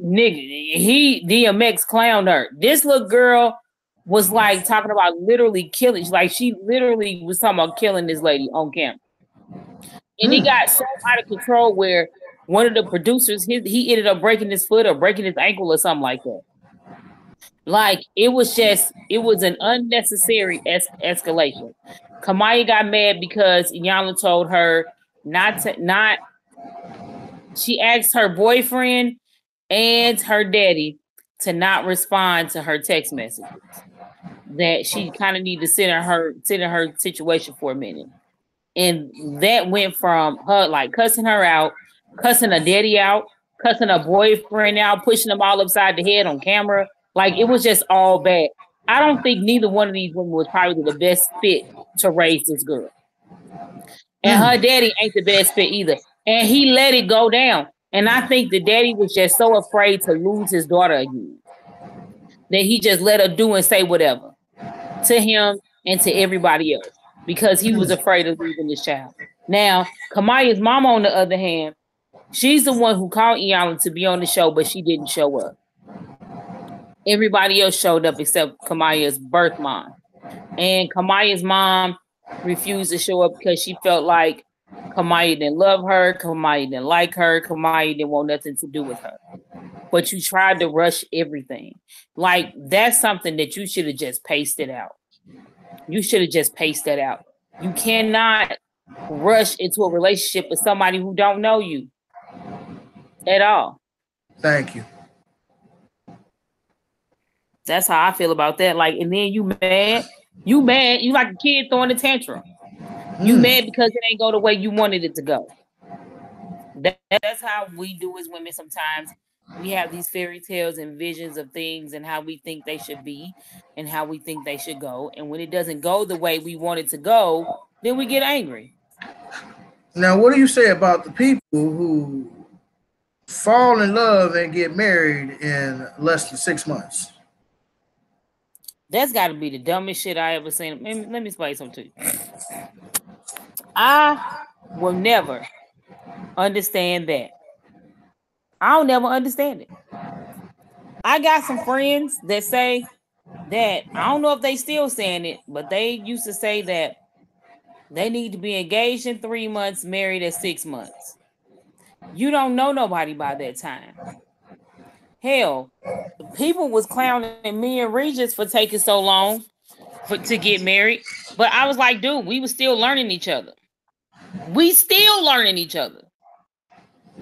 Nigga, DMX clowned her. This little girl was like talking about literally killing. Like she literally was talking about killing this lady on camera. And it got so out of control where one of the producers, he ended up breaking his foot or breaking his ankle or something like that. Like it was an unnecessary escalation. Kamaya got mad because Iyanla told her she asked her boyfriend and her daddy to not respond to her text messages. That she kind of need to sit in her situation for a minute. And that went from her like cussing her out, cussing her daddy out, cussing her boyfriend out, pushing them all upside the head on camera. Like it was just all bad. I don't think neither one of these women was probably the best fit to raise this girl. And her daddy ain't the best fit either. And he let it go down. And I think the daddy was just so afraid to lose his daughter again that he just let her do and say whatever to him and to everybody else because he was afraid of losing his child. Now, Kamaya's mom, on the other hand, she's the one who called Iyanla to be on the show, but she didn't show up. Everybody else showed up except Kamaya's birth mom. And Kamaya's mom refused to show up because she felt like Kamaya didn't love her, Kamaya didn't like her, Kamaya didn't want nothing to do with her. But you tried to rush everything. Like, that's something that you should have just pasted out. You should have just pasted that out. You cannot rush into a relationship with somebody who don't know you at all. Thank you. That's how I feel about that. Like, and then you mad, you like a kid throwing a tantrum. You mad because it ain't go the way you wanted it to go. That's how we do as women sometimes. We have these fairy tales and visions of things and how we think they should be and how we think they should go. And when it doesn't go the way we want it to go, then we get angry. Now, what do you say about the people who fall in love and get married in less than 6 months? That's got to be the dumbest shit I ever seen. Let me explain something to you. I will never understand that. I'll never understand it. I got some friends that say that, I don't know if they still saying it, but they used to say that they need to be engaged in 3 months, married at 6 months. You don't know nobody by that time. Hell, people was clowning me and Regis for taking so long to get married. But I was like, dude, we were still learning each other. We still learning each other.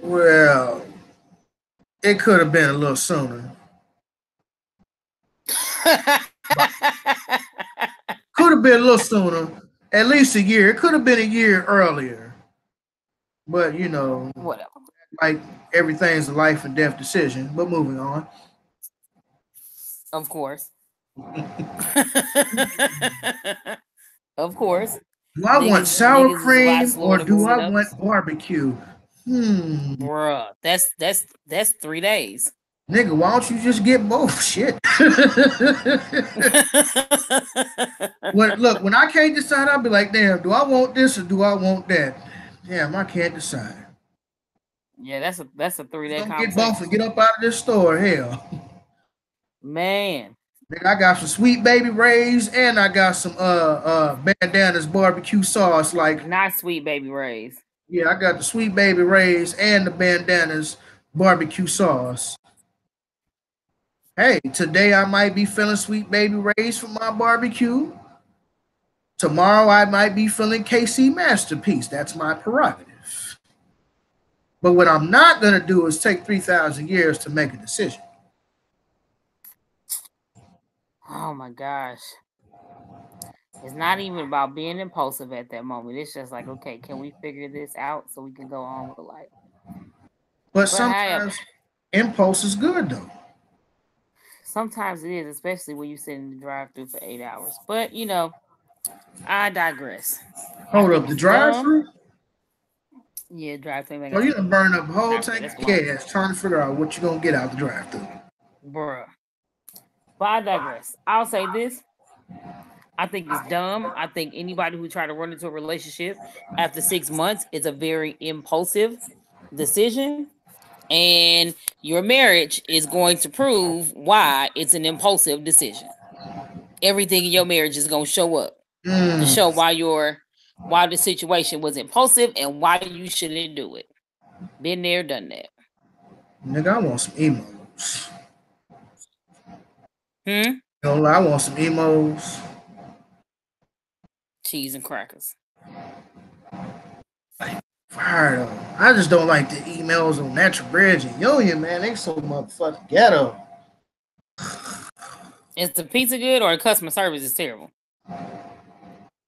Well, it could have been a little sooner. Could have been a little sooner. At least a year. It could have been a year earlier. But, you know, whatever. Like everything's a life and death decision. But moving on. Of course. Of course. Do I want sour cream or do I want barbecue? Bruh, that's 3 days. Nigga, why don't you just get both? Shit. Look, when I can't decide, I'll be like, damn, do I want this or do I want that? Damn, I can't decide. Yeah, that's a 3-day conversation. Get both and get up out of this store, hell. Man. Nigga, I got some Sweet Baby Ray's and I got some Bandanas barbecue sauce. Like, not Sweet Baby Ray's. Yeah, I got the Sweet Baby Ray's and the Bandanas barbecue sauce. Hey, today I might be feeling Sweet Baby Ray's for my barbecue. Tomorrow I might be feeling KC Masterpiece. That's my prerogative. But what I'm not going to do is take 3,000 years to make a decision. Oh my gosh. It's not even about being impulsive at that moment. It's just like, okay, can we figure this out so we can go on with life? But sometimes impulse is good, though. Sometimes it is, especially when you sit in the drive-thru for 8 hours. But, you know, I digress. Hold up, the drive-thru? Yeah, drive-thru. So you done burn up a whole tank of gas trying to figure out what you're going to get out the drive-thru. Bruh. But I digress. I'll say this. I think it's dumb. I think anybody who try to run into a relationship after 6 months is a very impulsive decision. And your marriage is going to prove why it's an impulsive decision. Everything in your marriage is going to show up to show why the situation was impulsive and why you shouldn't do it. Been there, done that. Nigga, I want some emos. No, I want some emos. Cheese and crackers. fire though. I just don't like the emails on Natural Bridge and Union, man. They so motherfucking ghetto. Is the pizza good or the customer service is terrible?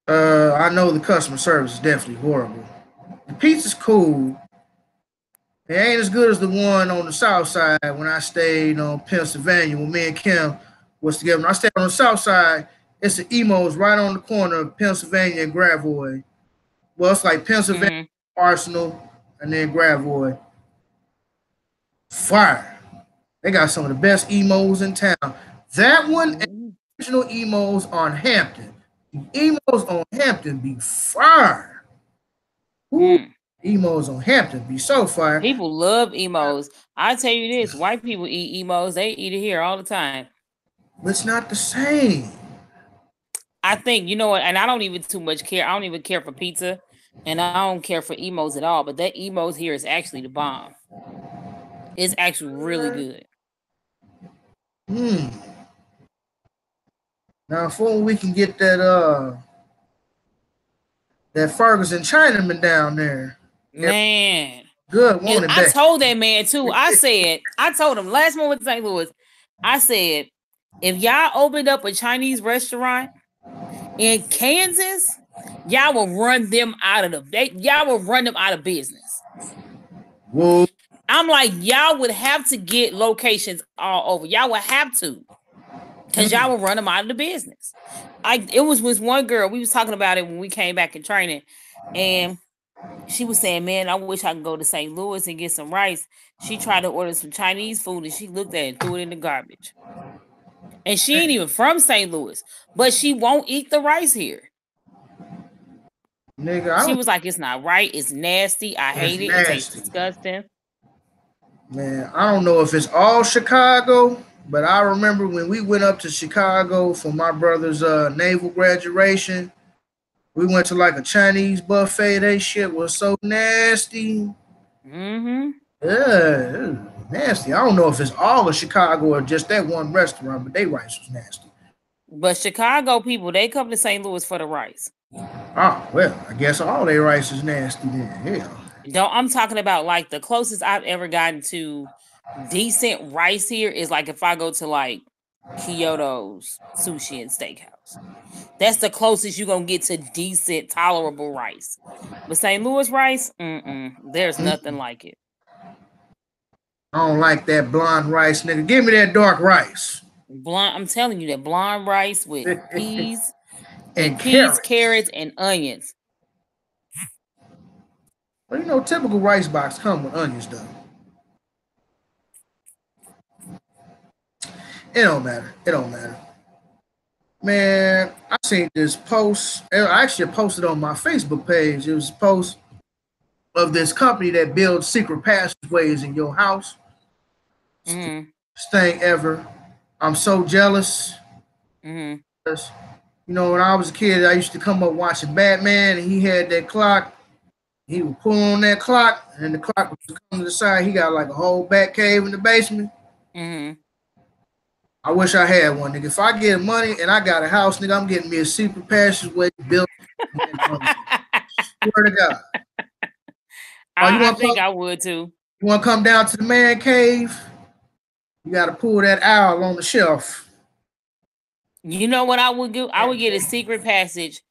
I know the customer service is definitely horrible. The pizza's cool. It ain't as good as the one on the south side when I stayed on Pennsylvania when me and Kim was together. When I stayed on the south side, it's an Emo's right on the corner of Pennsylvania and Gravois. Well, it's like Pennsylvania, Arsenal, and then Gravois. Fire. They got some of the best Emo's in town. That one and original Emo's on Hampton. The Emo's on Hampton be fire. Emo's on Hampton be so fire. People love Emo's. I tell you this, white people eat Emo's. They eat it here all the time. But it's not the same. I think, you know what, and I don't even too much care. I don't even care for pizza, and I don't care for Emo's at all. But that Emo's here is actually the bomb. It's actually really good. Now, before we can get that Ferguson Chinaman down there. Man. Good, won't it? I told that man too. I told him last month with St. Louis, I said, if y'all opened up a Chinese restaurant in Kansas, y'all will run them out of business. Whoa. I'm like, y'all would have to get locations all over. Y'all would have to. Because y'all will run them out of the business. It was with one girl. We was talking about it when we came back in training. And she was saying, man, I wish I could go to St. Louis and get some rice. She tried to order some Chinese food and she looked at it and threw it in the garbage. And she ain't even from St. Louis. But she won't eat the rice here. Nigga, she was like, it's not right. It's nasty. I hate it. Nasty. It tastes disgusting. Man, I don't know if it's all Chicago. But I remember when we went up to Chicago for my brother's naval graduation, we went to like a Chinese buffet. That shit was so nasty. Yeah, it was nasty. I don't know if it's all of Chicago or just that one restaurant, but they rice was nasty. But Chicago people, they come to St. Louis for the rice. Oh, well, I guess all their rice is nasty then. Yeah. No, I'm talking about like the closest I've ever gotten to decent rice here is like if I go to like Kyoto's Sushi and Steakhouse. That's the closest you're gonna get to decent, tolerable rice. But St. Louis rice, there's nothing like it. I don't like that blonde rice, nigga. Give me that dark rice. Blonde, I'm telling you, that blonde rice with peas and carrots, and onions. Well, you know, typical rice box come with onions though. It don't matter. Man, I seen this post. I actually posted on my Facebook page. It was a post of this company that builds secret passageways in your house. Best thing ever. I'm so jealous. Because, you know, when I was a kid, I used to come up watching Batman, and he had that clock. He would pull on that clock, and the clock would come to the side. He got like a whole bat cave in the basement. I wish I had one, nigga. If I get money and I got a house, nigga, I'm getting me a secret passageway built. Swear to God. I think I would too. You want to come down to the man cave? You got to pull that owl on the shelf. You know what I would do? I would get a secret passage,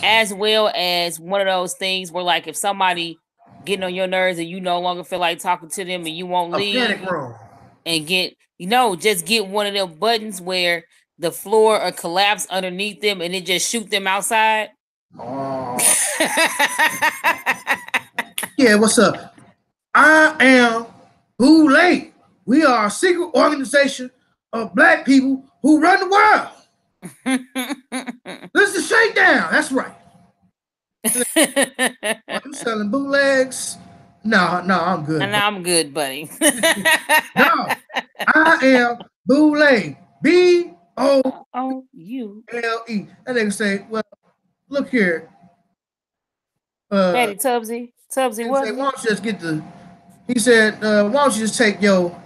as well as one of those things where, like, if somebody getting on your nerves and you no longer feel like talking to them and you won't leave, panic room. And just get one of them buttons where the floor or collapse underneath them and it just shoot them outside. Oh. Yeah, what's up? I am Boulay. We are a secret organization of black people who run the world. This is Shakedown. That's right. Are you selling bootlegs? No, I'm good. And I'm good, buddy. No, I am Boulay. B-O-U-L-E. That nigga say, well, look here. Daddy Tubbsy, what? Say, why don't you just get he said, why don't you just take your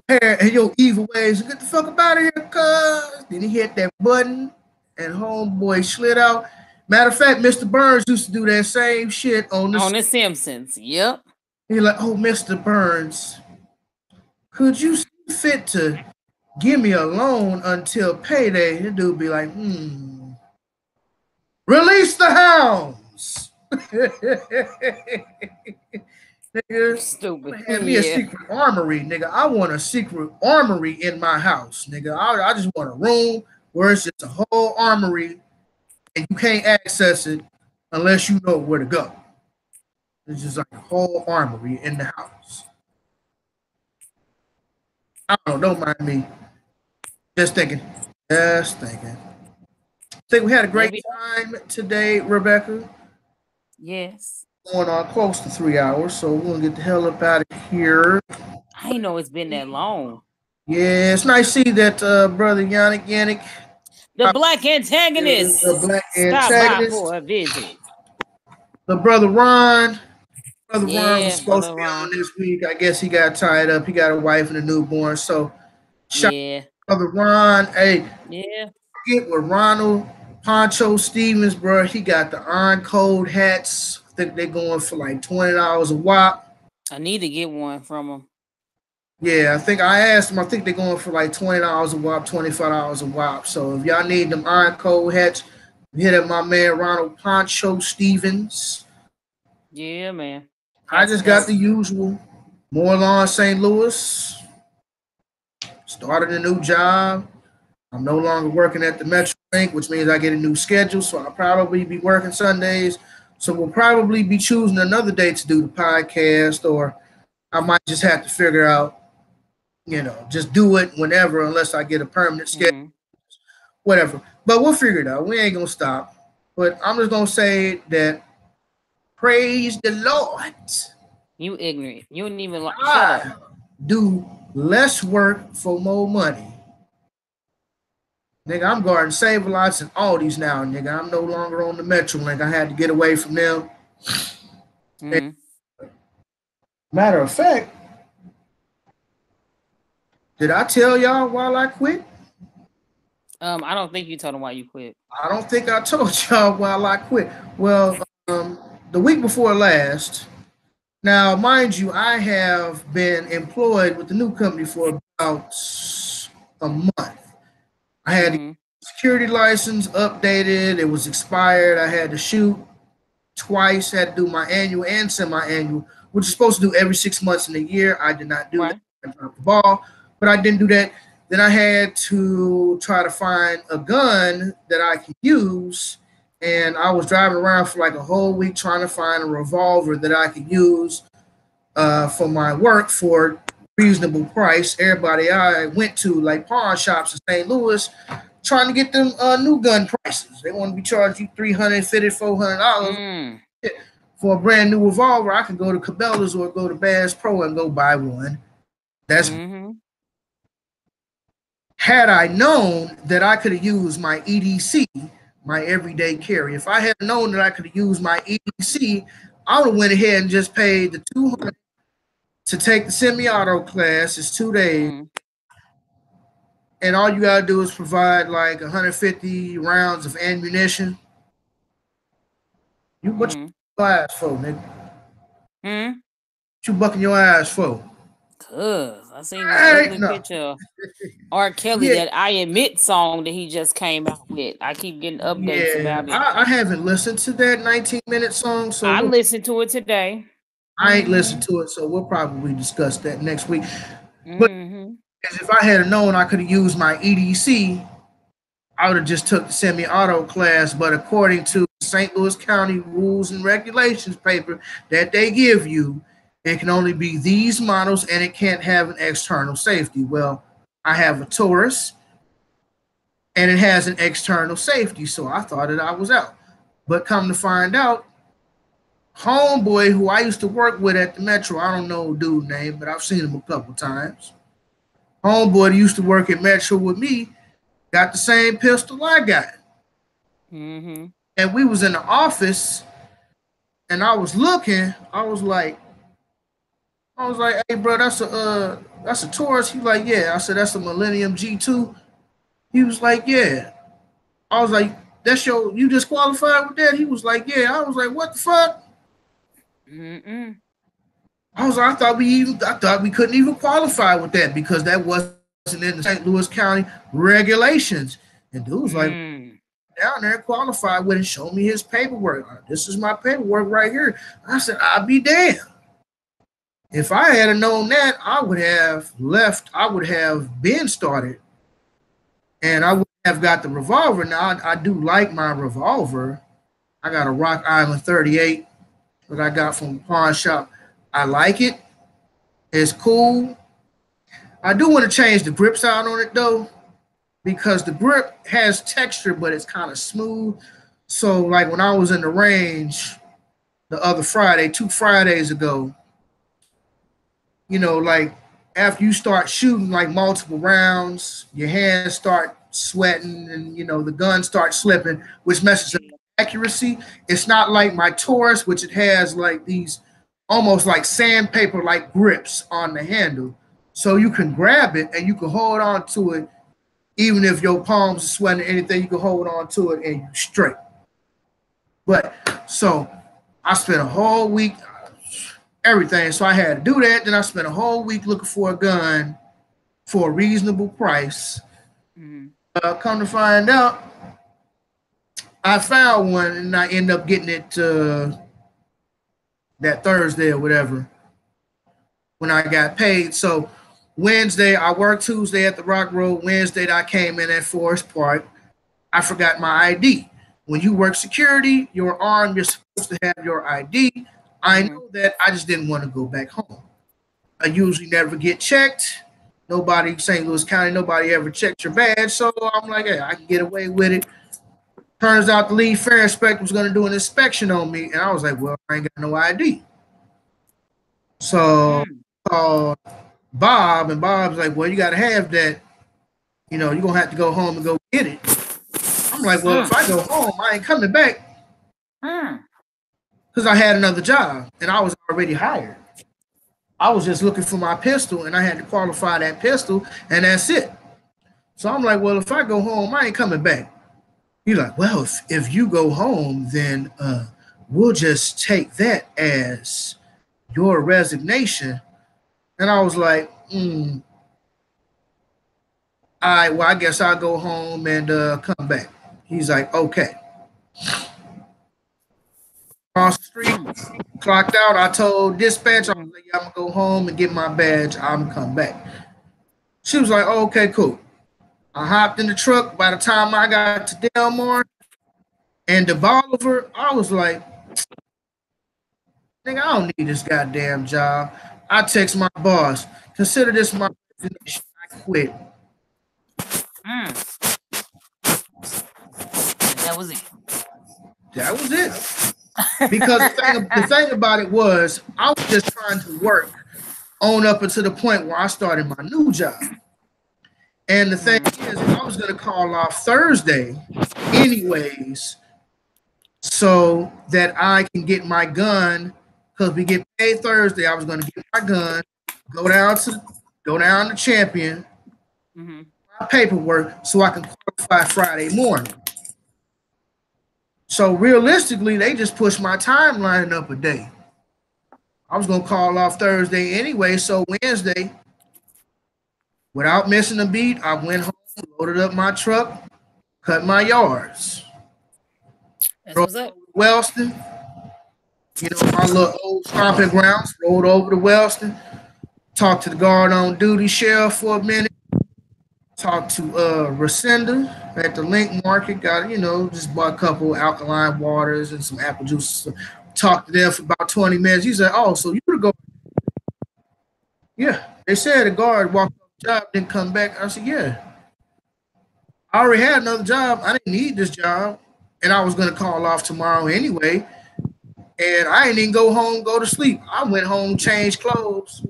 hair and your evil ways and get the fuck up out of here, cuz. Then he hit that button and homeboy slid out. Matter of fact, Mr. Burns used to do that same shit on The Simpsons. Yep. He's like, oh, Mr. Burns, could you see fit to give me a loan until payday? The dude be like, release the hounds. Nigga, Stupid. have me a secret armory, nigga. I want a secret armory in my house, nigga. I just want a room where it's just a whole armory and you can't access it unless you know where to go. It's just like a whole armory in the house. I don't mind me. Just thinking. I think we had a great time today, Rebecca. Yes. Going on close to 3 hours, so we're gonna get the hell up out of here. I didn't know it's been that long. Yeah, it's nice to see that brother Yannick. The black antagonist. The black antagonist. Stop by for a visit. The brother Ron. Brother Ron was supposed Brother to be Ron. on this week. I guess he got tied up. He got a wife and a newborn. So shout out to brother Ron. Hey, get with Ronald Poncho Stevens, bro. He got the Iron Code hats. I think they're going for like $20 a wop. I need to get one from him. Yeah, I think I asked him. I think they're going for like $20 a wop, $25 a wop. So if y'all need them Iron Code hats, hit up my man Ronald Poncho Stevens. Yeah, man. I just got the usual. Moorlawn, St. Louis. Started a new job. I'm no longer working at the Metro Link, which means I get a new schedule. So I'll probably be working Sundays. So we'll probably be choosing another day to do the podcast, or I might just have to figure out, just do it whenever, unless I get a permanent schedule. Whatever. But we'll figure it out. We ain't going to stop. But I'm just going to say that praise the Lord. You ignorant. You don't even like. I do less work for more money. Nigga, I'm guarding Save-A-Lots and Aldi's now, nigga. I'm no longer on the Metro Link. I had to get away from them. Matter of fact, did I tell y'all why I quit? I don't think you told them why you quit. I don't think I told y'all why I quit. Well, the week before last, now, mind you, I have been employed with the new company for about a month. I had a security license updated. It was expired. I had to shoot twice. Had to do my annual and semi-annual, which is supposed to do every 6 months in a year. I did not do that. I dropped the ball, but I didn't do that. Then I had to try to find a gun that I could use, and I was driving around for like a whole week trying to find a revolver that I could use for my work for a reasonable price. Everybody I went to, like pawn shops in St. Louis, trying to get them new gun prices. They want to be charged you $350, $400 for a brand new revolver. I can go to Cabela's or go to Bass Pro and go buy one. That's had I known that I could have used my EDC, my everyday carry. If I had known that I could have used my EDC, I would have went ahead and just paid the $200 to take the semi-auto class. It's 2 days. And all you got to do is provide like 150 rounds of ammunition. What you ass for, nigga? What you bucking your ass for? Cause I seen this ugly picture of R. Kelly, that I Admit song that he just came out with. I keep getting updates about it. I haven't listened to that 19-minute song. So I listened to it today. I ain't listened to it, so we'll probably discuss that next week. But if I had known I could have used my EDC, I would have just took the semi-auto class. But according to St. Louis County rules and regulations paper that they give you, it can only be these models and it can't have an external safety. Well, I have a Taurus and it has an external safety, so I thought that I was out. But come to find out, homeboy who I used to work with at the Metro, I don't know dude's name, but I've seen him a couple times. Homeboy that used to work at Metro with me got the same pistol I got. And we was in the office and I was looking, I was like, hey, bro, that's a Taurus. He like, yeah. I said, that's a Millennium G2. He was like, yeah. I was like, that's you just qualified with that? He was like, yeah. I was like, what the fuck? I was like, I thought we couldn't even qualify with that because that wasn't in the St. Louis County regulations. And dude was like, down there qualified with it, show me his paperwork. This is my paperwork right here. I said, I'll be damned. If I had known that, I would have left. I would have been started, and I would have got the revolver. Now, I do like my revolver. I got a Rock Island 38 that I got from the pawn shop. I like it. It's cool. I do want to change the grips out on it, though, because the grip has texture, but it's kind of smooth. So, like when I was in the range the other Friday, 2 Fridays ago, you know, like after you start shooting like multiple rounds, your hands start sweating and, you know, the gun starts slipping, which messes up accuracy. It's not like my Taurus, which it has like these almost like sandpaper like grips on the handle. So you can grab it and you can hold on to it. Even if your palms are sweating or anything, you can hold on to it and you're straight. But so I spent a whole week, everything. So I had to do that. Then I spent a whole week looking for a gun for a reasonable price. Come to find out, I found one and I ended up getting it that Thursday or whatever when I got paid. So Wednesday, I worked Tuesday at the Rock Road. Wednesday, I came in at Forest Park. I forgot my ID. When you work security, you're armed, you're supposed to have your ID. I know that. I just didn't want to go back home. I usually never get checked. Nobody, St. Louis County, nobody ever checked your badge. So I'm like, hey, I can get away with it. Turns out the lead fair inspector was going to do an inspection on me. And I was like, well, I ain't got no ID. So I called Bob, and Bob's like, well, you got to have that. You know, you're going to have to go home and go get it. I'm like, well, if I go home, I ain't coming back. Because I had another job and I was already hired. I was just looking for my pistol and I had to qualify that pistol and that's it. So I'm like, well, if I go home, I ain't coming back. He's like, well, if you go home, then we'll just take that as your resignation. And I was like, all right, well, I guess I'll go home and come back. He's like, okay. Across the street, clocked out. I told dispatch, I was like, yeah, I'm going to go home and get my badge. I'm going to come back. She was like, oh, okay, cool. I hopped in the truck. By the time I got to Delmar and the Bolivar, I was like, nigga, I don't need this goddamn job. I text my boss, consider this my resignation. I quit. That was it. That was it. Because the thing about it was, I was just trying to work on up until the point where I started my new job. And the thing is, I was going to call off Thursday anyways so that I can get my gun, because we get paid Thursday. I was going to get my gun, go down to Champion, my paperwork, so I can qualify Friday morning. So realistically, they just pushed my timeline up a day. I was going to call off Thursday anyway, so Wednesday, without missing a beat, I went home, loaded up my truck, cut my yards. What's up? Wellston, you know, my little old stomping grounds, rolled over to Wellston, talked to the guard on duty sheriff for a minute, talked to Resenda at the Link Market, got, you know, just bought a couple alkaline waters and some apple juice. Talked to them for about 20 minutes. He said, oh, so you would go. Yeah, they said the guard walked off the job, didn't come back. I said, yeah. I already had another job. I didn't need this job. And I was going to call off tomorrow anyway. And I didn't even go home, go to sleep. I went home, changed clothes.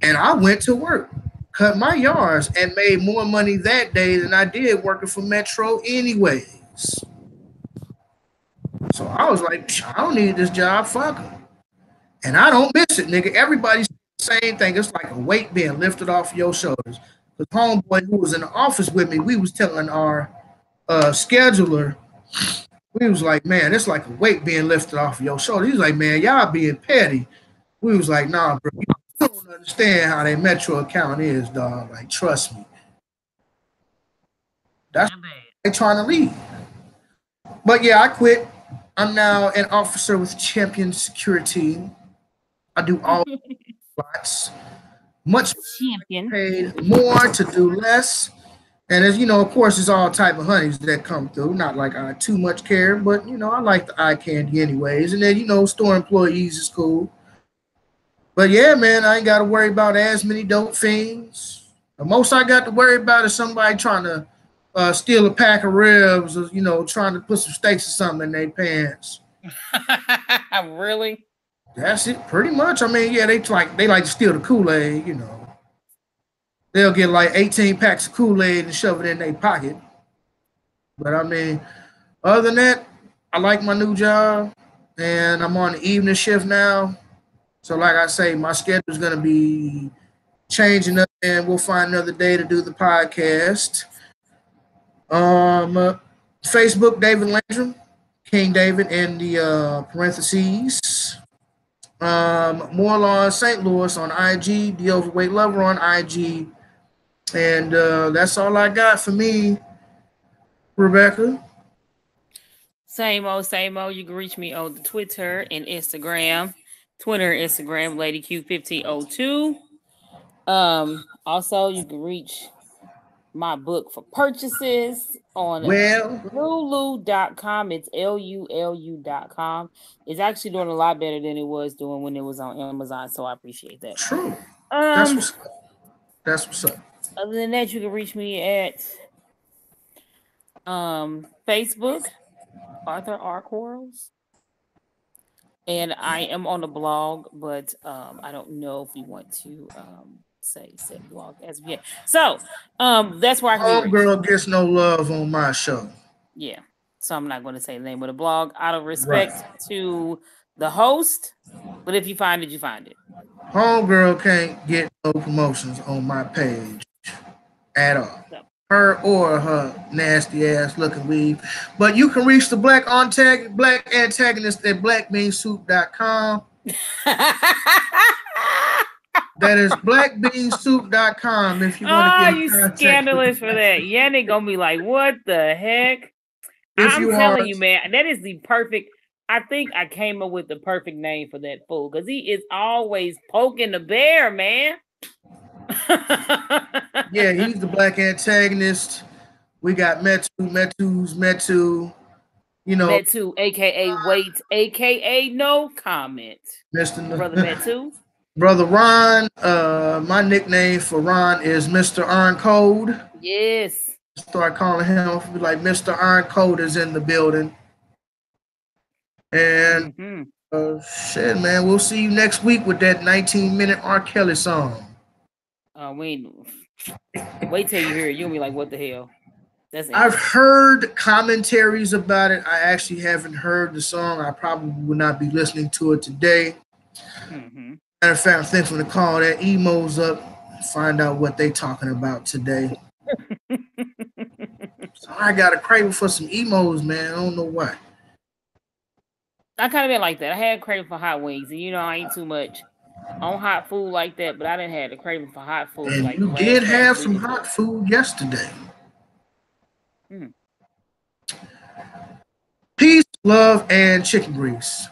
And I went to work, cut my yards, and made more money that day than I did working for Metro anyways. So I was like, I don't need this job, fuck it. And I don't miss it, nigga. Everybody's the same thing. It's like a weight being lifted off your shoulders. The homeboy who was in the office with me, we was telling our scheduler, we was like, man, it's like a weight being lifted off of your shoulder. He was like, man, y'all being petty. We was like, nah, bro, you don't understand how that Metro account is, dog. Like, trust me. That's what they trying to lead. But yeah, I quit. I'm now an officer with Champion Security. I do all lots. Much Champion. paid more to do less. And as you know, of course, it's all type of honeys that come through. Not like I too much care, but you know, I like the eye candy anyways. And then you know, store employees is cool. But yeah, man, I ain't got to worry about as many dope fiends. The most I got to worry about is somebody trying to steal a pack of ribs, or you know, trying to put some steaks or something in their pants. Really? That's it, pretty much. I mean, yeah, they like to steal the Kool-Aid, you know. They'll get like 18 packs of Kool-Aid and shove it in their pocket. But I mean, other than that, I like my new job, and I'm on the evening shift now. So like I say, my schedule is going to be changing up, and we'll find another day to do the podcast. Facebook, David Landrum, King David in the parentheses. Morlawn St. Louis on IG, The Overweight Lover on IG. And that's all I got for me, Rebecca. Same old, same old. You can reach me on the Twitter and Instagram. Twitter and Instagram, LadyQ1502. Also, you can reach my book for purchases on Lulu.com. It's LULU.com. It's actually doing a lot better than it was doing when it was on Amazon, so I appreciate that. True. That's what's up. Other than that, you can reach me at Facebook, Arthur R. Quarles. And I am on the blog, but I don't know if we want to say blog as of yet. So that's where I can be Homegirl gets no love on my show. Yeah. So I'm not going to say the name of the blog out of respect to the host. But if you find it, you find it. Homegirl can't get no promotions on my page at all. So. Her or her nasty ass looking weave. But you can reach the Black Antagonist at blackbeansoup.com. That is blackbeansoup.com if you want to get you scandalous for that. Yannick gonna be like, what the heck? I'm telling you, man, that is the perfect. I think I came up with the perfect name for that fool because he is always poking the bear, man. Yeah, he's the Black Antagonist. We got Metu. You know, Metu, aka Wait, aka No Comment. Brother Metu. Brother Ron. My nickname for Ron is Mr. Iron Code. Yes. Start calling him like Mr. Iron Code is in the building. And shit, man, we'll see you next week with that 19-minute R. Kelly song. Wait till you hear it. You'll be like, what the hell? I've heard commentaries about it. I actually haven't heard the song. I probably will not be listening to it today. Matter of fact, I'm thinking to call that emos up and find out what they talking about today. So I got a craving for some emos, man. I don't know why. I kind of been like that. I had a craving for hot wings, and you know I ain't too much on hot food like that, but I didn't have a craving for hot food. And like you did have some hot food yesterday. Peace, love, and chicken grease.